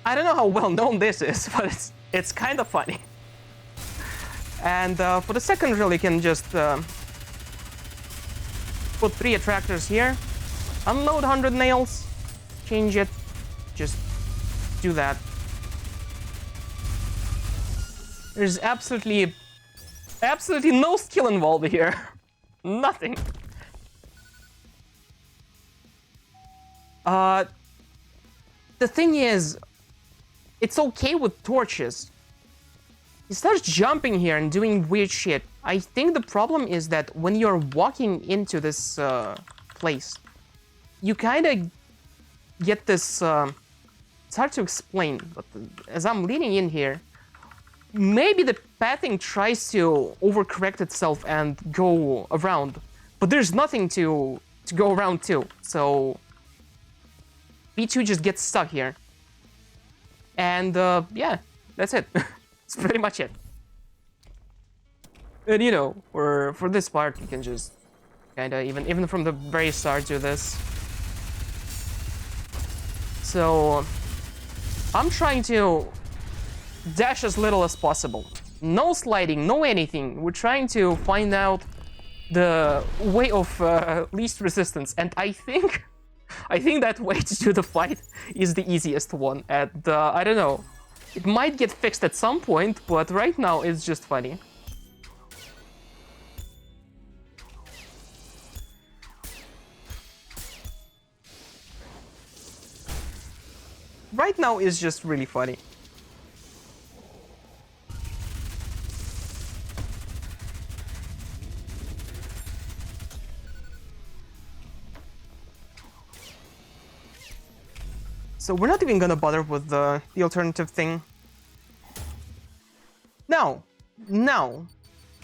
I don't know how well known this is, but It's kind of funny. And for the second drill, you can just put 3 attractors here, unload 100 nails, change it, just do that. There's absolutely no skill involved here. Nothing. The thing is, it's okay with torches. He starts jumping here and doing weird shit. I think the problem is that when you're walking into this place, you kind of get this... it's hard to explain, but as I'm leaning in here, maybe the pathing tries to overcorrect itself and go around, but there's nothing to go around to, so B2 just gets stuck here. And yeah, that's it. That's pretty much it. And you know, for this part, you can just kind of even from the very start do this. So I'm trying to dash as little as possible. No sliding, no anything. We're trying to find out the way of least resistance, and I think that way to do the fight is the easiest one. And I don't know, it might get fixed at some point, but right now it's just funny. Right now is just really funny. So we're not even gonna bother with the alternative thing. No,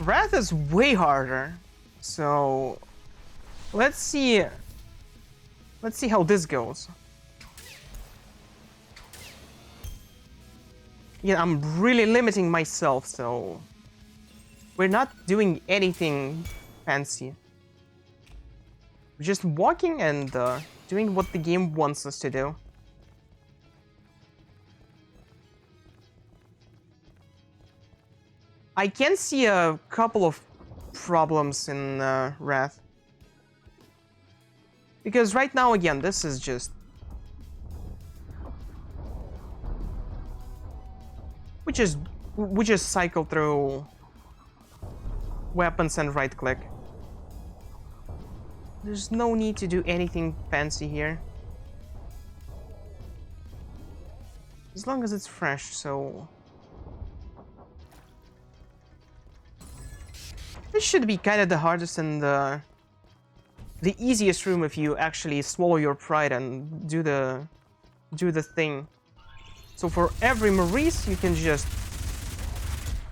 Wrath is way harder. So let's see how this goes. Yeah, I'm really limiting myself, so we're not doing anything fancy. We're just walking and doing what the game wants us to do. I can see a couple of problems in Wrath. Because right now, again, this is just... We just cycle through weapons and right-click. There's no need to do anything fancy here. As long as it's fresh, so... This should be kind of the hardest and the easiest room if you actually swallow your pride and do the thing. So for every Maurice, you can just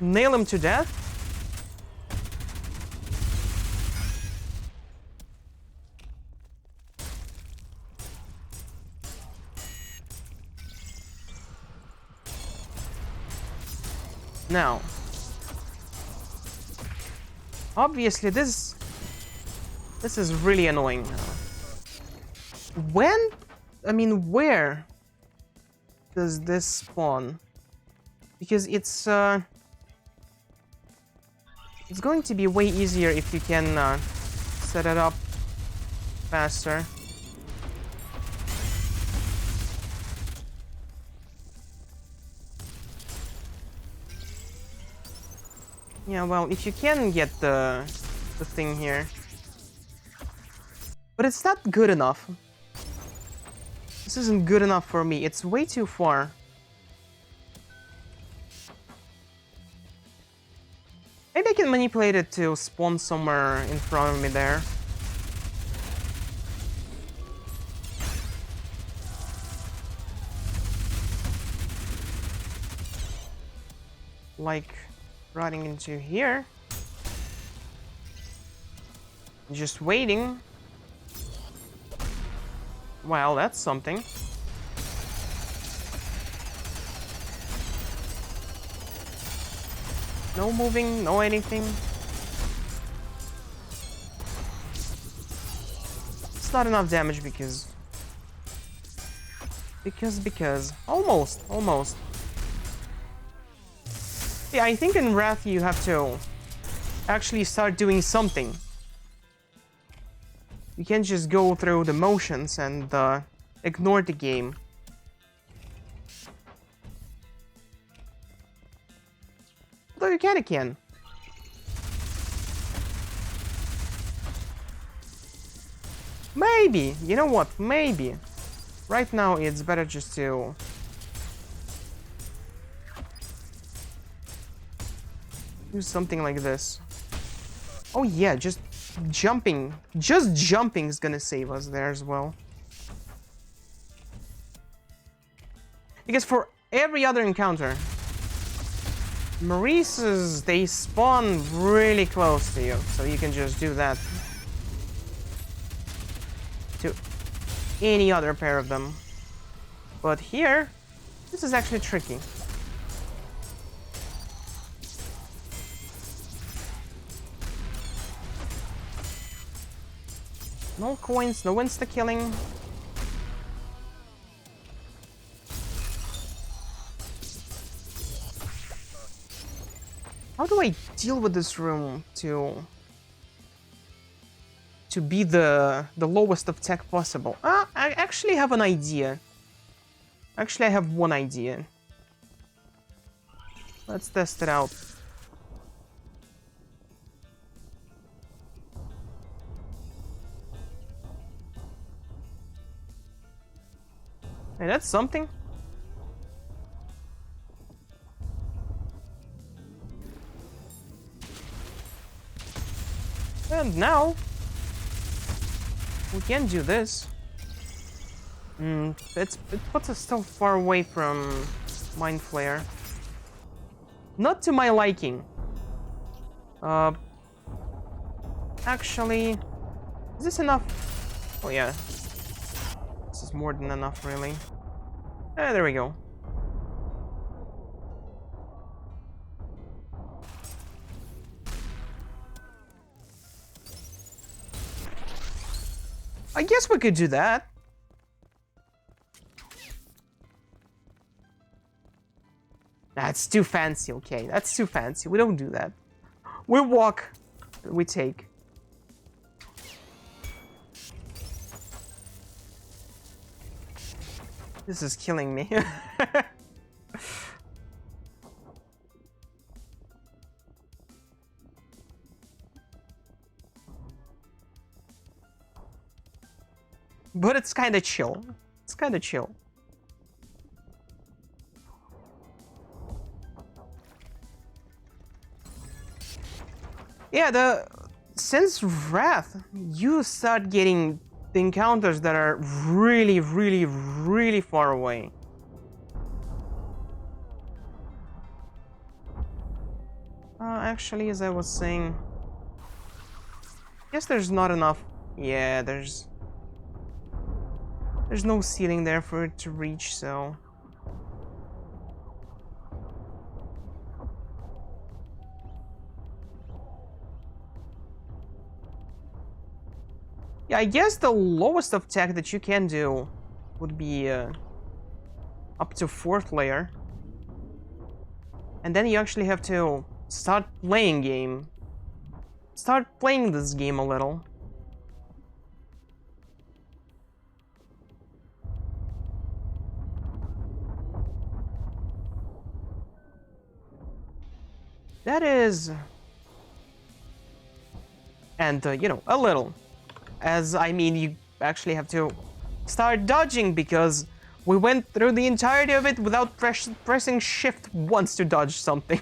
nail him to death. Now, obviously this is really annoying. Where does this spawn? Because it's going to be way easier if you can set it up faster. Yeah, well, if you can get the thing here. But it's not good enough. This isn't good enough for me. It's way too far. Maybe I can manipulate it to spawn somewhere in front of me there. Like running into here. Just waiting. Well, that's something. No moving, no anything. It's not enough damage because... Almost. Yeah, I think in Wrath you have to actually start doing something. You can't just go through the motions and ignore the game. Although you kinda can. Maybe, you know what, maybe. Right now it's better just to... do something like this. Oh yeah, just jumping. Just jumping is gonna save us there as well. Because for every other encounter, Maurices, they spawn really close to you, so you can just do that to any other pair of them. But here, this is actually tricky. No coins, no insta-killing. How do I deal with this room to be the lowest of tech possible? I actually have an idea. Actually, I have one idea. Let's test it out. Hey, that's something. And now we can do this. It puts us still far away from Mind Flayer. Not to my liking. Actually, is this enough? Oh yeah. This is more than enough, really. There we go. I guess we could do that. That's too fancy, okay. That's too fancy. We don't do that. We walk, we take. This is killing me. But it's kind of chill. It's kind of chill. Yeah, since Wrath, you start getting the encounters that are really, really, really far away. Actually, as I was saying, I guess there's not enough. Yeah, there's no ceiling there for it to reach, so. Yeah, I guess the lowest of tech that you can do would be up to 4th layer. And then you actually have to start playing game. Start playing this game a little. That is... And, you know, a little. As, I mean, you actually have to start dodging because we went through the entirety of it without pressing shift once to dodge something.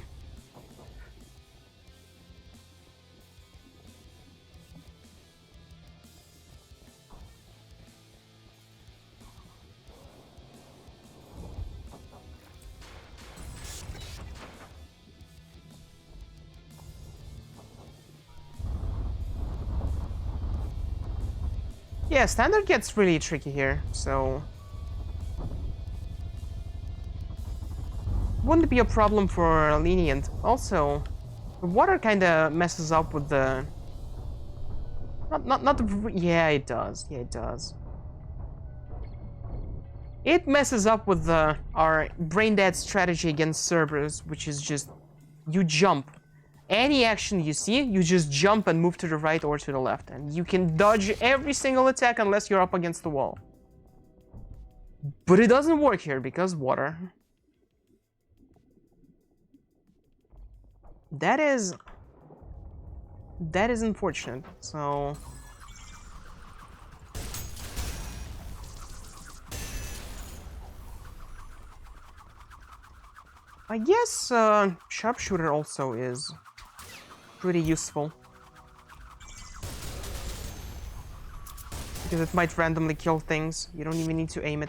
Yeah, standard gets really tricky here, so... Wouldn't be a problem for lenient. Also, the water kinda messes up with the... Not the... Yeah, it does. Yeah, it does. It messes up with our brain dead strategy against Cerberus, which is just you jump. Any action you see, you just jump and move to the right or to the left. And you can dodge every single attack unless you're up against the wall. But it doesn't work here because water. That is unfortunate. So I guess sharpshooter also is pretty useful because it might randomly kill things. You don't even need to aim it.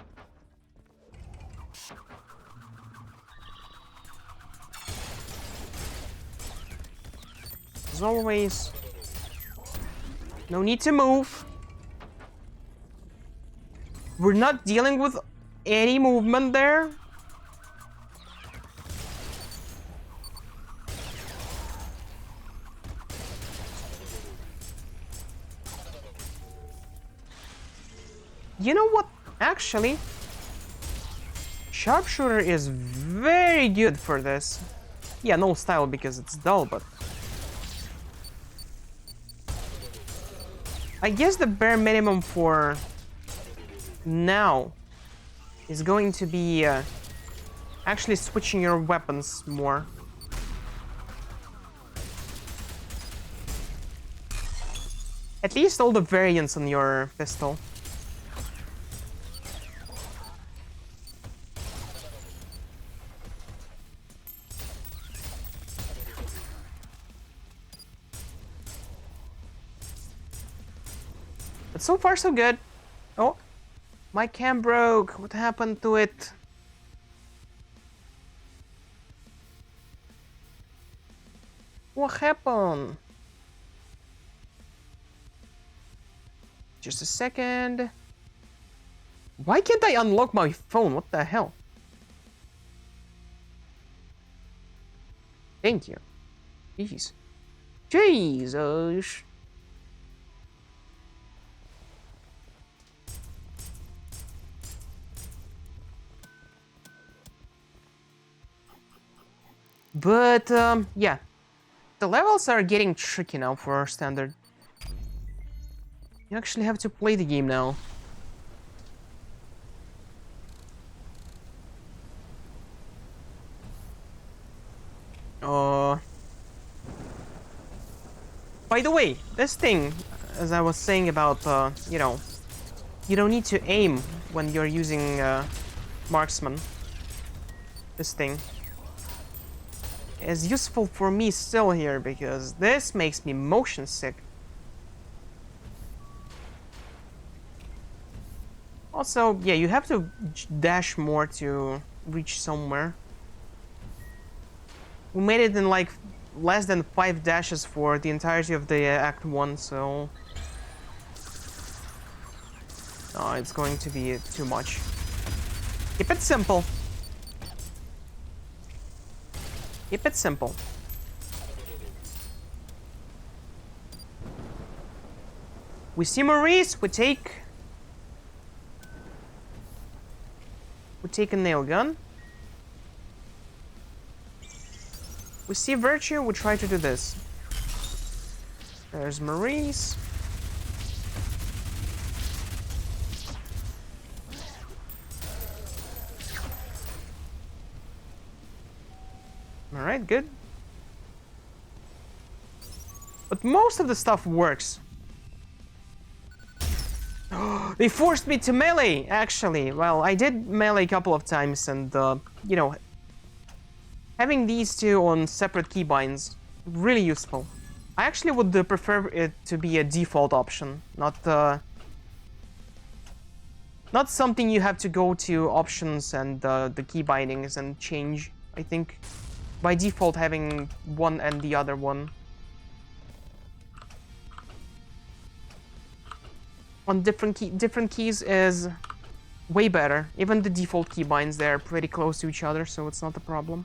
As always, no need to move. We're not dealing with any movement there. You know what? Actually, sharpshooter is very good for this. Yeah, no style because it's dull, but I guess the bare minimum for now is going to be actually switching your weapons more. At least all the variants on your pistol. But so far so good. Oh, my cam broke. What happened to it? What happened? Just a second. Why can't I unlock my phone? What the hell? Thank you. Jeez. Jesus. But, yeah. The levels are getting tricky now for our standard. You actually have to play the game now. By the way, this thing, as I was saying about, you know, you don't need to aim when you're using marksman. This thing is useful for me still here because this makes me motion sick. Also, yeah, you have to dash more to reach somewhere. We made it in like less than 5 dashes for the entirety of the Act 1, so oh, it's going to be too much. Keep it simple. Keep it simple. We see Maurice, we take a nail gun. We see Virtue, we try to do this. There's Maurice. Alright, good. But most of the stuff works. They forced me to melee, actually. Well, I did melee a couple of times, and, you know, having these two on separate keybinds, really useful. I actually would prefer it to be a default option, not something you have to go to options and the key bindings and change. I think by default having one and the other one on different keys is way better. Even the default keybinds, they're pretty close to each other, so it's not a problem.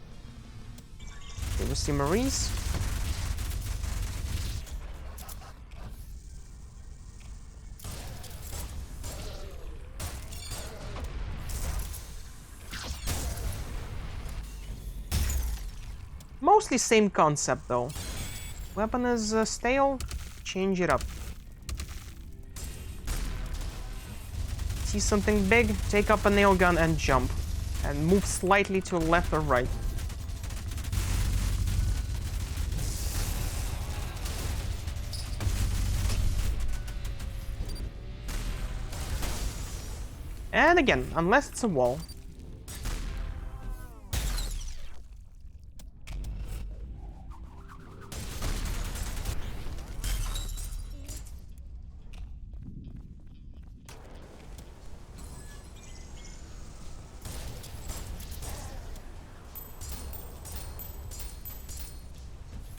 Okay, we see Maurice. Mostly same concept though. Weapon is stale, change it up. See something big, take up a nail gun and jump. And move slightly to left or right. And again, unless it's a wall.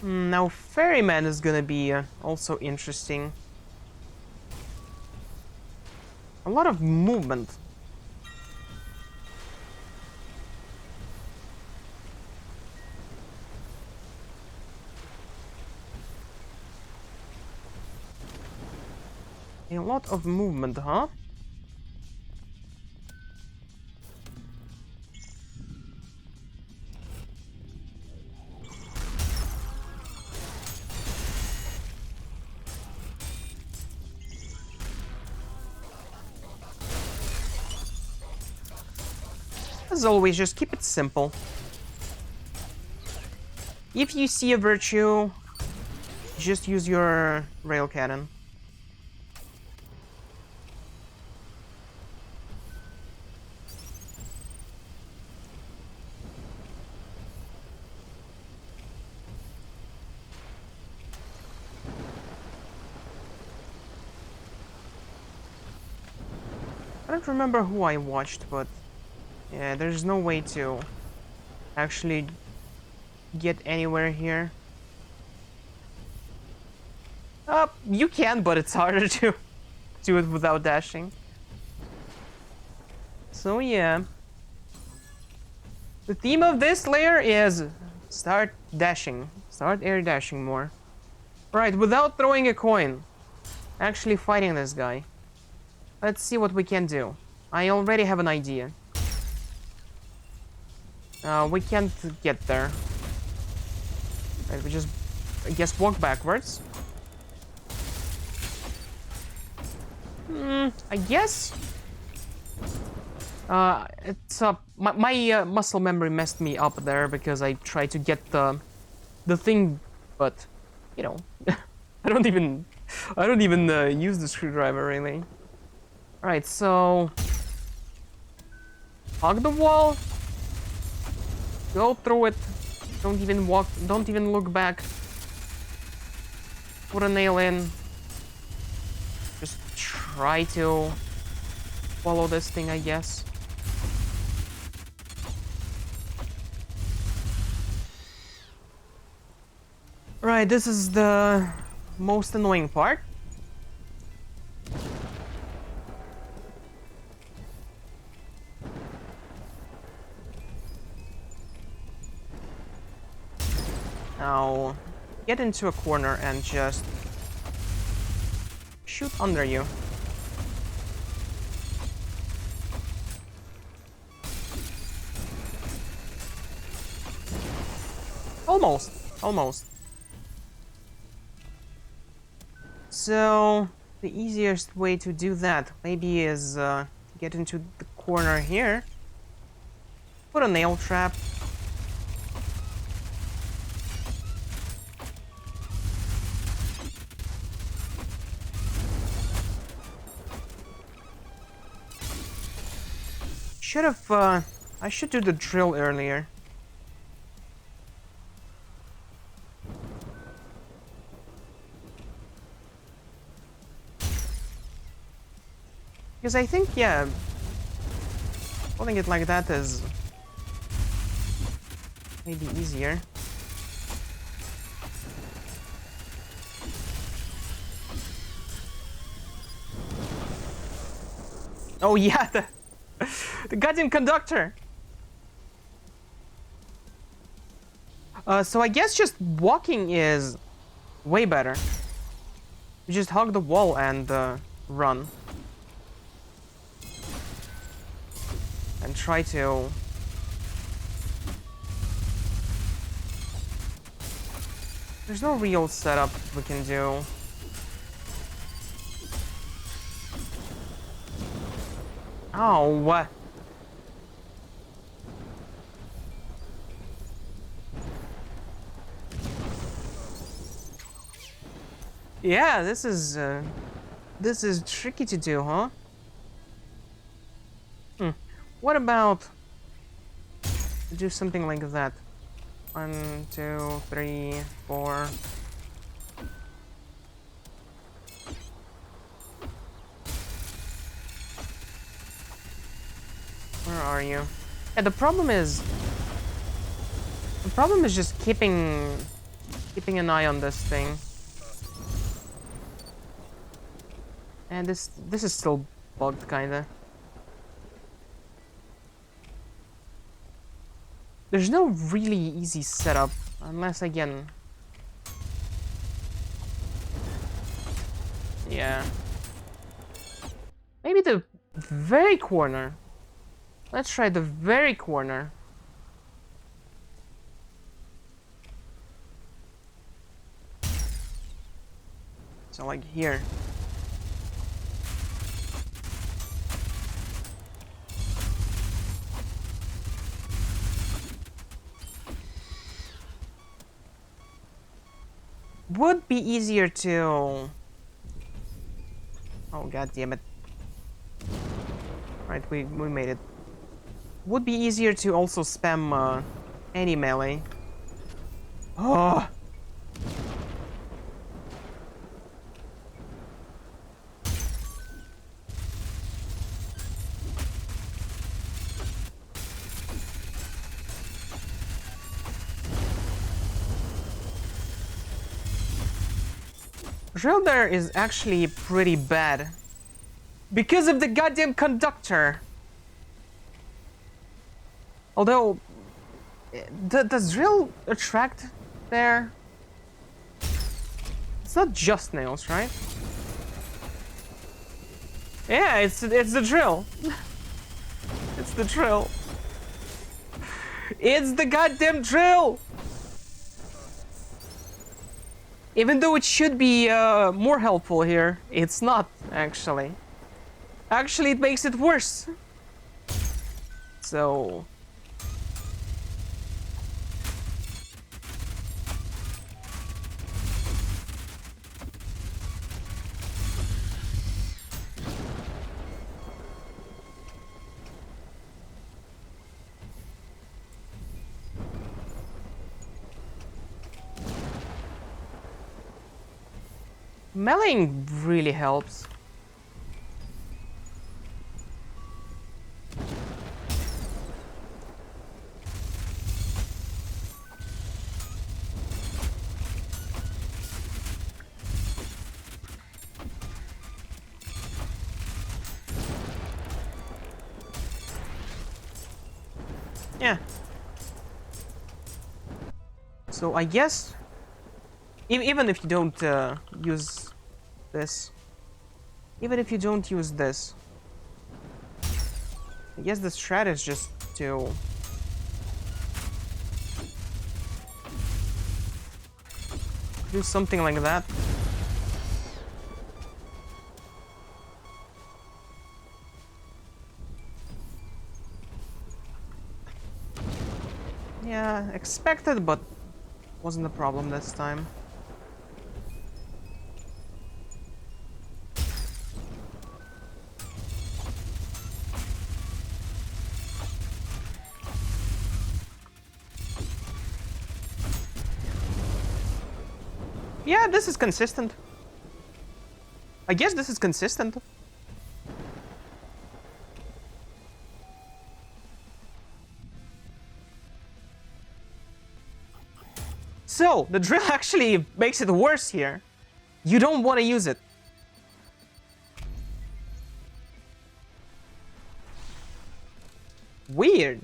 Now Ferryman is gonna be also interesting. A lot of movement. A lot of movement, huh? As always, just keep it simple. If you see a virtue, just use your rail cannon. I don't remember who I watched, but yeah, there's no way to actually get anywhere here. You can, but it's harder to do it without dashing. So yeah. The theme of this layer is start dashing. Start air dashing more. Right, without throwing a coin. Actually fighting this guy. Let's see what we can do. I already have an idea. We can't get there. Right, we just, I guess, walk backwards. I guess. It's my muscle memory messed me up there because I tried to get the thing, but you know, I don't even use the screwdriver really. All right, so hug the wall, go through it. Don't even walk. Don't even look back. Put a nail in. Just try to follow this thing, I guess. Right, this is the most annoying part. Now, get into a corner and just shoot under you. Almost, almost. So, the easiest way to do that maybe is get into the corner here, put a nail trap, should have, I should do the drill earlier. Because I think, yeah, holding it like that is maybe easier. Oh yeah, the goddamn conductor! So I guess just walking is way better. You just hug the wall and run. And try to There's no real setup we can do. Oh, what? Yeah, this is tricky to do, huh? What about do something like that? 1, 2, 3, 4. Where are you? Yeah, the problem is just keeping an eye on this thing. And this is still bugged, kinda. There's no really easy setup, unless again. Yeah. Maybe the very corner. Let's try the very corner. So like here. Would be easier to... Oh, god damn it. Right, we made it. Would be easier to also spam any melee. Oh! Drill there is actually pretty bad. Because of the goddamn conductor. Although, does drill attract there? It's not just nails, right? Yeah, it's the drill. It's the drill. It's the goddamn drill! Even though it should be more helpful here, it's not, actually. Actually, it makes it worse. So... Meleeing really helps. Yeah. So I guess even if you don't use this, even if you don't use this, I guess the strat is just to do something like that. Yeah, expected, but wasn't a problem this time. Yeah, this is consistent. I guess this is consistent. So, the drill actually makes it worse here. You don't want to use it. Weird.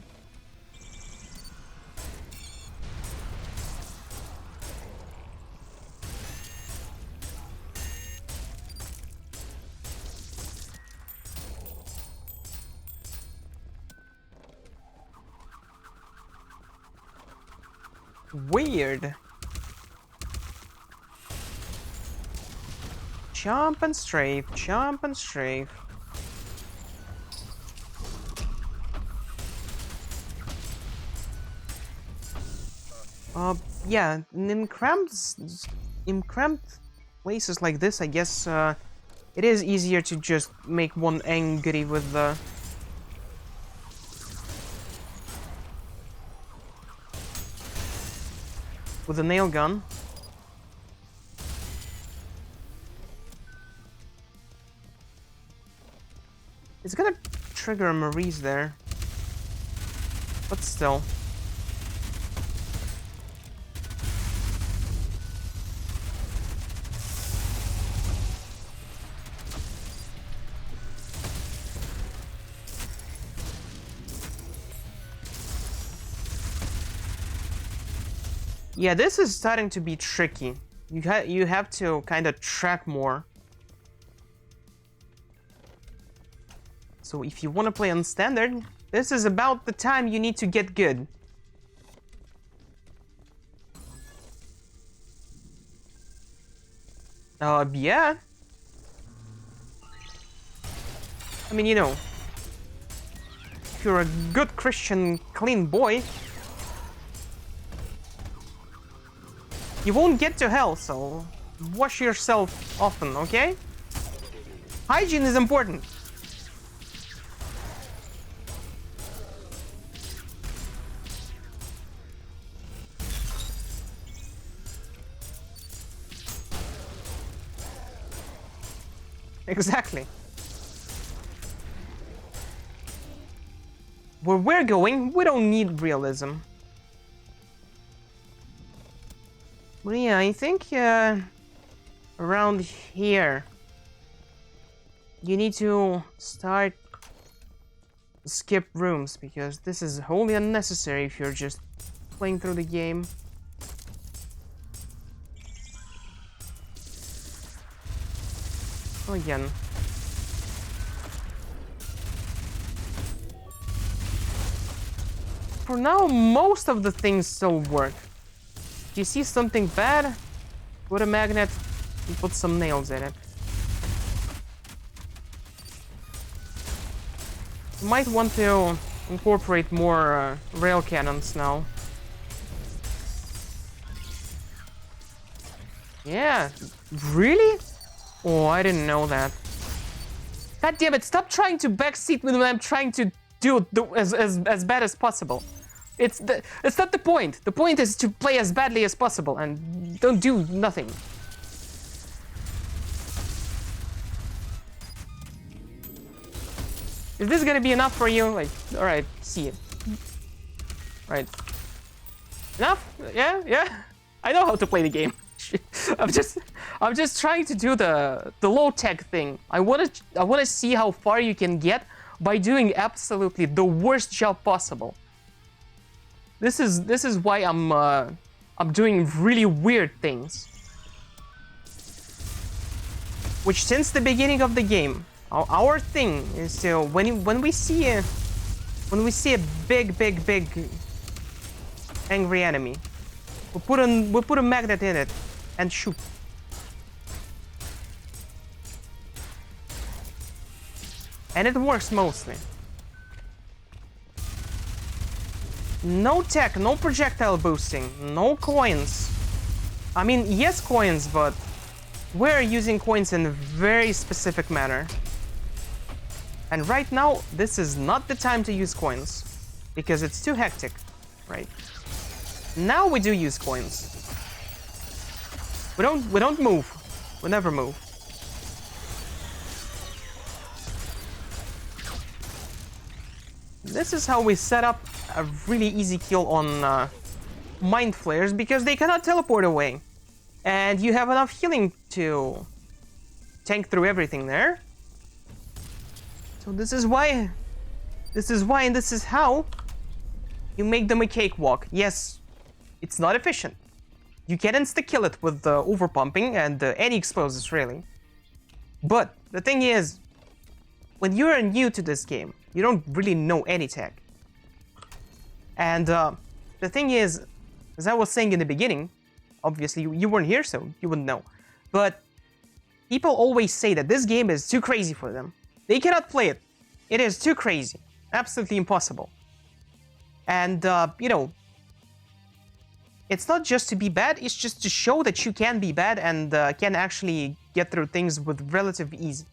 Weird. Jump and strafe, jump and strafe. Yeah, in cramped places like this, I guess, it is easier to just make one angry with the... with the nail gun. It's gonna trigger a Maurice there. But still. Yeah, this is starting to be tricky. You have to kind of track more. So if you want to play on standard, this is about the time you need to get good. Yeah. I mean, you know, if you're a good Christian, clean boy, you won't get to hell, so wash yourself often, okay? Hygiene is important. Exactly. Where we're going, we don't need realism. But yeah, I think around here you need to start skip rooms, because this is wholly unnecessary if you're just playing through the game. Again. For now, most of the things still work. If you see something bad, put a magnet and put some nails in it. You might want to incorporate more rail cannons now. Yeah, really? Oh, I didn't know that. God damn it, stop trying to backseat me when I'm trying to do as bad as possible. It's not the point. The point is to play as badly as possible and don't do nothing. Is this gonna be enough for you? Like, alright, see it. Right. Enough? Yeah? I know how to play the game. I'm just trying to do the low-tech thing. I wanna see how far you can get by doing absolutely the worst job possible. This is why I'm doing really weird things. Which, since the beginning of the game, our thing is to when we see a big angry enemy, we put a magnet in it and shoot. And it works mostly. No tech, no projectile boosting, no coins. I mean, yes, coins, but we're using coins in a very specific manner. And right now, this is not the time to use coins, because it's too hectic, right? Now we do use coins. We don't move. We never move. This is how we set up a really easy kill on Mind Flayers, because they cannot teleport away. And you have enough healing to tank through everything there. So this is why, and this is how you make them a cakewalk. Yes, it's not efficient. You can insta-kill it with the overpumping and any explosives, really. But the thing is, when you're new to this game, you don't really know any tech. And the thing is, as I was saying in the beginning, obviously you weren't here, so you wouldn't know. But People always say that this game is too crazy for them. They cannot play it. It is too crazy. Absolutely impossible. And, you know, it's not just to be bad, it's just to show that you can be bad and can actually get through things with relative ease.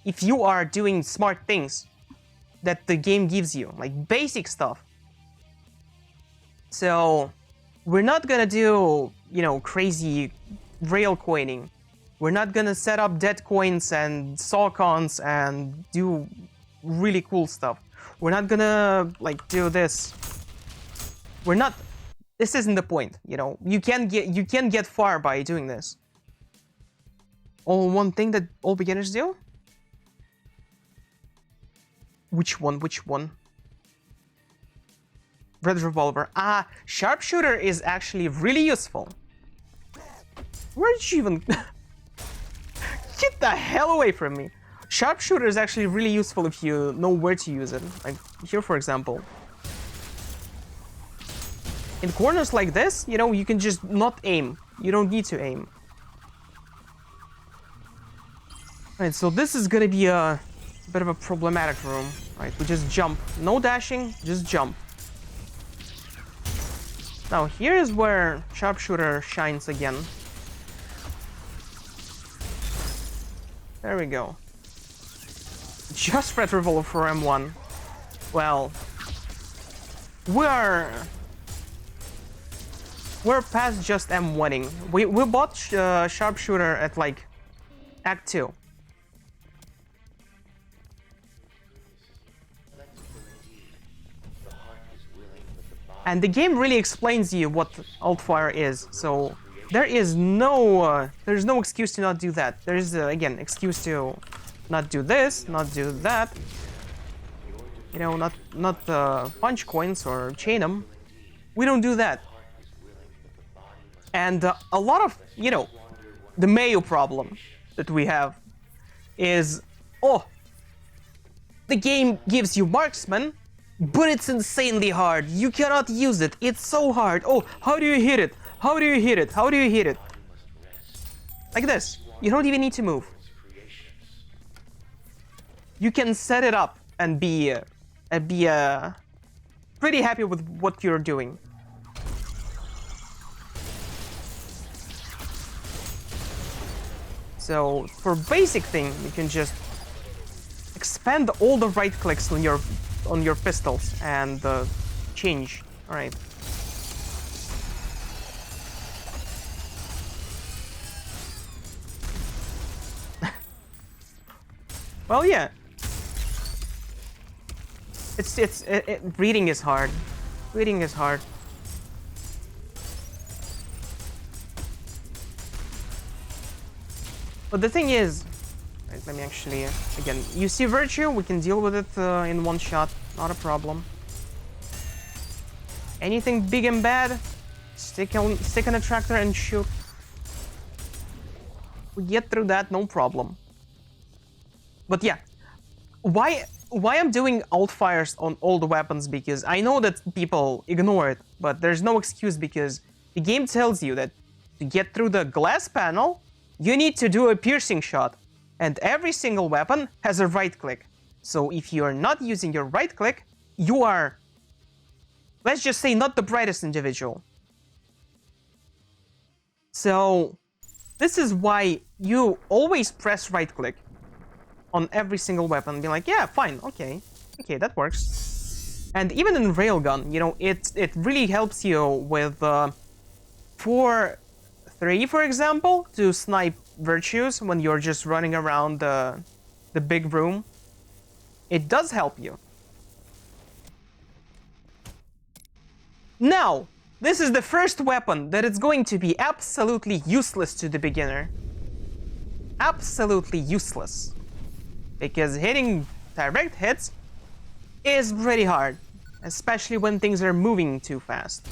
If you are doing smart things that the game gives you, like basic stuff. So, we're not gonna do, you know, crazy rail coining. We're not gonna set up dead coins and saw cons and do really cool stuff. We're not gonna, like, do this. We're not... This isn't the point, you know. You can get far by doing this. One thing that all beginners do? Which one? Which one? Red revolver. Ah, sharpshooter is actually really useful. Where did you even... Get the hell away from me. Sharpshooter is actually really useful if you know where to use it. Like here, for example. In corners like this, you know, you can just not aim. You don't need to aim. Alright, so this is gonna be a bit of a problematic room. Right, we just jump. No dashing, just jump. Now, here is where sharpshooter shines again. There we go. Just red revolver for M1. Well, we're past just M1ing. We bought sharpshooter at like Act 2. And the game really explains you what Altfire is, so there is there's no excuse to not do that. There's again excuse to not do this, not do that. You know, not punch coins or chain them. We don't do that. And a lot of, you know, the Mayo problem that we have is, oh, the game gives you marksman, but it's insanely hard. You cannot use it. It's so hard. Oh, how do you hit it? How do you hit it? How do you hit it? Like this. You don't even need to move. You can set it up and be pretty happy with what you're doing. So for basic thing, you can just expand all the right clicks on your pistols and change. All right. Well, yeah. Reading is hard. Reading is hard. But the thing is, right, let me actually, again, you see Virtue, we can deal with it in one shot, not a problem. Anything big and bad, stick on a tractor and shoot. We get through that, no problem. But yeah, why I'm doing alt fires on all the weapons, because I know that people ignore it, but there's no excuse, because the game tells you that to get through the glass panel, you need to do a piercing shot, and every single weapon has a right click. So if you're not using your right click, you are, let's just say, not the brightest individual. So this is why you always press right click on every single weapon, be like, yeah, fine, okay, that works. And even in Railgun, you know, it really helps you with 4-3, for example, to snipe Virtues when you're just running around the big room. It does help you. Now, this is the first weapon that is going to be absolutely useless to the beginner. Absolutely useless. Because hitting direct hits is pretty hard, especially when things are moving too fast.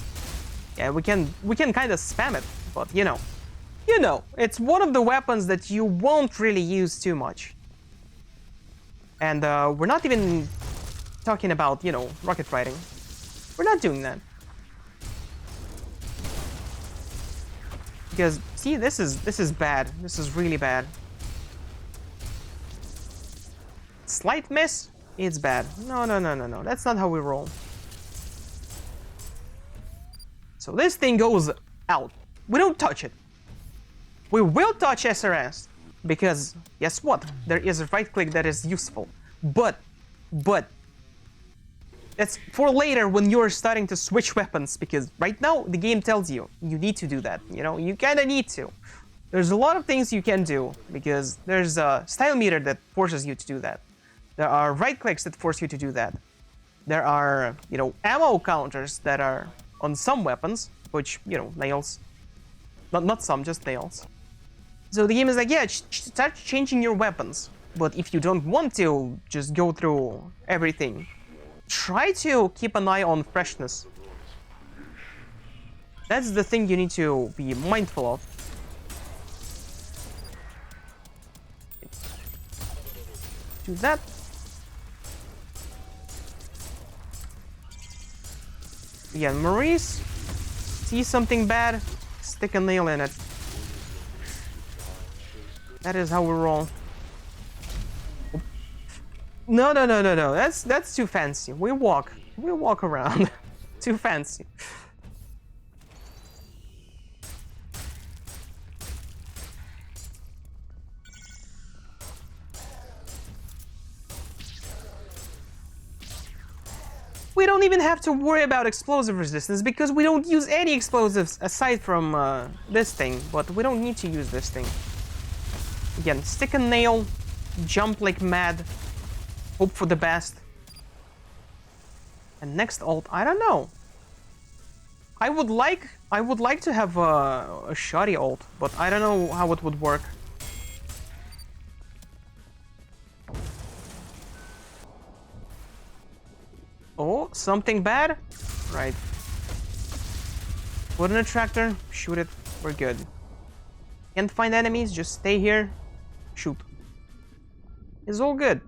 Yeah, we can kind of spam it, but you know, it's one of the weapons that you won't really use too much. And we're not even talking about, you know, rocket riding. We're not doing that. Because see, this is bad. This is really bad. slight miss, it's bad. No, no, no, no, no. That's not how we roll. So this thing goes out. We don't touch it. We will touch SRS because guess what? There is a right click that is useful. But that's for later when you're starting to switch weapons, because right now the game tells you need to do that. You know, you kind of need to. There's a lot of things you can do because there's a style meter that forces you to do that. There are right clicks that force you to do that. There are, you know, ammo counters that are on some weapons, which, you know, nails. Not some, just nails. So the game is like, yeah, start changing your weapons. But if you don't want to just go through everything, try to keep an eye on freshness. That's the thing you need to be mindful of. Do that. Yeah, Maurice, see something bad, stick a nail in it. That is how we roll. No, no, no, no, no. That's too fancy. We walk around. Too fancy. We don't even have to worry about explosive resistance because we don't use any explosives aside from this thing, but we don't need to use this thing. Again, stick a nail, jump like mad, hope for the best. And next ult, I don't know. I would like to have a shoddy ult, but I don't know how it would work. Oh, something bad? Right. Put in a tractor, shoot it, we're good. Can't find enemies, just stay here, shoot. It's all good.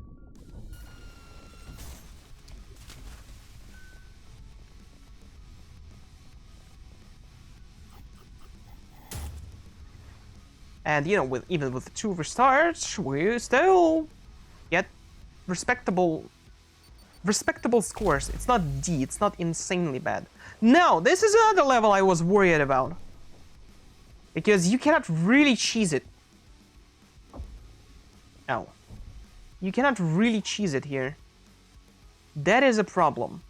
And you know, even with 2 restarts, we still get respectable scores. It's not D, it's not insanely bad. Now, this is another level I was worried about. Because you cannot really cheese it. Ow. You cannot really cheese it here. That is a problem.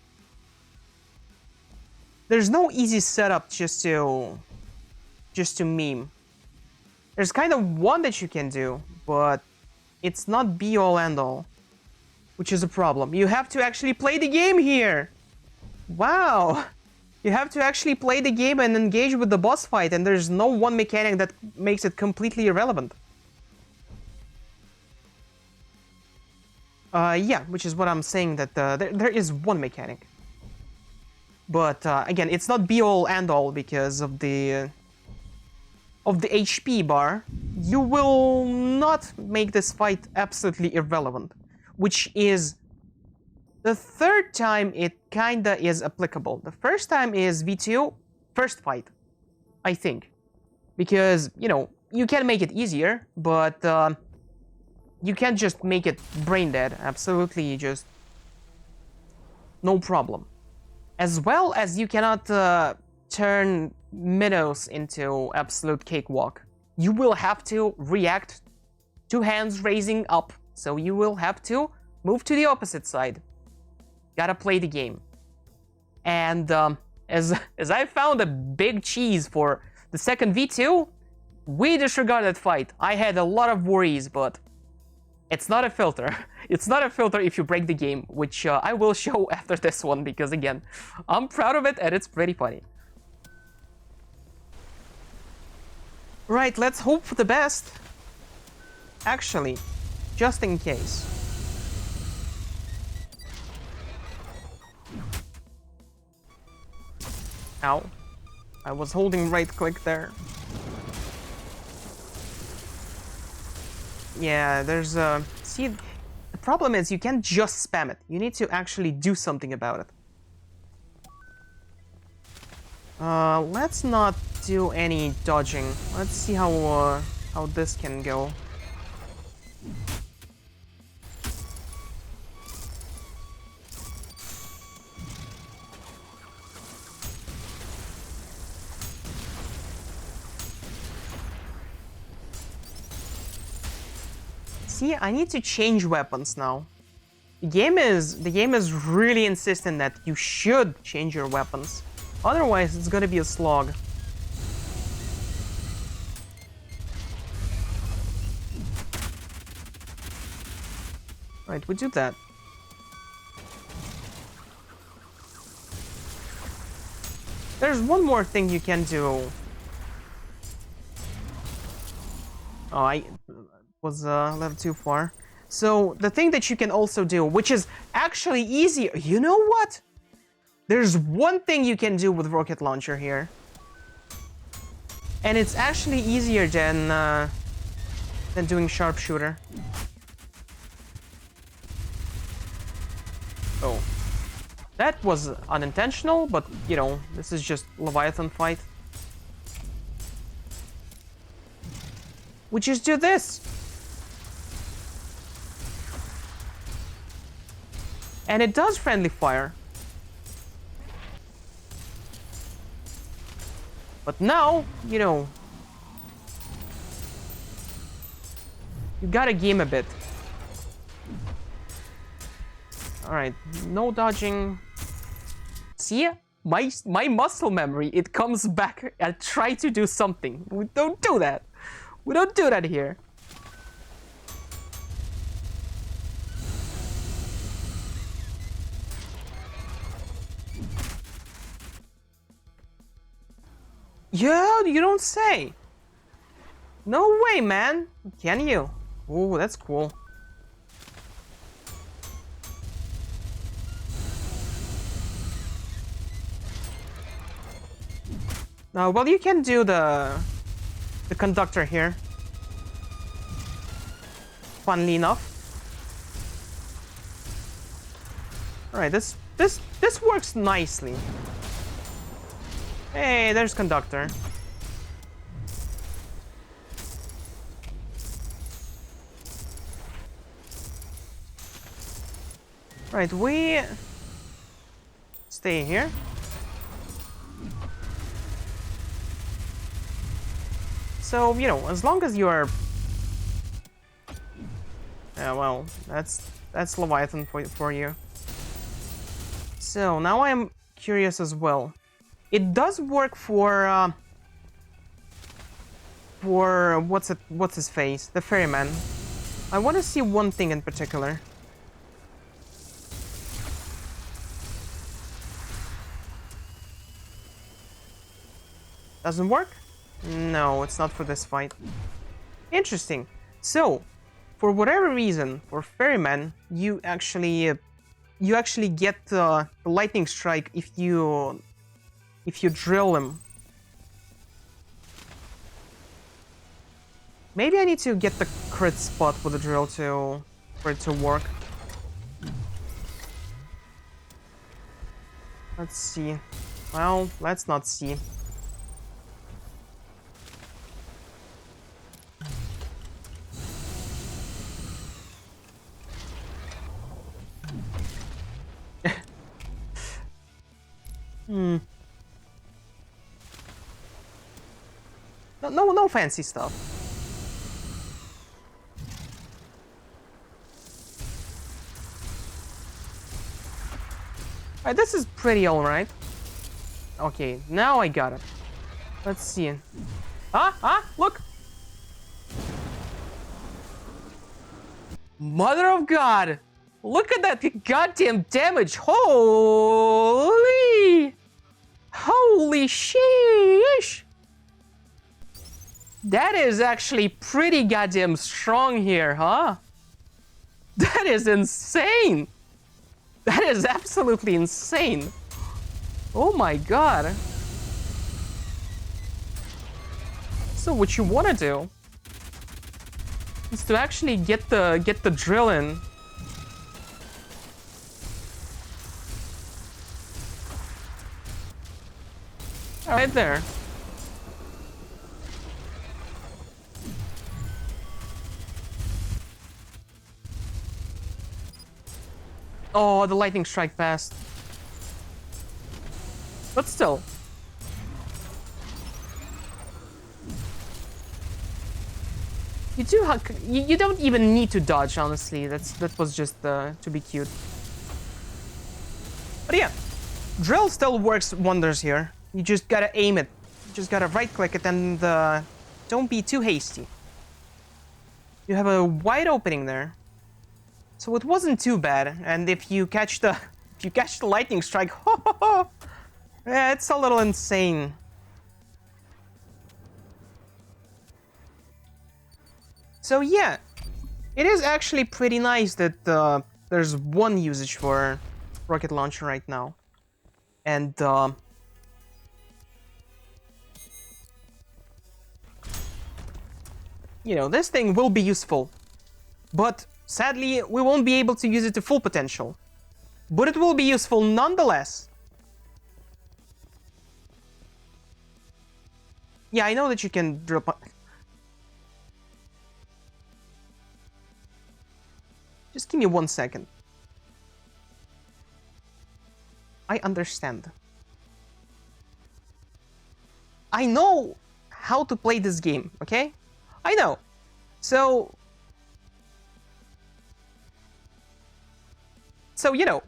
There's no easy setup just to meme. There's kind of one that you can do, but it's not be-all end-all. Which is a problem. You have to actually play the game here! Wow! You have to actually play the game and engage with the boss fight, and there's no one mechanic that makes it completely irrelevant. Yeah, which is what I'm saying, that there is one mechanic. But again, it's not be-all end-all because of the HP bar. You will not make this fight absolutely irrelevant. Which is the third time it kinda is applicable. The first time is V2, first fight, I think. Because, you know, you can make it easier, but you can't just make it brain dead. Absolutely, just no problem. As well as you cannot turn minnows into absolute cakewalk. You will have to react to hands raising up. So you will have to move to the opposite side. Gotta play the game. And as I found a big cheese for the second V2, we disregarded fight. I had a lot of worries, but it's not a filter. It's not a filter if you break the game, which I will show after this one, because again, I'm proud of it and it's pretty funny. Right, let's hope for the best. Actually, just in case. Ow. I was holding right click there. Yeah, there's a... See, the problem is you can't just spam it. You need to actually do something about it. Let's not do any dodging. Let's see how this can go. see, I need to change weapons now. The game is really insistent that you should change your weapons. Otherwise, it's gonna be a slog. Right, we do that. There's one more thing you can do. Oh, I was a little too far. So the thing that you can also do, which is actually easier. You know what? There's one thing you can do with rocket launcher here, and it's actually easier than doing sharpshooter. Oh, that was unintentional, but you know, this is just Leviathan fight. We just do this. And it does friendly fire. But now, you know, you gotta game a bit. Alright, no dodging. See? My muscle memory, it comes back and try to do something. We don't do that. We don't do that here. Yeah, you don't say. No way, man. Can you? Ooh, that's cool. Well, you can do the conductor here. Funnily enough. All right, this works nicely. Hey, there's conductor. Right, we stay here. So, you know, as long as you are... Yeah, well, that's Leviathan for you. So, now I'm curious as well. It does work for what's his face? The ferryman. I want to see one thing in particular. Doesn't work? No, it's not for this fight. Interesting. So, for whatever reason, for ferryman, you actually get the lightning strike if you drill him. Maybe I need to get the crit spot with the drill for it to work. Let's see. Well, let's not see. No fancy stuff. Alright, this is pretty alright. Okay, now I got it. Let's see. Look! Mother of God! Look at that goddamn damage! Holy sheesh! That is actually pretty goddamn strong here, huh? That is insane! That is absolutely insane! Oh my god! So what you wanna do is to actually get the drill in. Right there. Oh, the lightning strike passed. But still. You do you don't even need to dodge, honestly. That was just to be cute. But yeah, drill still works wonders here. You just gotta aim it. You just gotta right click it and don't be too hasty. You have a wide opening there. So it wasn't too bad, and if you catch the lightning strike, yeah, it's a little insane. So yeah, it is actually pretty nice that there's one usage for rocket launcher right now, and you know, this thing will be useful, but sadly, we won't be able to use it to full potential. But it will be useful nonetheless. Yeah, I know that you can drill... Just give me 1 second. I understand. I know how to play this game, okay? I know. So, you know,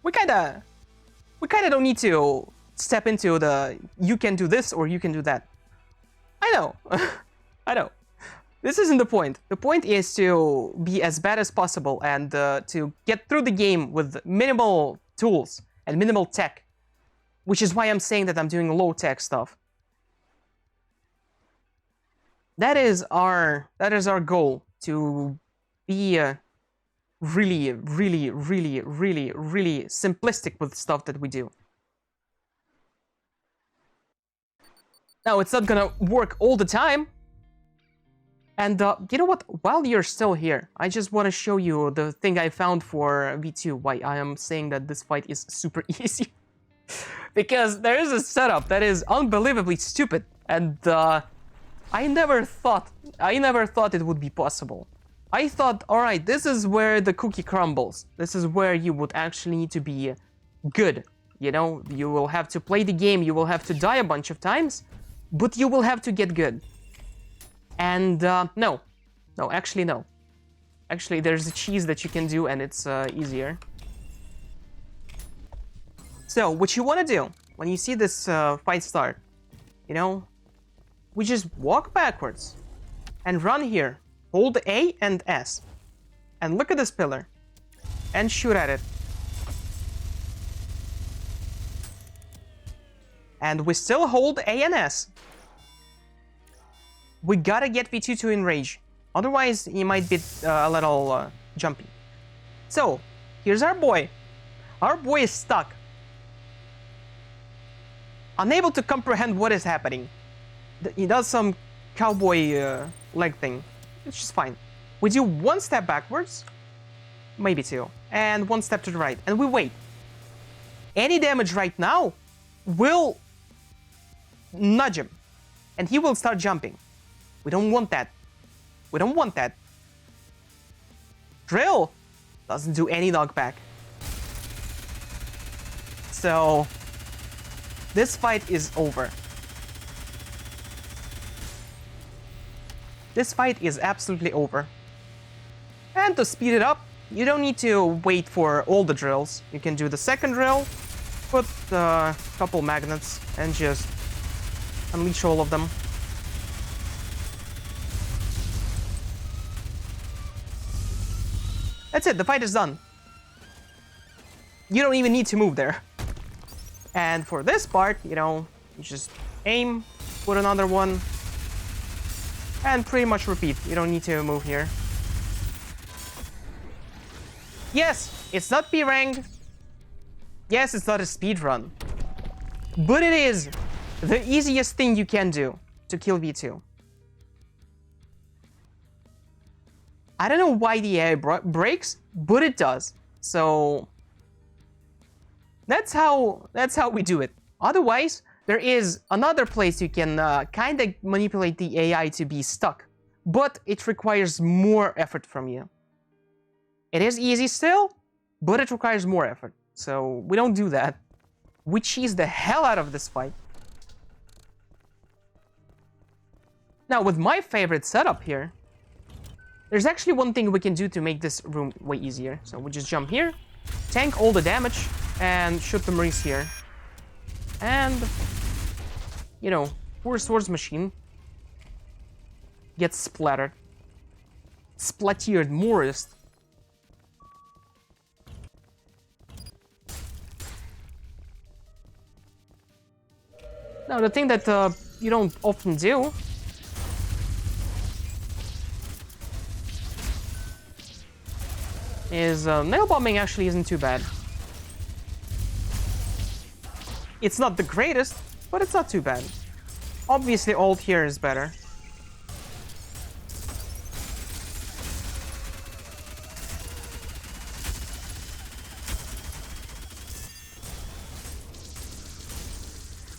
we kinda don't need to step into the you can do this or you can do that. I know. I know. This isn't the point. The point is to be as bad as possible and to get through the game with minimal tools and minimal tech, which is why I'm saying that I'm doing low tech stuff. That is our goal, to be really, really, really, really, really simplistic with stuff that we do. Now, it's not gonna work all the time. And you know what? While you're still here, I just want to show you the thing I found for V2, why I am saying that this fight is super easy. Because there is a setup that is unbelievably stupid, and I never thought it would be possible. I thought, alright, this is where the cookie crumbles. This is where you would actually need to be good. You know, you will have to play the game, you will have to die a bunch of times, but you will have to get good. And no, actually no. Actually, there's a cheese that you can do, and it's easier. So, what you want to do when you see this fight start, you know, we just walk backwards and run here. Hold A and S, and look at this pillar, and shoot at it. And we still hold A and S. We gotta get V2 to enrage, otherwise he might be a little jumpy. So, here's our boy. Our boy is stuck, unable to comprehend what is happening. He does some cowboy leg thing, which is fine. We do 1 step backwards, maybe 2, and 1 step to the right, and we wait. Any damage right now will nudge him, and he will start jumping. We don't want that. We don't want that. Drill doesn't do any knockback. So, this fight is over. This fight is absolutely over. And to speed it up, you don't need to wait for all the drills. You can do the second drill, put a couple magnets, and just unleash all of them. That's it, the fight is done. You don't even need to move there. And for this part, you know, you just aim, put another one, and pretty much repeat. You don't need to move here. Yes, it's not P rank. Yes, it's not a speed run. But it is the easiest thing you can do to kill V2. I don't know why the AI breaks, but it does. So that's how we do it. Otherwise, there is another place you can kind of manipulate the AI to be stuck, but it requires more effort from you. It is easy still, but it requires more effort. So we don't do that. We cheese the hell out of this fight. Now, with my favorite setup here, there's actually one thing we can do to make this room way easier. So we just jump here, tank all the damage, and shoot the Marines here. And, you know, poor Swords Machine gets splattered. Splattered, Morist. Now, the thing that you don't often do is nail bombing actually isn't too bad. It's not the greatest, but it's not too bad. Obviously, ult here is better.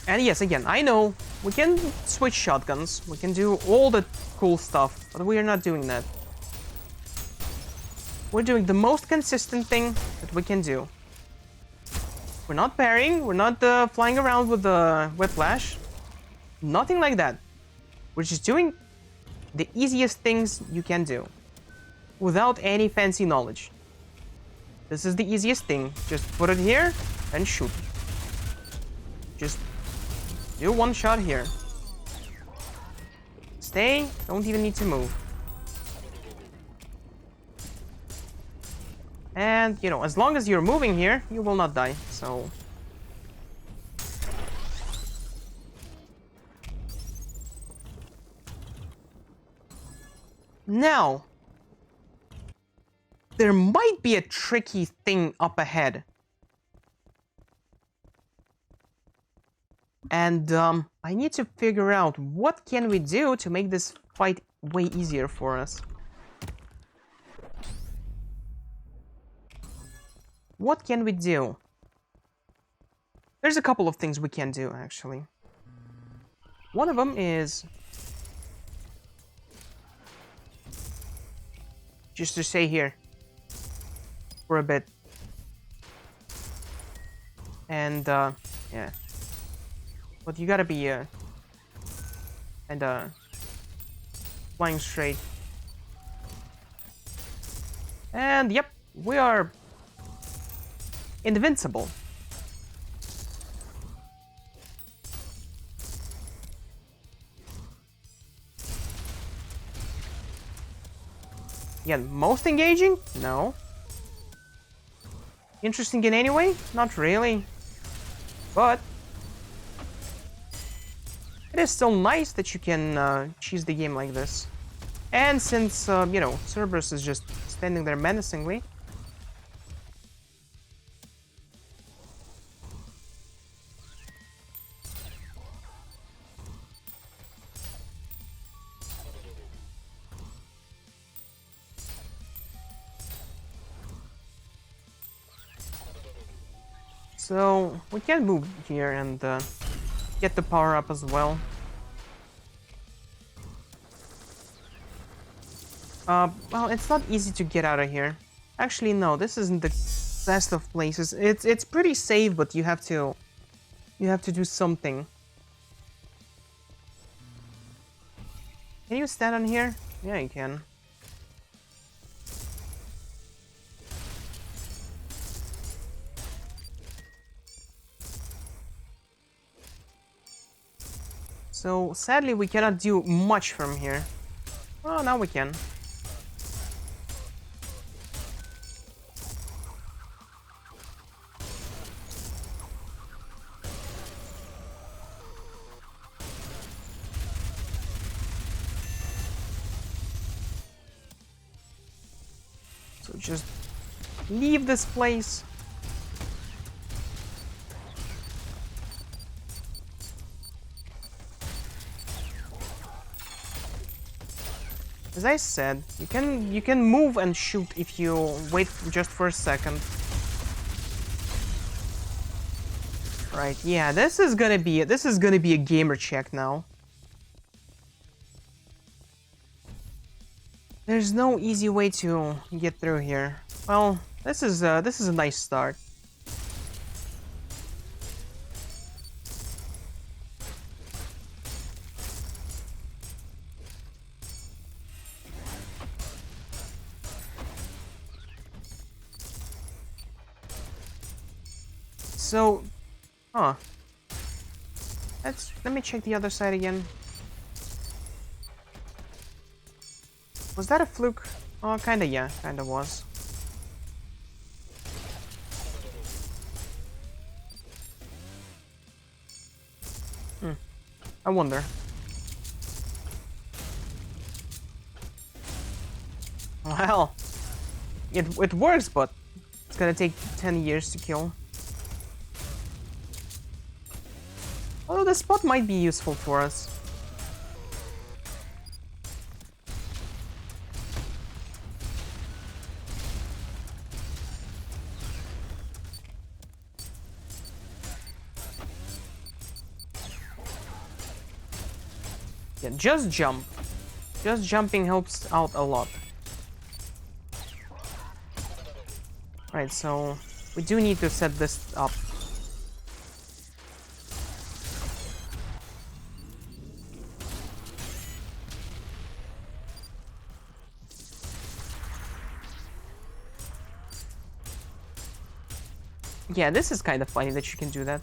And yes, again, I know we can switch shotguns, we can do all the cool stuff, but we are not doing that. We're doing the most consistent thing that we can do. We're not parrying, we're not flying around with the whiplash. Nothing like that. We're just doing the easiest things you can do without any fancy knowledge. This is the easiest thing. Just put it here and shoot. Just do one shot here. Stay, don't even need to move. And, you know, as long as you're moving here, you will not die, so... Now, there might be a tricky thing up ahead. And I need to figure out what can we do to make this fight way easier for us. What can we do? There's a couple of things we can do, actually. One of them is just to stay here for a bit. And, yeah. But you gotta be, flying straight. And, yep, we are invincible. Again, most engaging? No. Interesting in any way? Not really. But it is still nice that you can cheese the game like this. And since, you know, Cerberus is just standing there menacingly, so we can move here and get the power up as well. Well, it's not easy to get out of here. Actually, no, this isn't the best of places. It's pretty safe, but you have to do something. Can you stand on here? Yeah, you can. So, sadly, we cannot do much from here. Oh, now we can. So just leave this place. As I said, you can move and shoot if you wait just for a second. Right, yeah, this is gonna be a gamer check now. There's no easy way to get through here. Well, this is a nice start. So, huh. Let me check the other side again. Was that a fluke? Oh, kinda, yeah, kinda was. I wonder. Well, it works, but it's gonna take 10 years to kill. Although the spot might be useful for us. Yeah, just jump. Just jumping helps out a lot. Right, so we do need to set this up. Yeah, this is kind of funny that you can do that.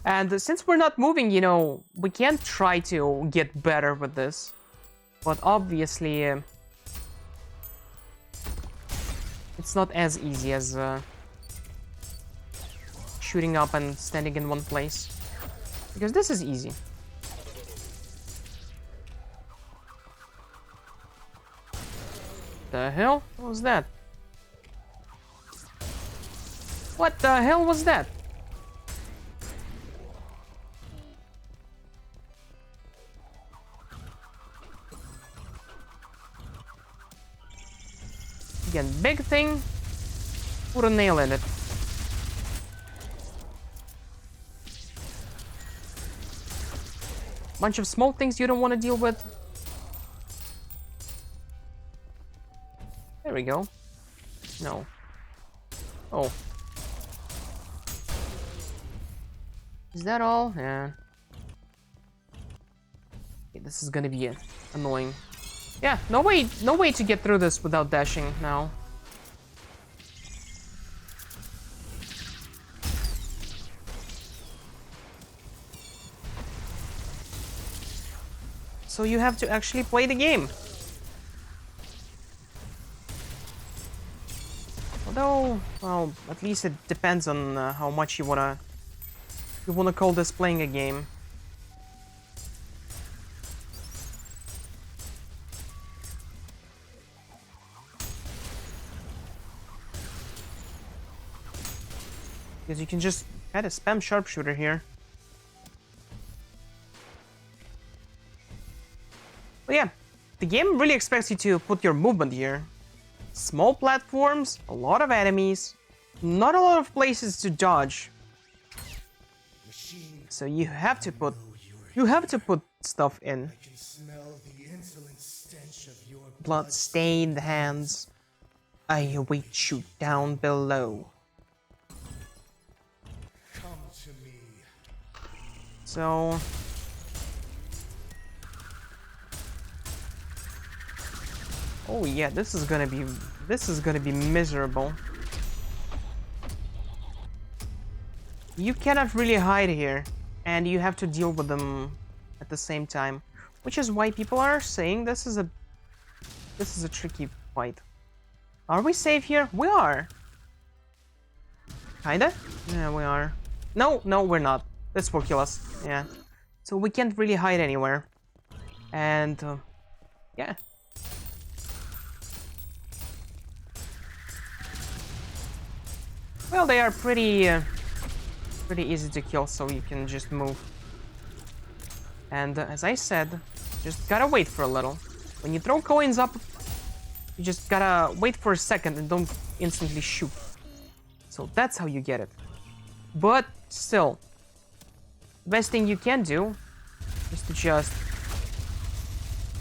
And since we're not moving, you know, we can try to get better with this. But obviously, it's not as easy as shooting up and standing in one place. Because this is easy. The hell? What was that? What the hell was that? Again, big thing. Put a nail in it. Bunch of small things you don't want to deal with. There we go. No. Oh. Is that all? Yeah. Okay, this is gonna be annoying. Yeah, no way to get through this without dashing now. So you have to actually play the game. Although, well, at least it depends on how much you wanna call this playing a game. Because you can just kind of spam sharpshooter here. But yeah, the game really expects you to put your movement here. Small platforms, a lot of enemies, not a lot of places to dodge. So you have to put stuff in. I can smell the insolent stench of your Blood-stained hands. I await you down below. Come to me. So oh yeah, this is gonna be miserable. You cannot really hide here, and you have to deal with them at the same time, which is why people are saying this is a tricky fight. Are we safe here? We are. Kinda? Yeah, we are. No, we're not. This will kill us. Yeah. So we can't really hide anywhere. And yeah. Well, they are pretty easy to kill, so you can just move. And as I said, just gotta wait for a little. When you throw coins up, you just gotta wait for a second and don't instantly shoot. So that's how you get it. But still, the best thing you can do is to just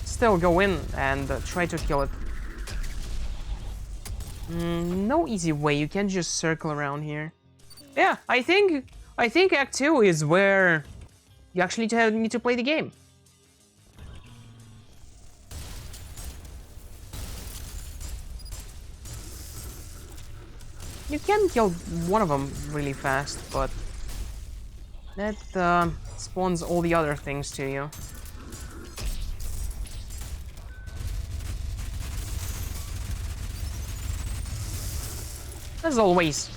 still go in and try to kill it. No easy way, you can't just circle around here. Yeah, I think Act 2 is where you actually need to play the game. You can kill one of them really fast, but that spawns all the other things to you. As always,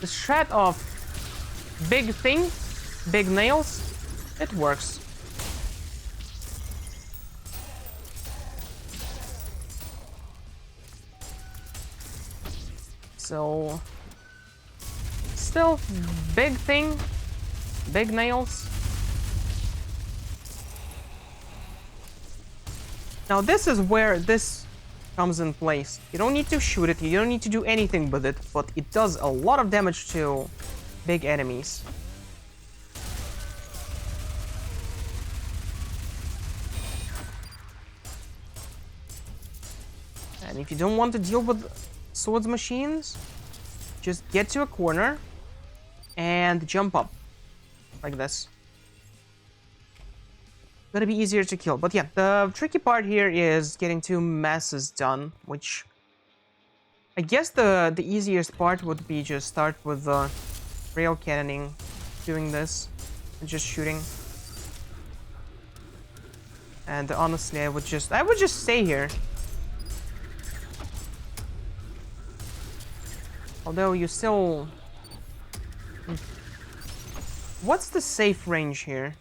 the shred of big thing, big nails, it works. So, still, big thing, big nails. Now this is where this comes in place. You don't need to shoot it, you don't need to do anything with it, but it does a lot of damage to big enemies. And if you don't want to deal with swords machines, just get to a corner and jump up like this. Gonna be easier to kill. But yeah, the tricky part here is getting two masses done, which I guess the easiest part would be just start with the rail cannoning, doing this and just shooting. And honestly, I would just stay here. Although you still... What's the safe range here?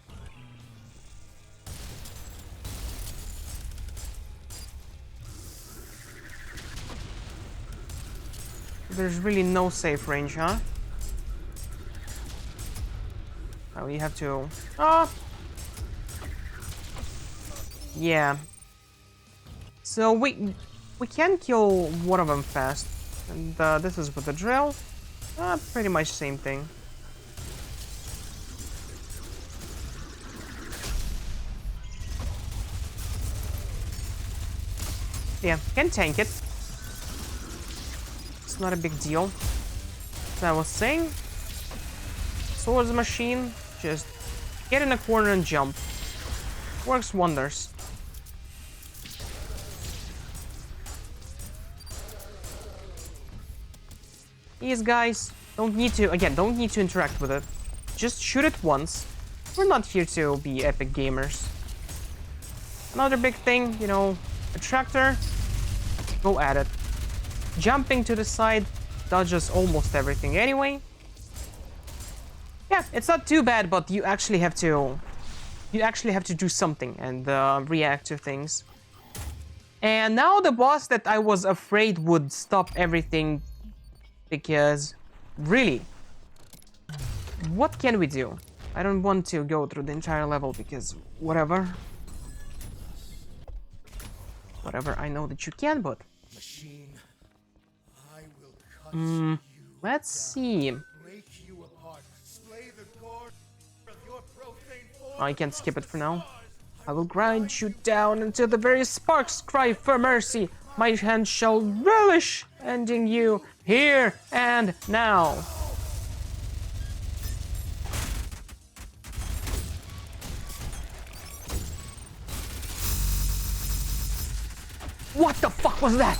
There's really no safe range, huh? Oh, we have to... Ah! Yeah. So we can kill one of them fast. And this is with the drill. Pretty much same thing. Yeah, can tank it. It's not a big deal. As I was saying, swords machine, just get in a corner and jump. Works wonders. These guys don't need to interact with it. Just shoot it once. We're not here to be epic gamers. Another big thing, you know, a tractor, go at it. Jumping to the side dodges almost everything anyway. Yeah, it's not too bad, but you actually have to do something and react to things. And now the boss that I was afraid would stop everything, because really, what can we do? I don't want to go through the entire level because whatever, I know that you can, but Machine, I will cut you let's see. break you apart, slay the core of your profane form. I can skip it for now. I will grind you down until the very sparks cry for mercy. My hand shall relish ending you here and now. What the fuck was that?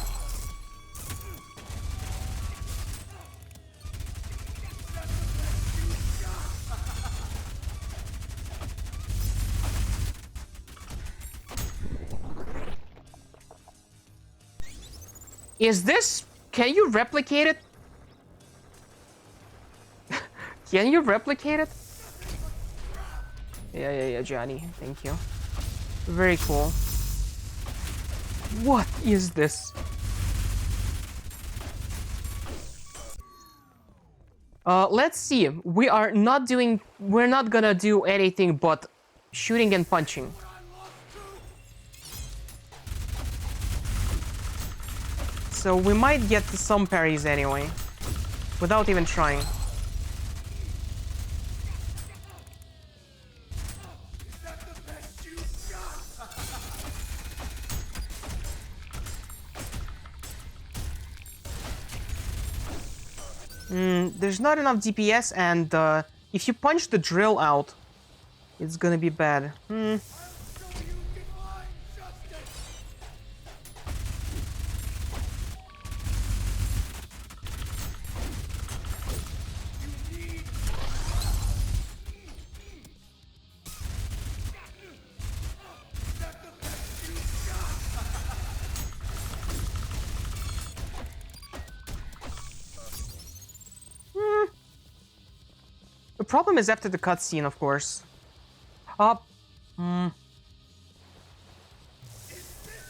Is this... Can you replicate it? Can you replicate it? Yeah, Johnny. Thank you. Very cool. What is this? Let's see. We're not gonna do anything but shooting and punching. So we might get some parries anyway, without even trying. There's not enough DPS, and if you punch the drill out, it's gonna be bad. The problem is after the cutscene, of course. Up.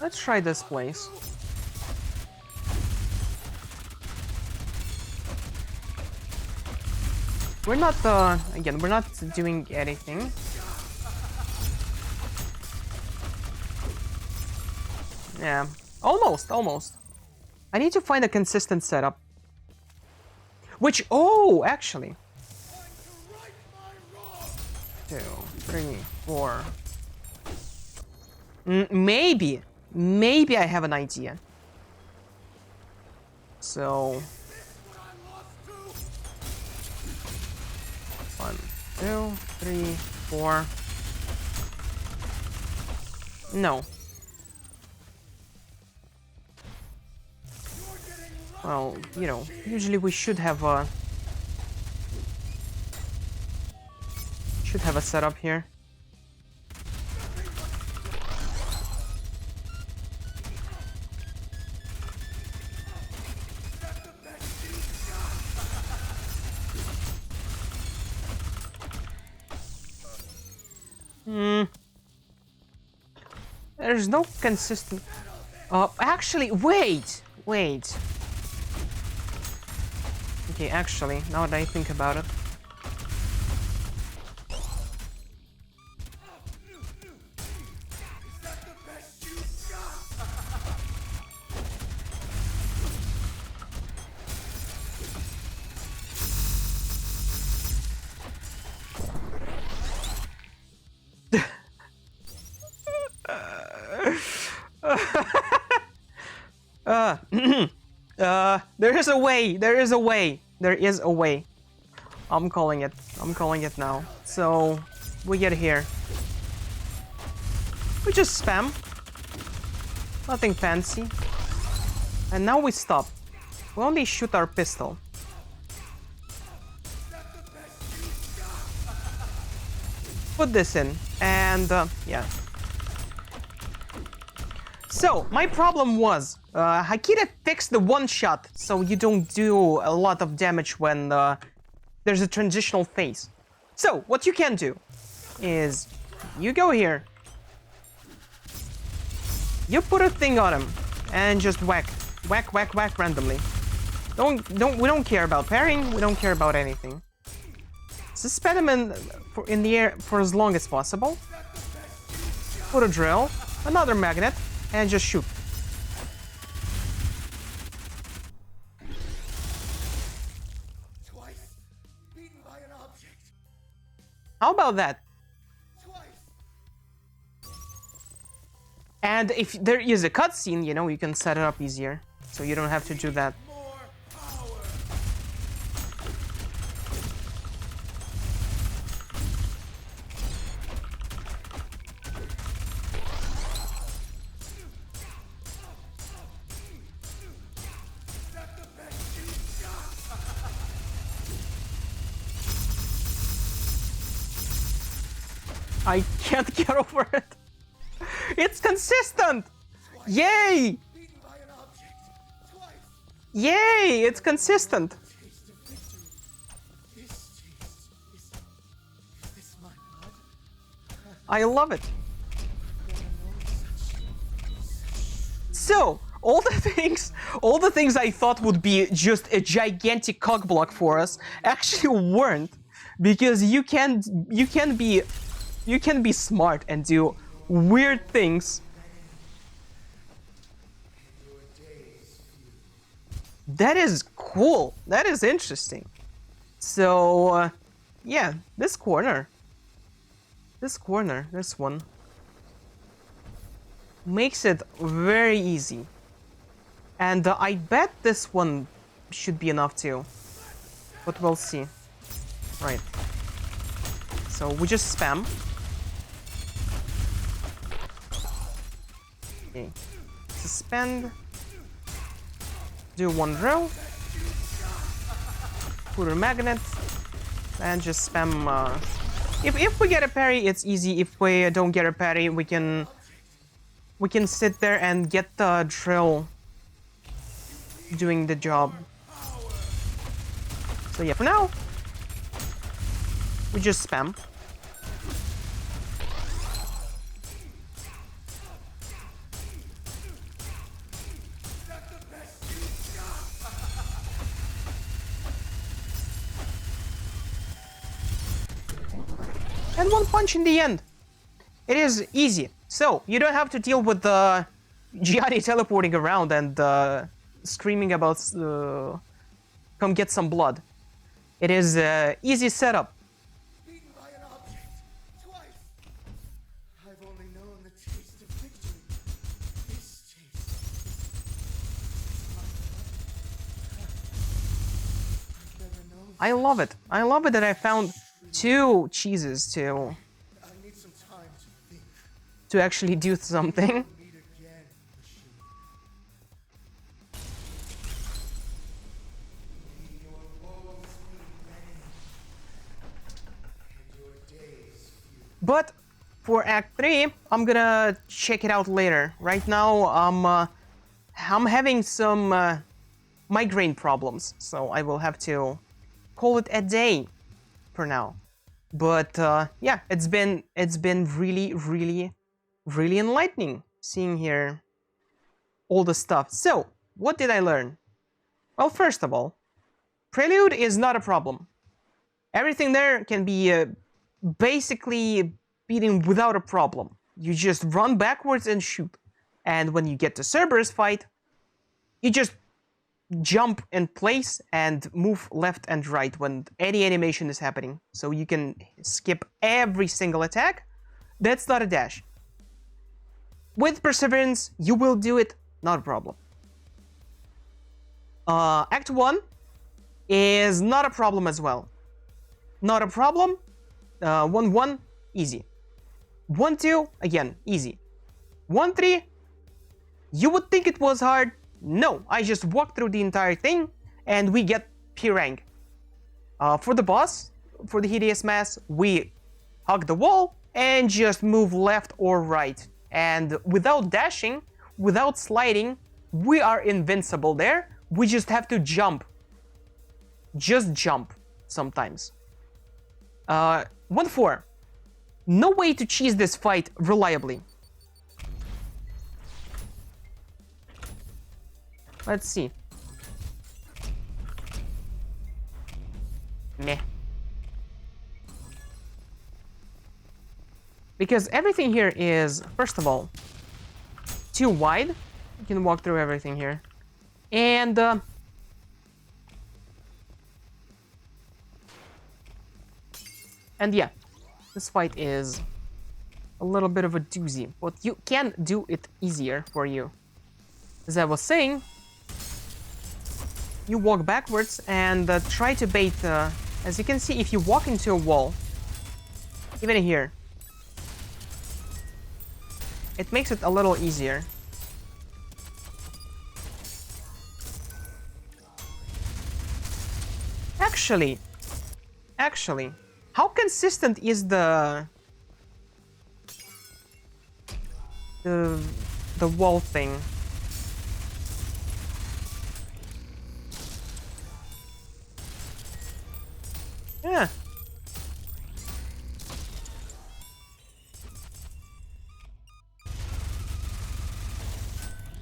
Let's try this place. We're not, again, we're not doing anything. Yeah, almost. I need to find a consistent setup. Which, oh, actually. 2, 3, 4. Maybe I have an idea. So 1, 2, 3, 4. No. Well, you know, usually we should have a setup here. There's no consistent. Actually, wait. Okay, actually, now that I think about it. There is a way. I'm calling it now. So, we get here. We just spam. Nothing fancy. And now we stop. We only shoot our pistol. Put this in, and yeah. So, my problem was, Hakita fixed the one-shot, so you don't do a lot of damage when there's a transitional phase. So, what you can do is, you go here, you put a thing on him, and just whack randomly. We don't care about parrying, we don't care about anything. Suspend him in the air for as long as possible. Put a drill, another magnet, and just shoot. Twice beaten by an object. How about that? Twice. And if there is a cutscene, you know, you can set it up easier, so you don't have to do that. More power. I can't get over it. It's consistent. Yay! Beaten by an object. Twice. Yay! It's consistent. Taste of victory. This taste is this my blood? I love it. So, all the things I thought would be just a gigantic cockblock for us actually weren't, because you can be smart and do weird things. That is cool. That is interesting. So, yeah, this one, makes it very easy. And I bet this one should be enough too. But we'll see. Right. So we just spam. Okay. Suspend. Do one drill. Put a magnet. And just spam. If we get a parry, it's easy. If we don't get a parry, we can sit there and get the drill doing the job. So yeah, for now, We just spam. And one punch in the end. It is easy. So, you don't have to deal with the Gianni teleporting around and screaming about come get some blood. It is easy setup. Beaten by an object. Twice. I've only known the taste of victory. This taste. I've never known. I love it. I love it that I found 2 cheeses I need some time to think. to actually do something. Meet again, machine. May your woes be many, and your days few. But for Act 3, I'm gonna check it out later. Right now, I'm having some migraine problems, so I will have to call it a day for now. But yeah, it's been really, really, really enlightening seeing here all the stuff. So, what did I learn? Well, first of all, Prelude is not a problem. Everything there can be basically beaten without a problem. You just run backwards and shoot. And when you get to Cerberus fight, you just jump in place and move left and right when any animation is happening. So you can skip every single attack. That's not a dash. With Perseverance, you will do it, not a problem. Act 1 is not a problem as well. Not a problem. 1-1, easy. 1-2, again, easy. 1-3, you would think it was hard. No, I just walked through the entire thing, and we get P rank. For the boss, for the Hideous Mass, we hug the wall and just move left or right. And without dashing, without sliding, we are invincible there. We just have to jump. Just jump sometimes. 1-4. No way to cheese this fight reliably. Let's see. Meh. Because everything here is, first of all, too wide. You can walk through everything here. And yeah, this fight is a little bit of a doozy, but you can do it easier for you. As I was saying, you walk backwards and try to bait. As you can see, if you walk into a wall, even here, it makes it a little easier. Actually, how consistent is the wall thing? Yeah.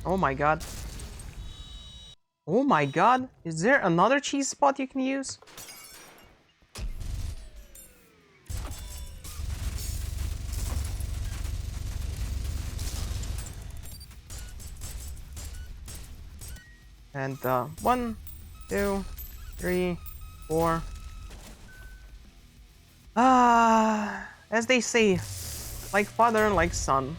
Oh my god. Oh my god. Is there another cheese spot you can use? And 1, 2, 3, 4. As they say, like father and like son.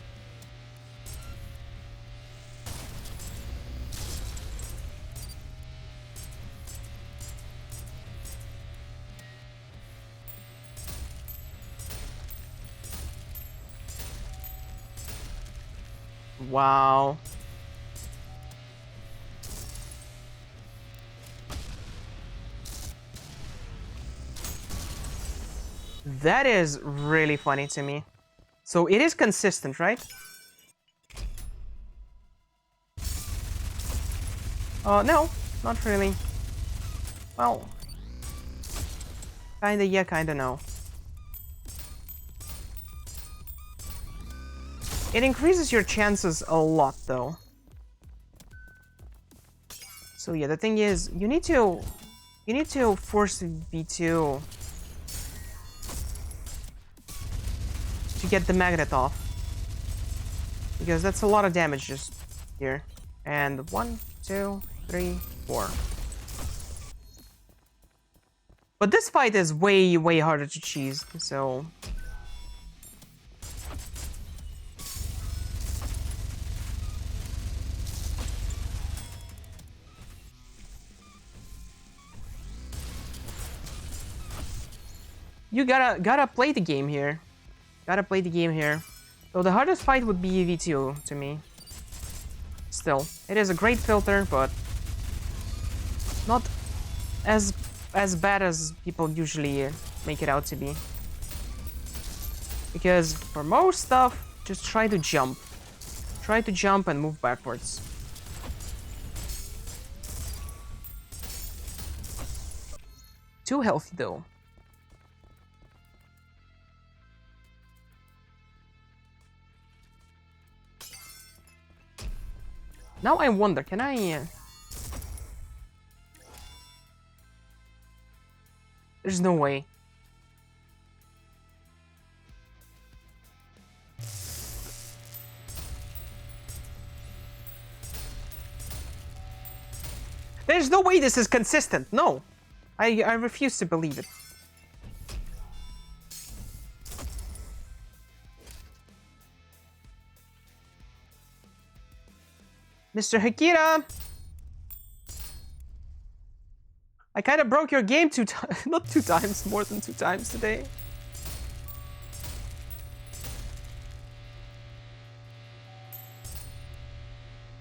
Wow. That is really funny to me. So it is consistent, right? No, not really. Well, kinda yeah, kinda no. It increases your chances a lot, though. So yeah, the thing is, you need to force V2 to get the magnet off, because that's a lot of damage just here. And 1, 2, 3, 4. But this fight is way, way harder to cheese, so... You gotta play the game here. Gotta play the game here. So the hardest fight would be V2 to me. Still, it is a great filter, but not as bad as people usually make it out to be. Because for most stuff, just try to jump. Try to jump and move backwards. Too healthy though. Now I wonder, can I... There's no way. There's no way this is consistent, no! I refuse to believe it. Mr. Hakira! I kind of broke your game 2 times, not 2 times, more than 2 times today.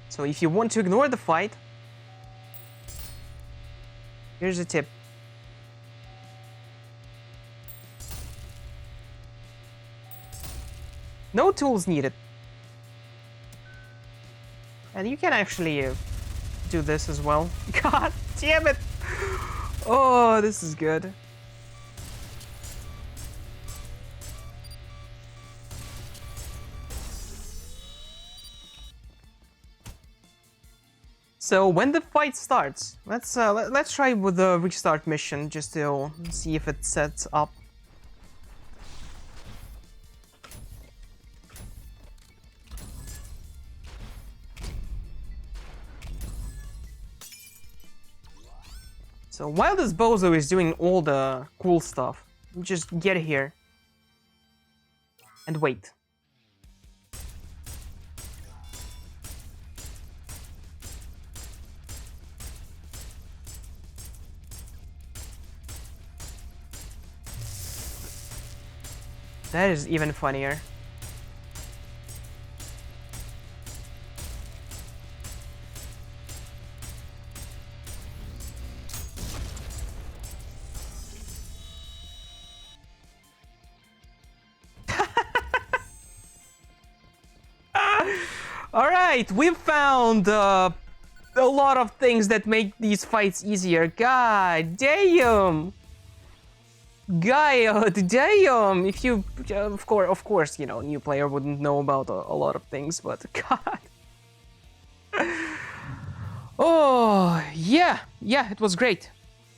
So if you want to ignore the fight, here's a tip. No tools needed. And you can actually do this as well. God damn it! Oh, this is good. So when the fight starts, let's try with the restart mission just to see if it sets up. So while this bozo is doing all the cool stuff, just get here and wait. That is even funnier. Alright, we've found a lot of things that make these fights easier. God damn! God damn! If you, of course, you know, new player wouldn't know about a lot of things, but God. Oh, yeah, it was great.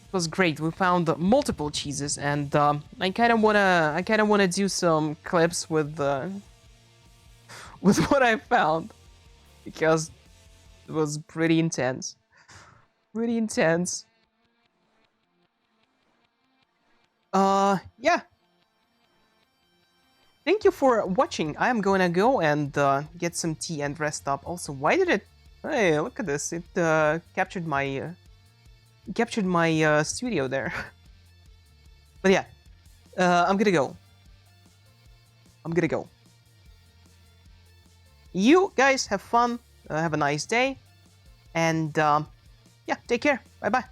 It was great. We found multiple cheeses, and I kind of wanna do some clips with what I found, because it was pretty intense. Pretty intense. Yeah. Thank you for watching. I'm gonna go and get some tea and rest up. Also, why did it... Hey, look at this. It captured my studio there. But yeah, I'm gonna go. You guys have fun. Have a nice day. And yeah, take care. Bye-bye.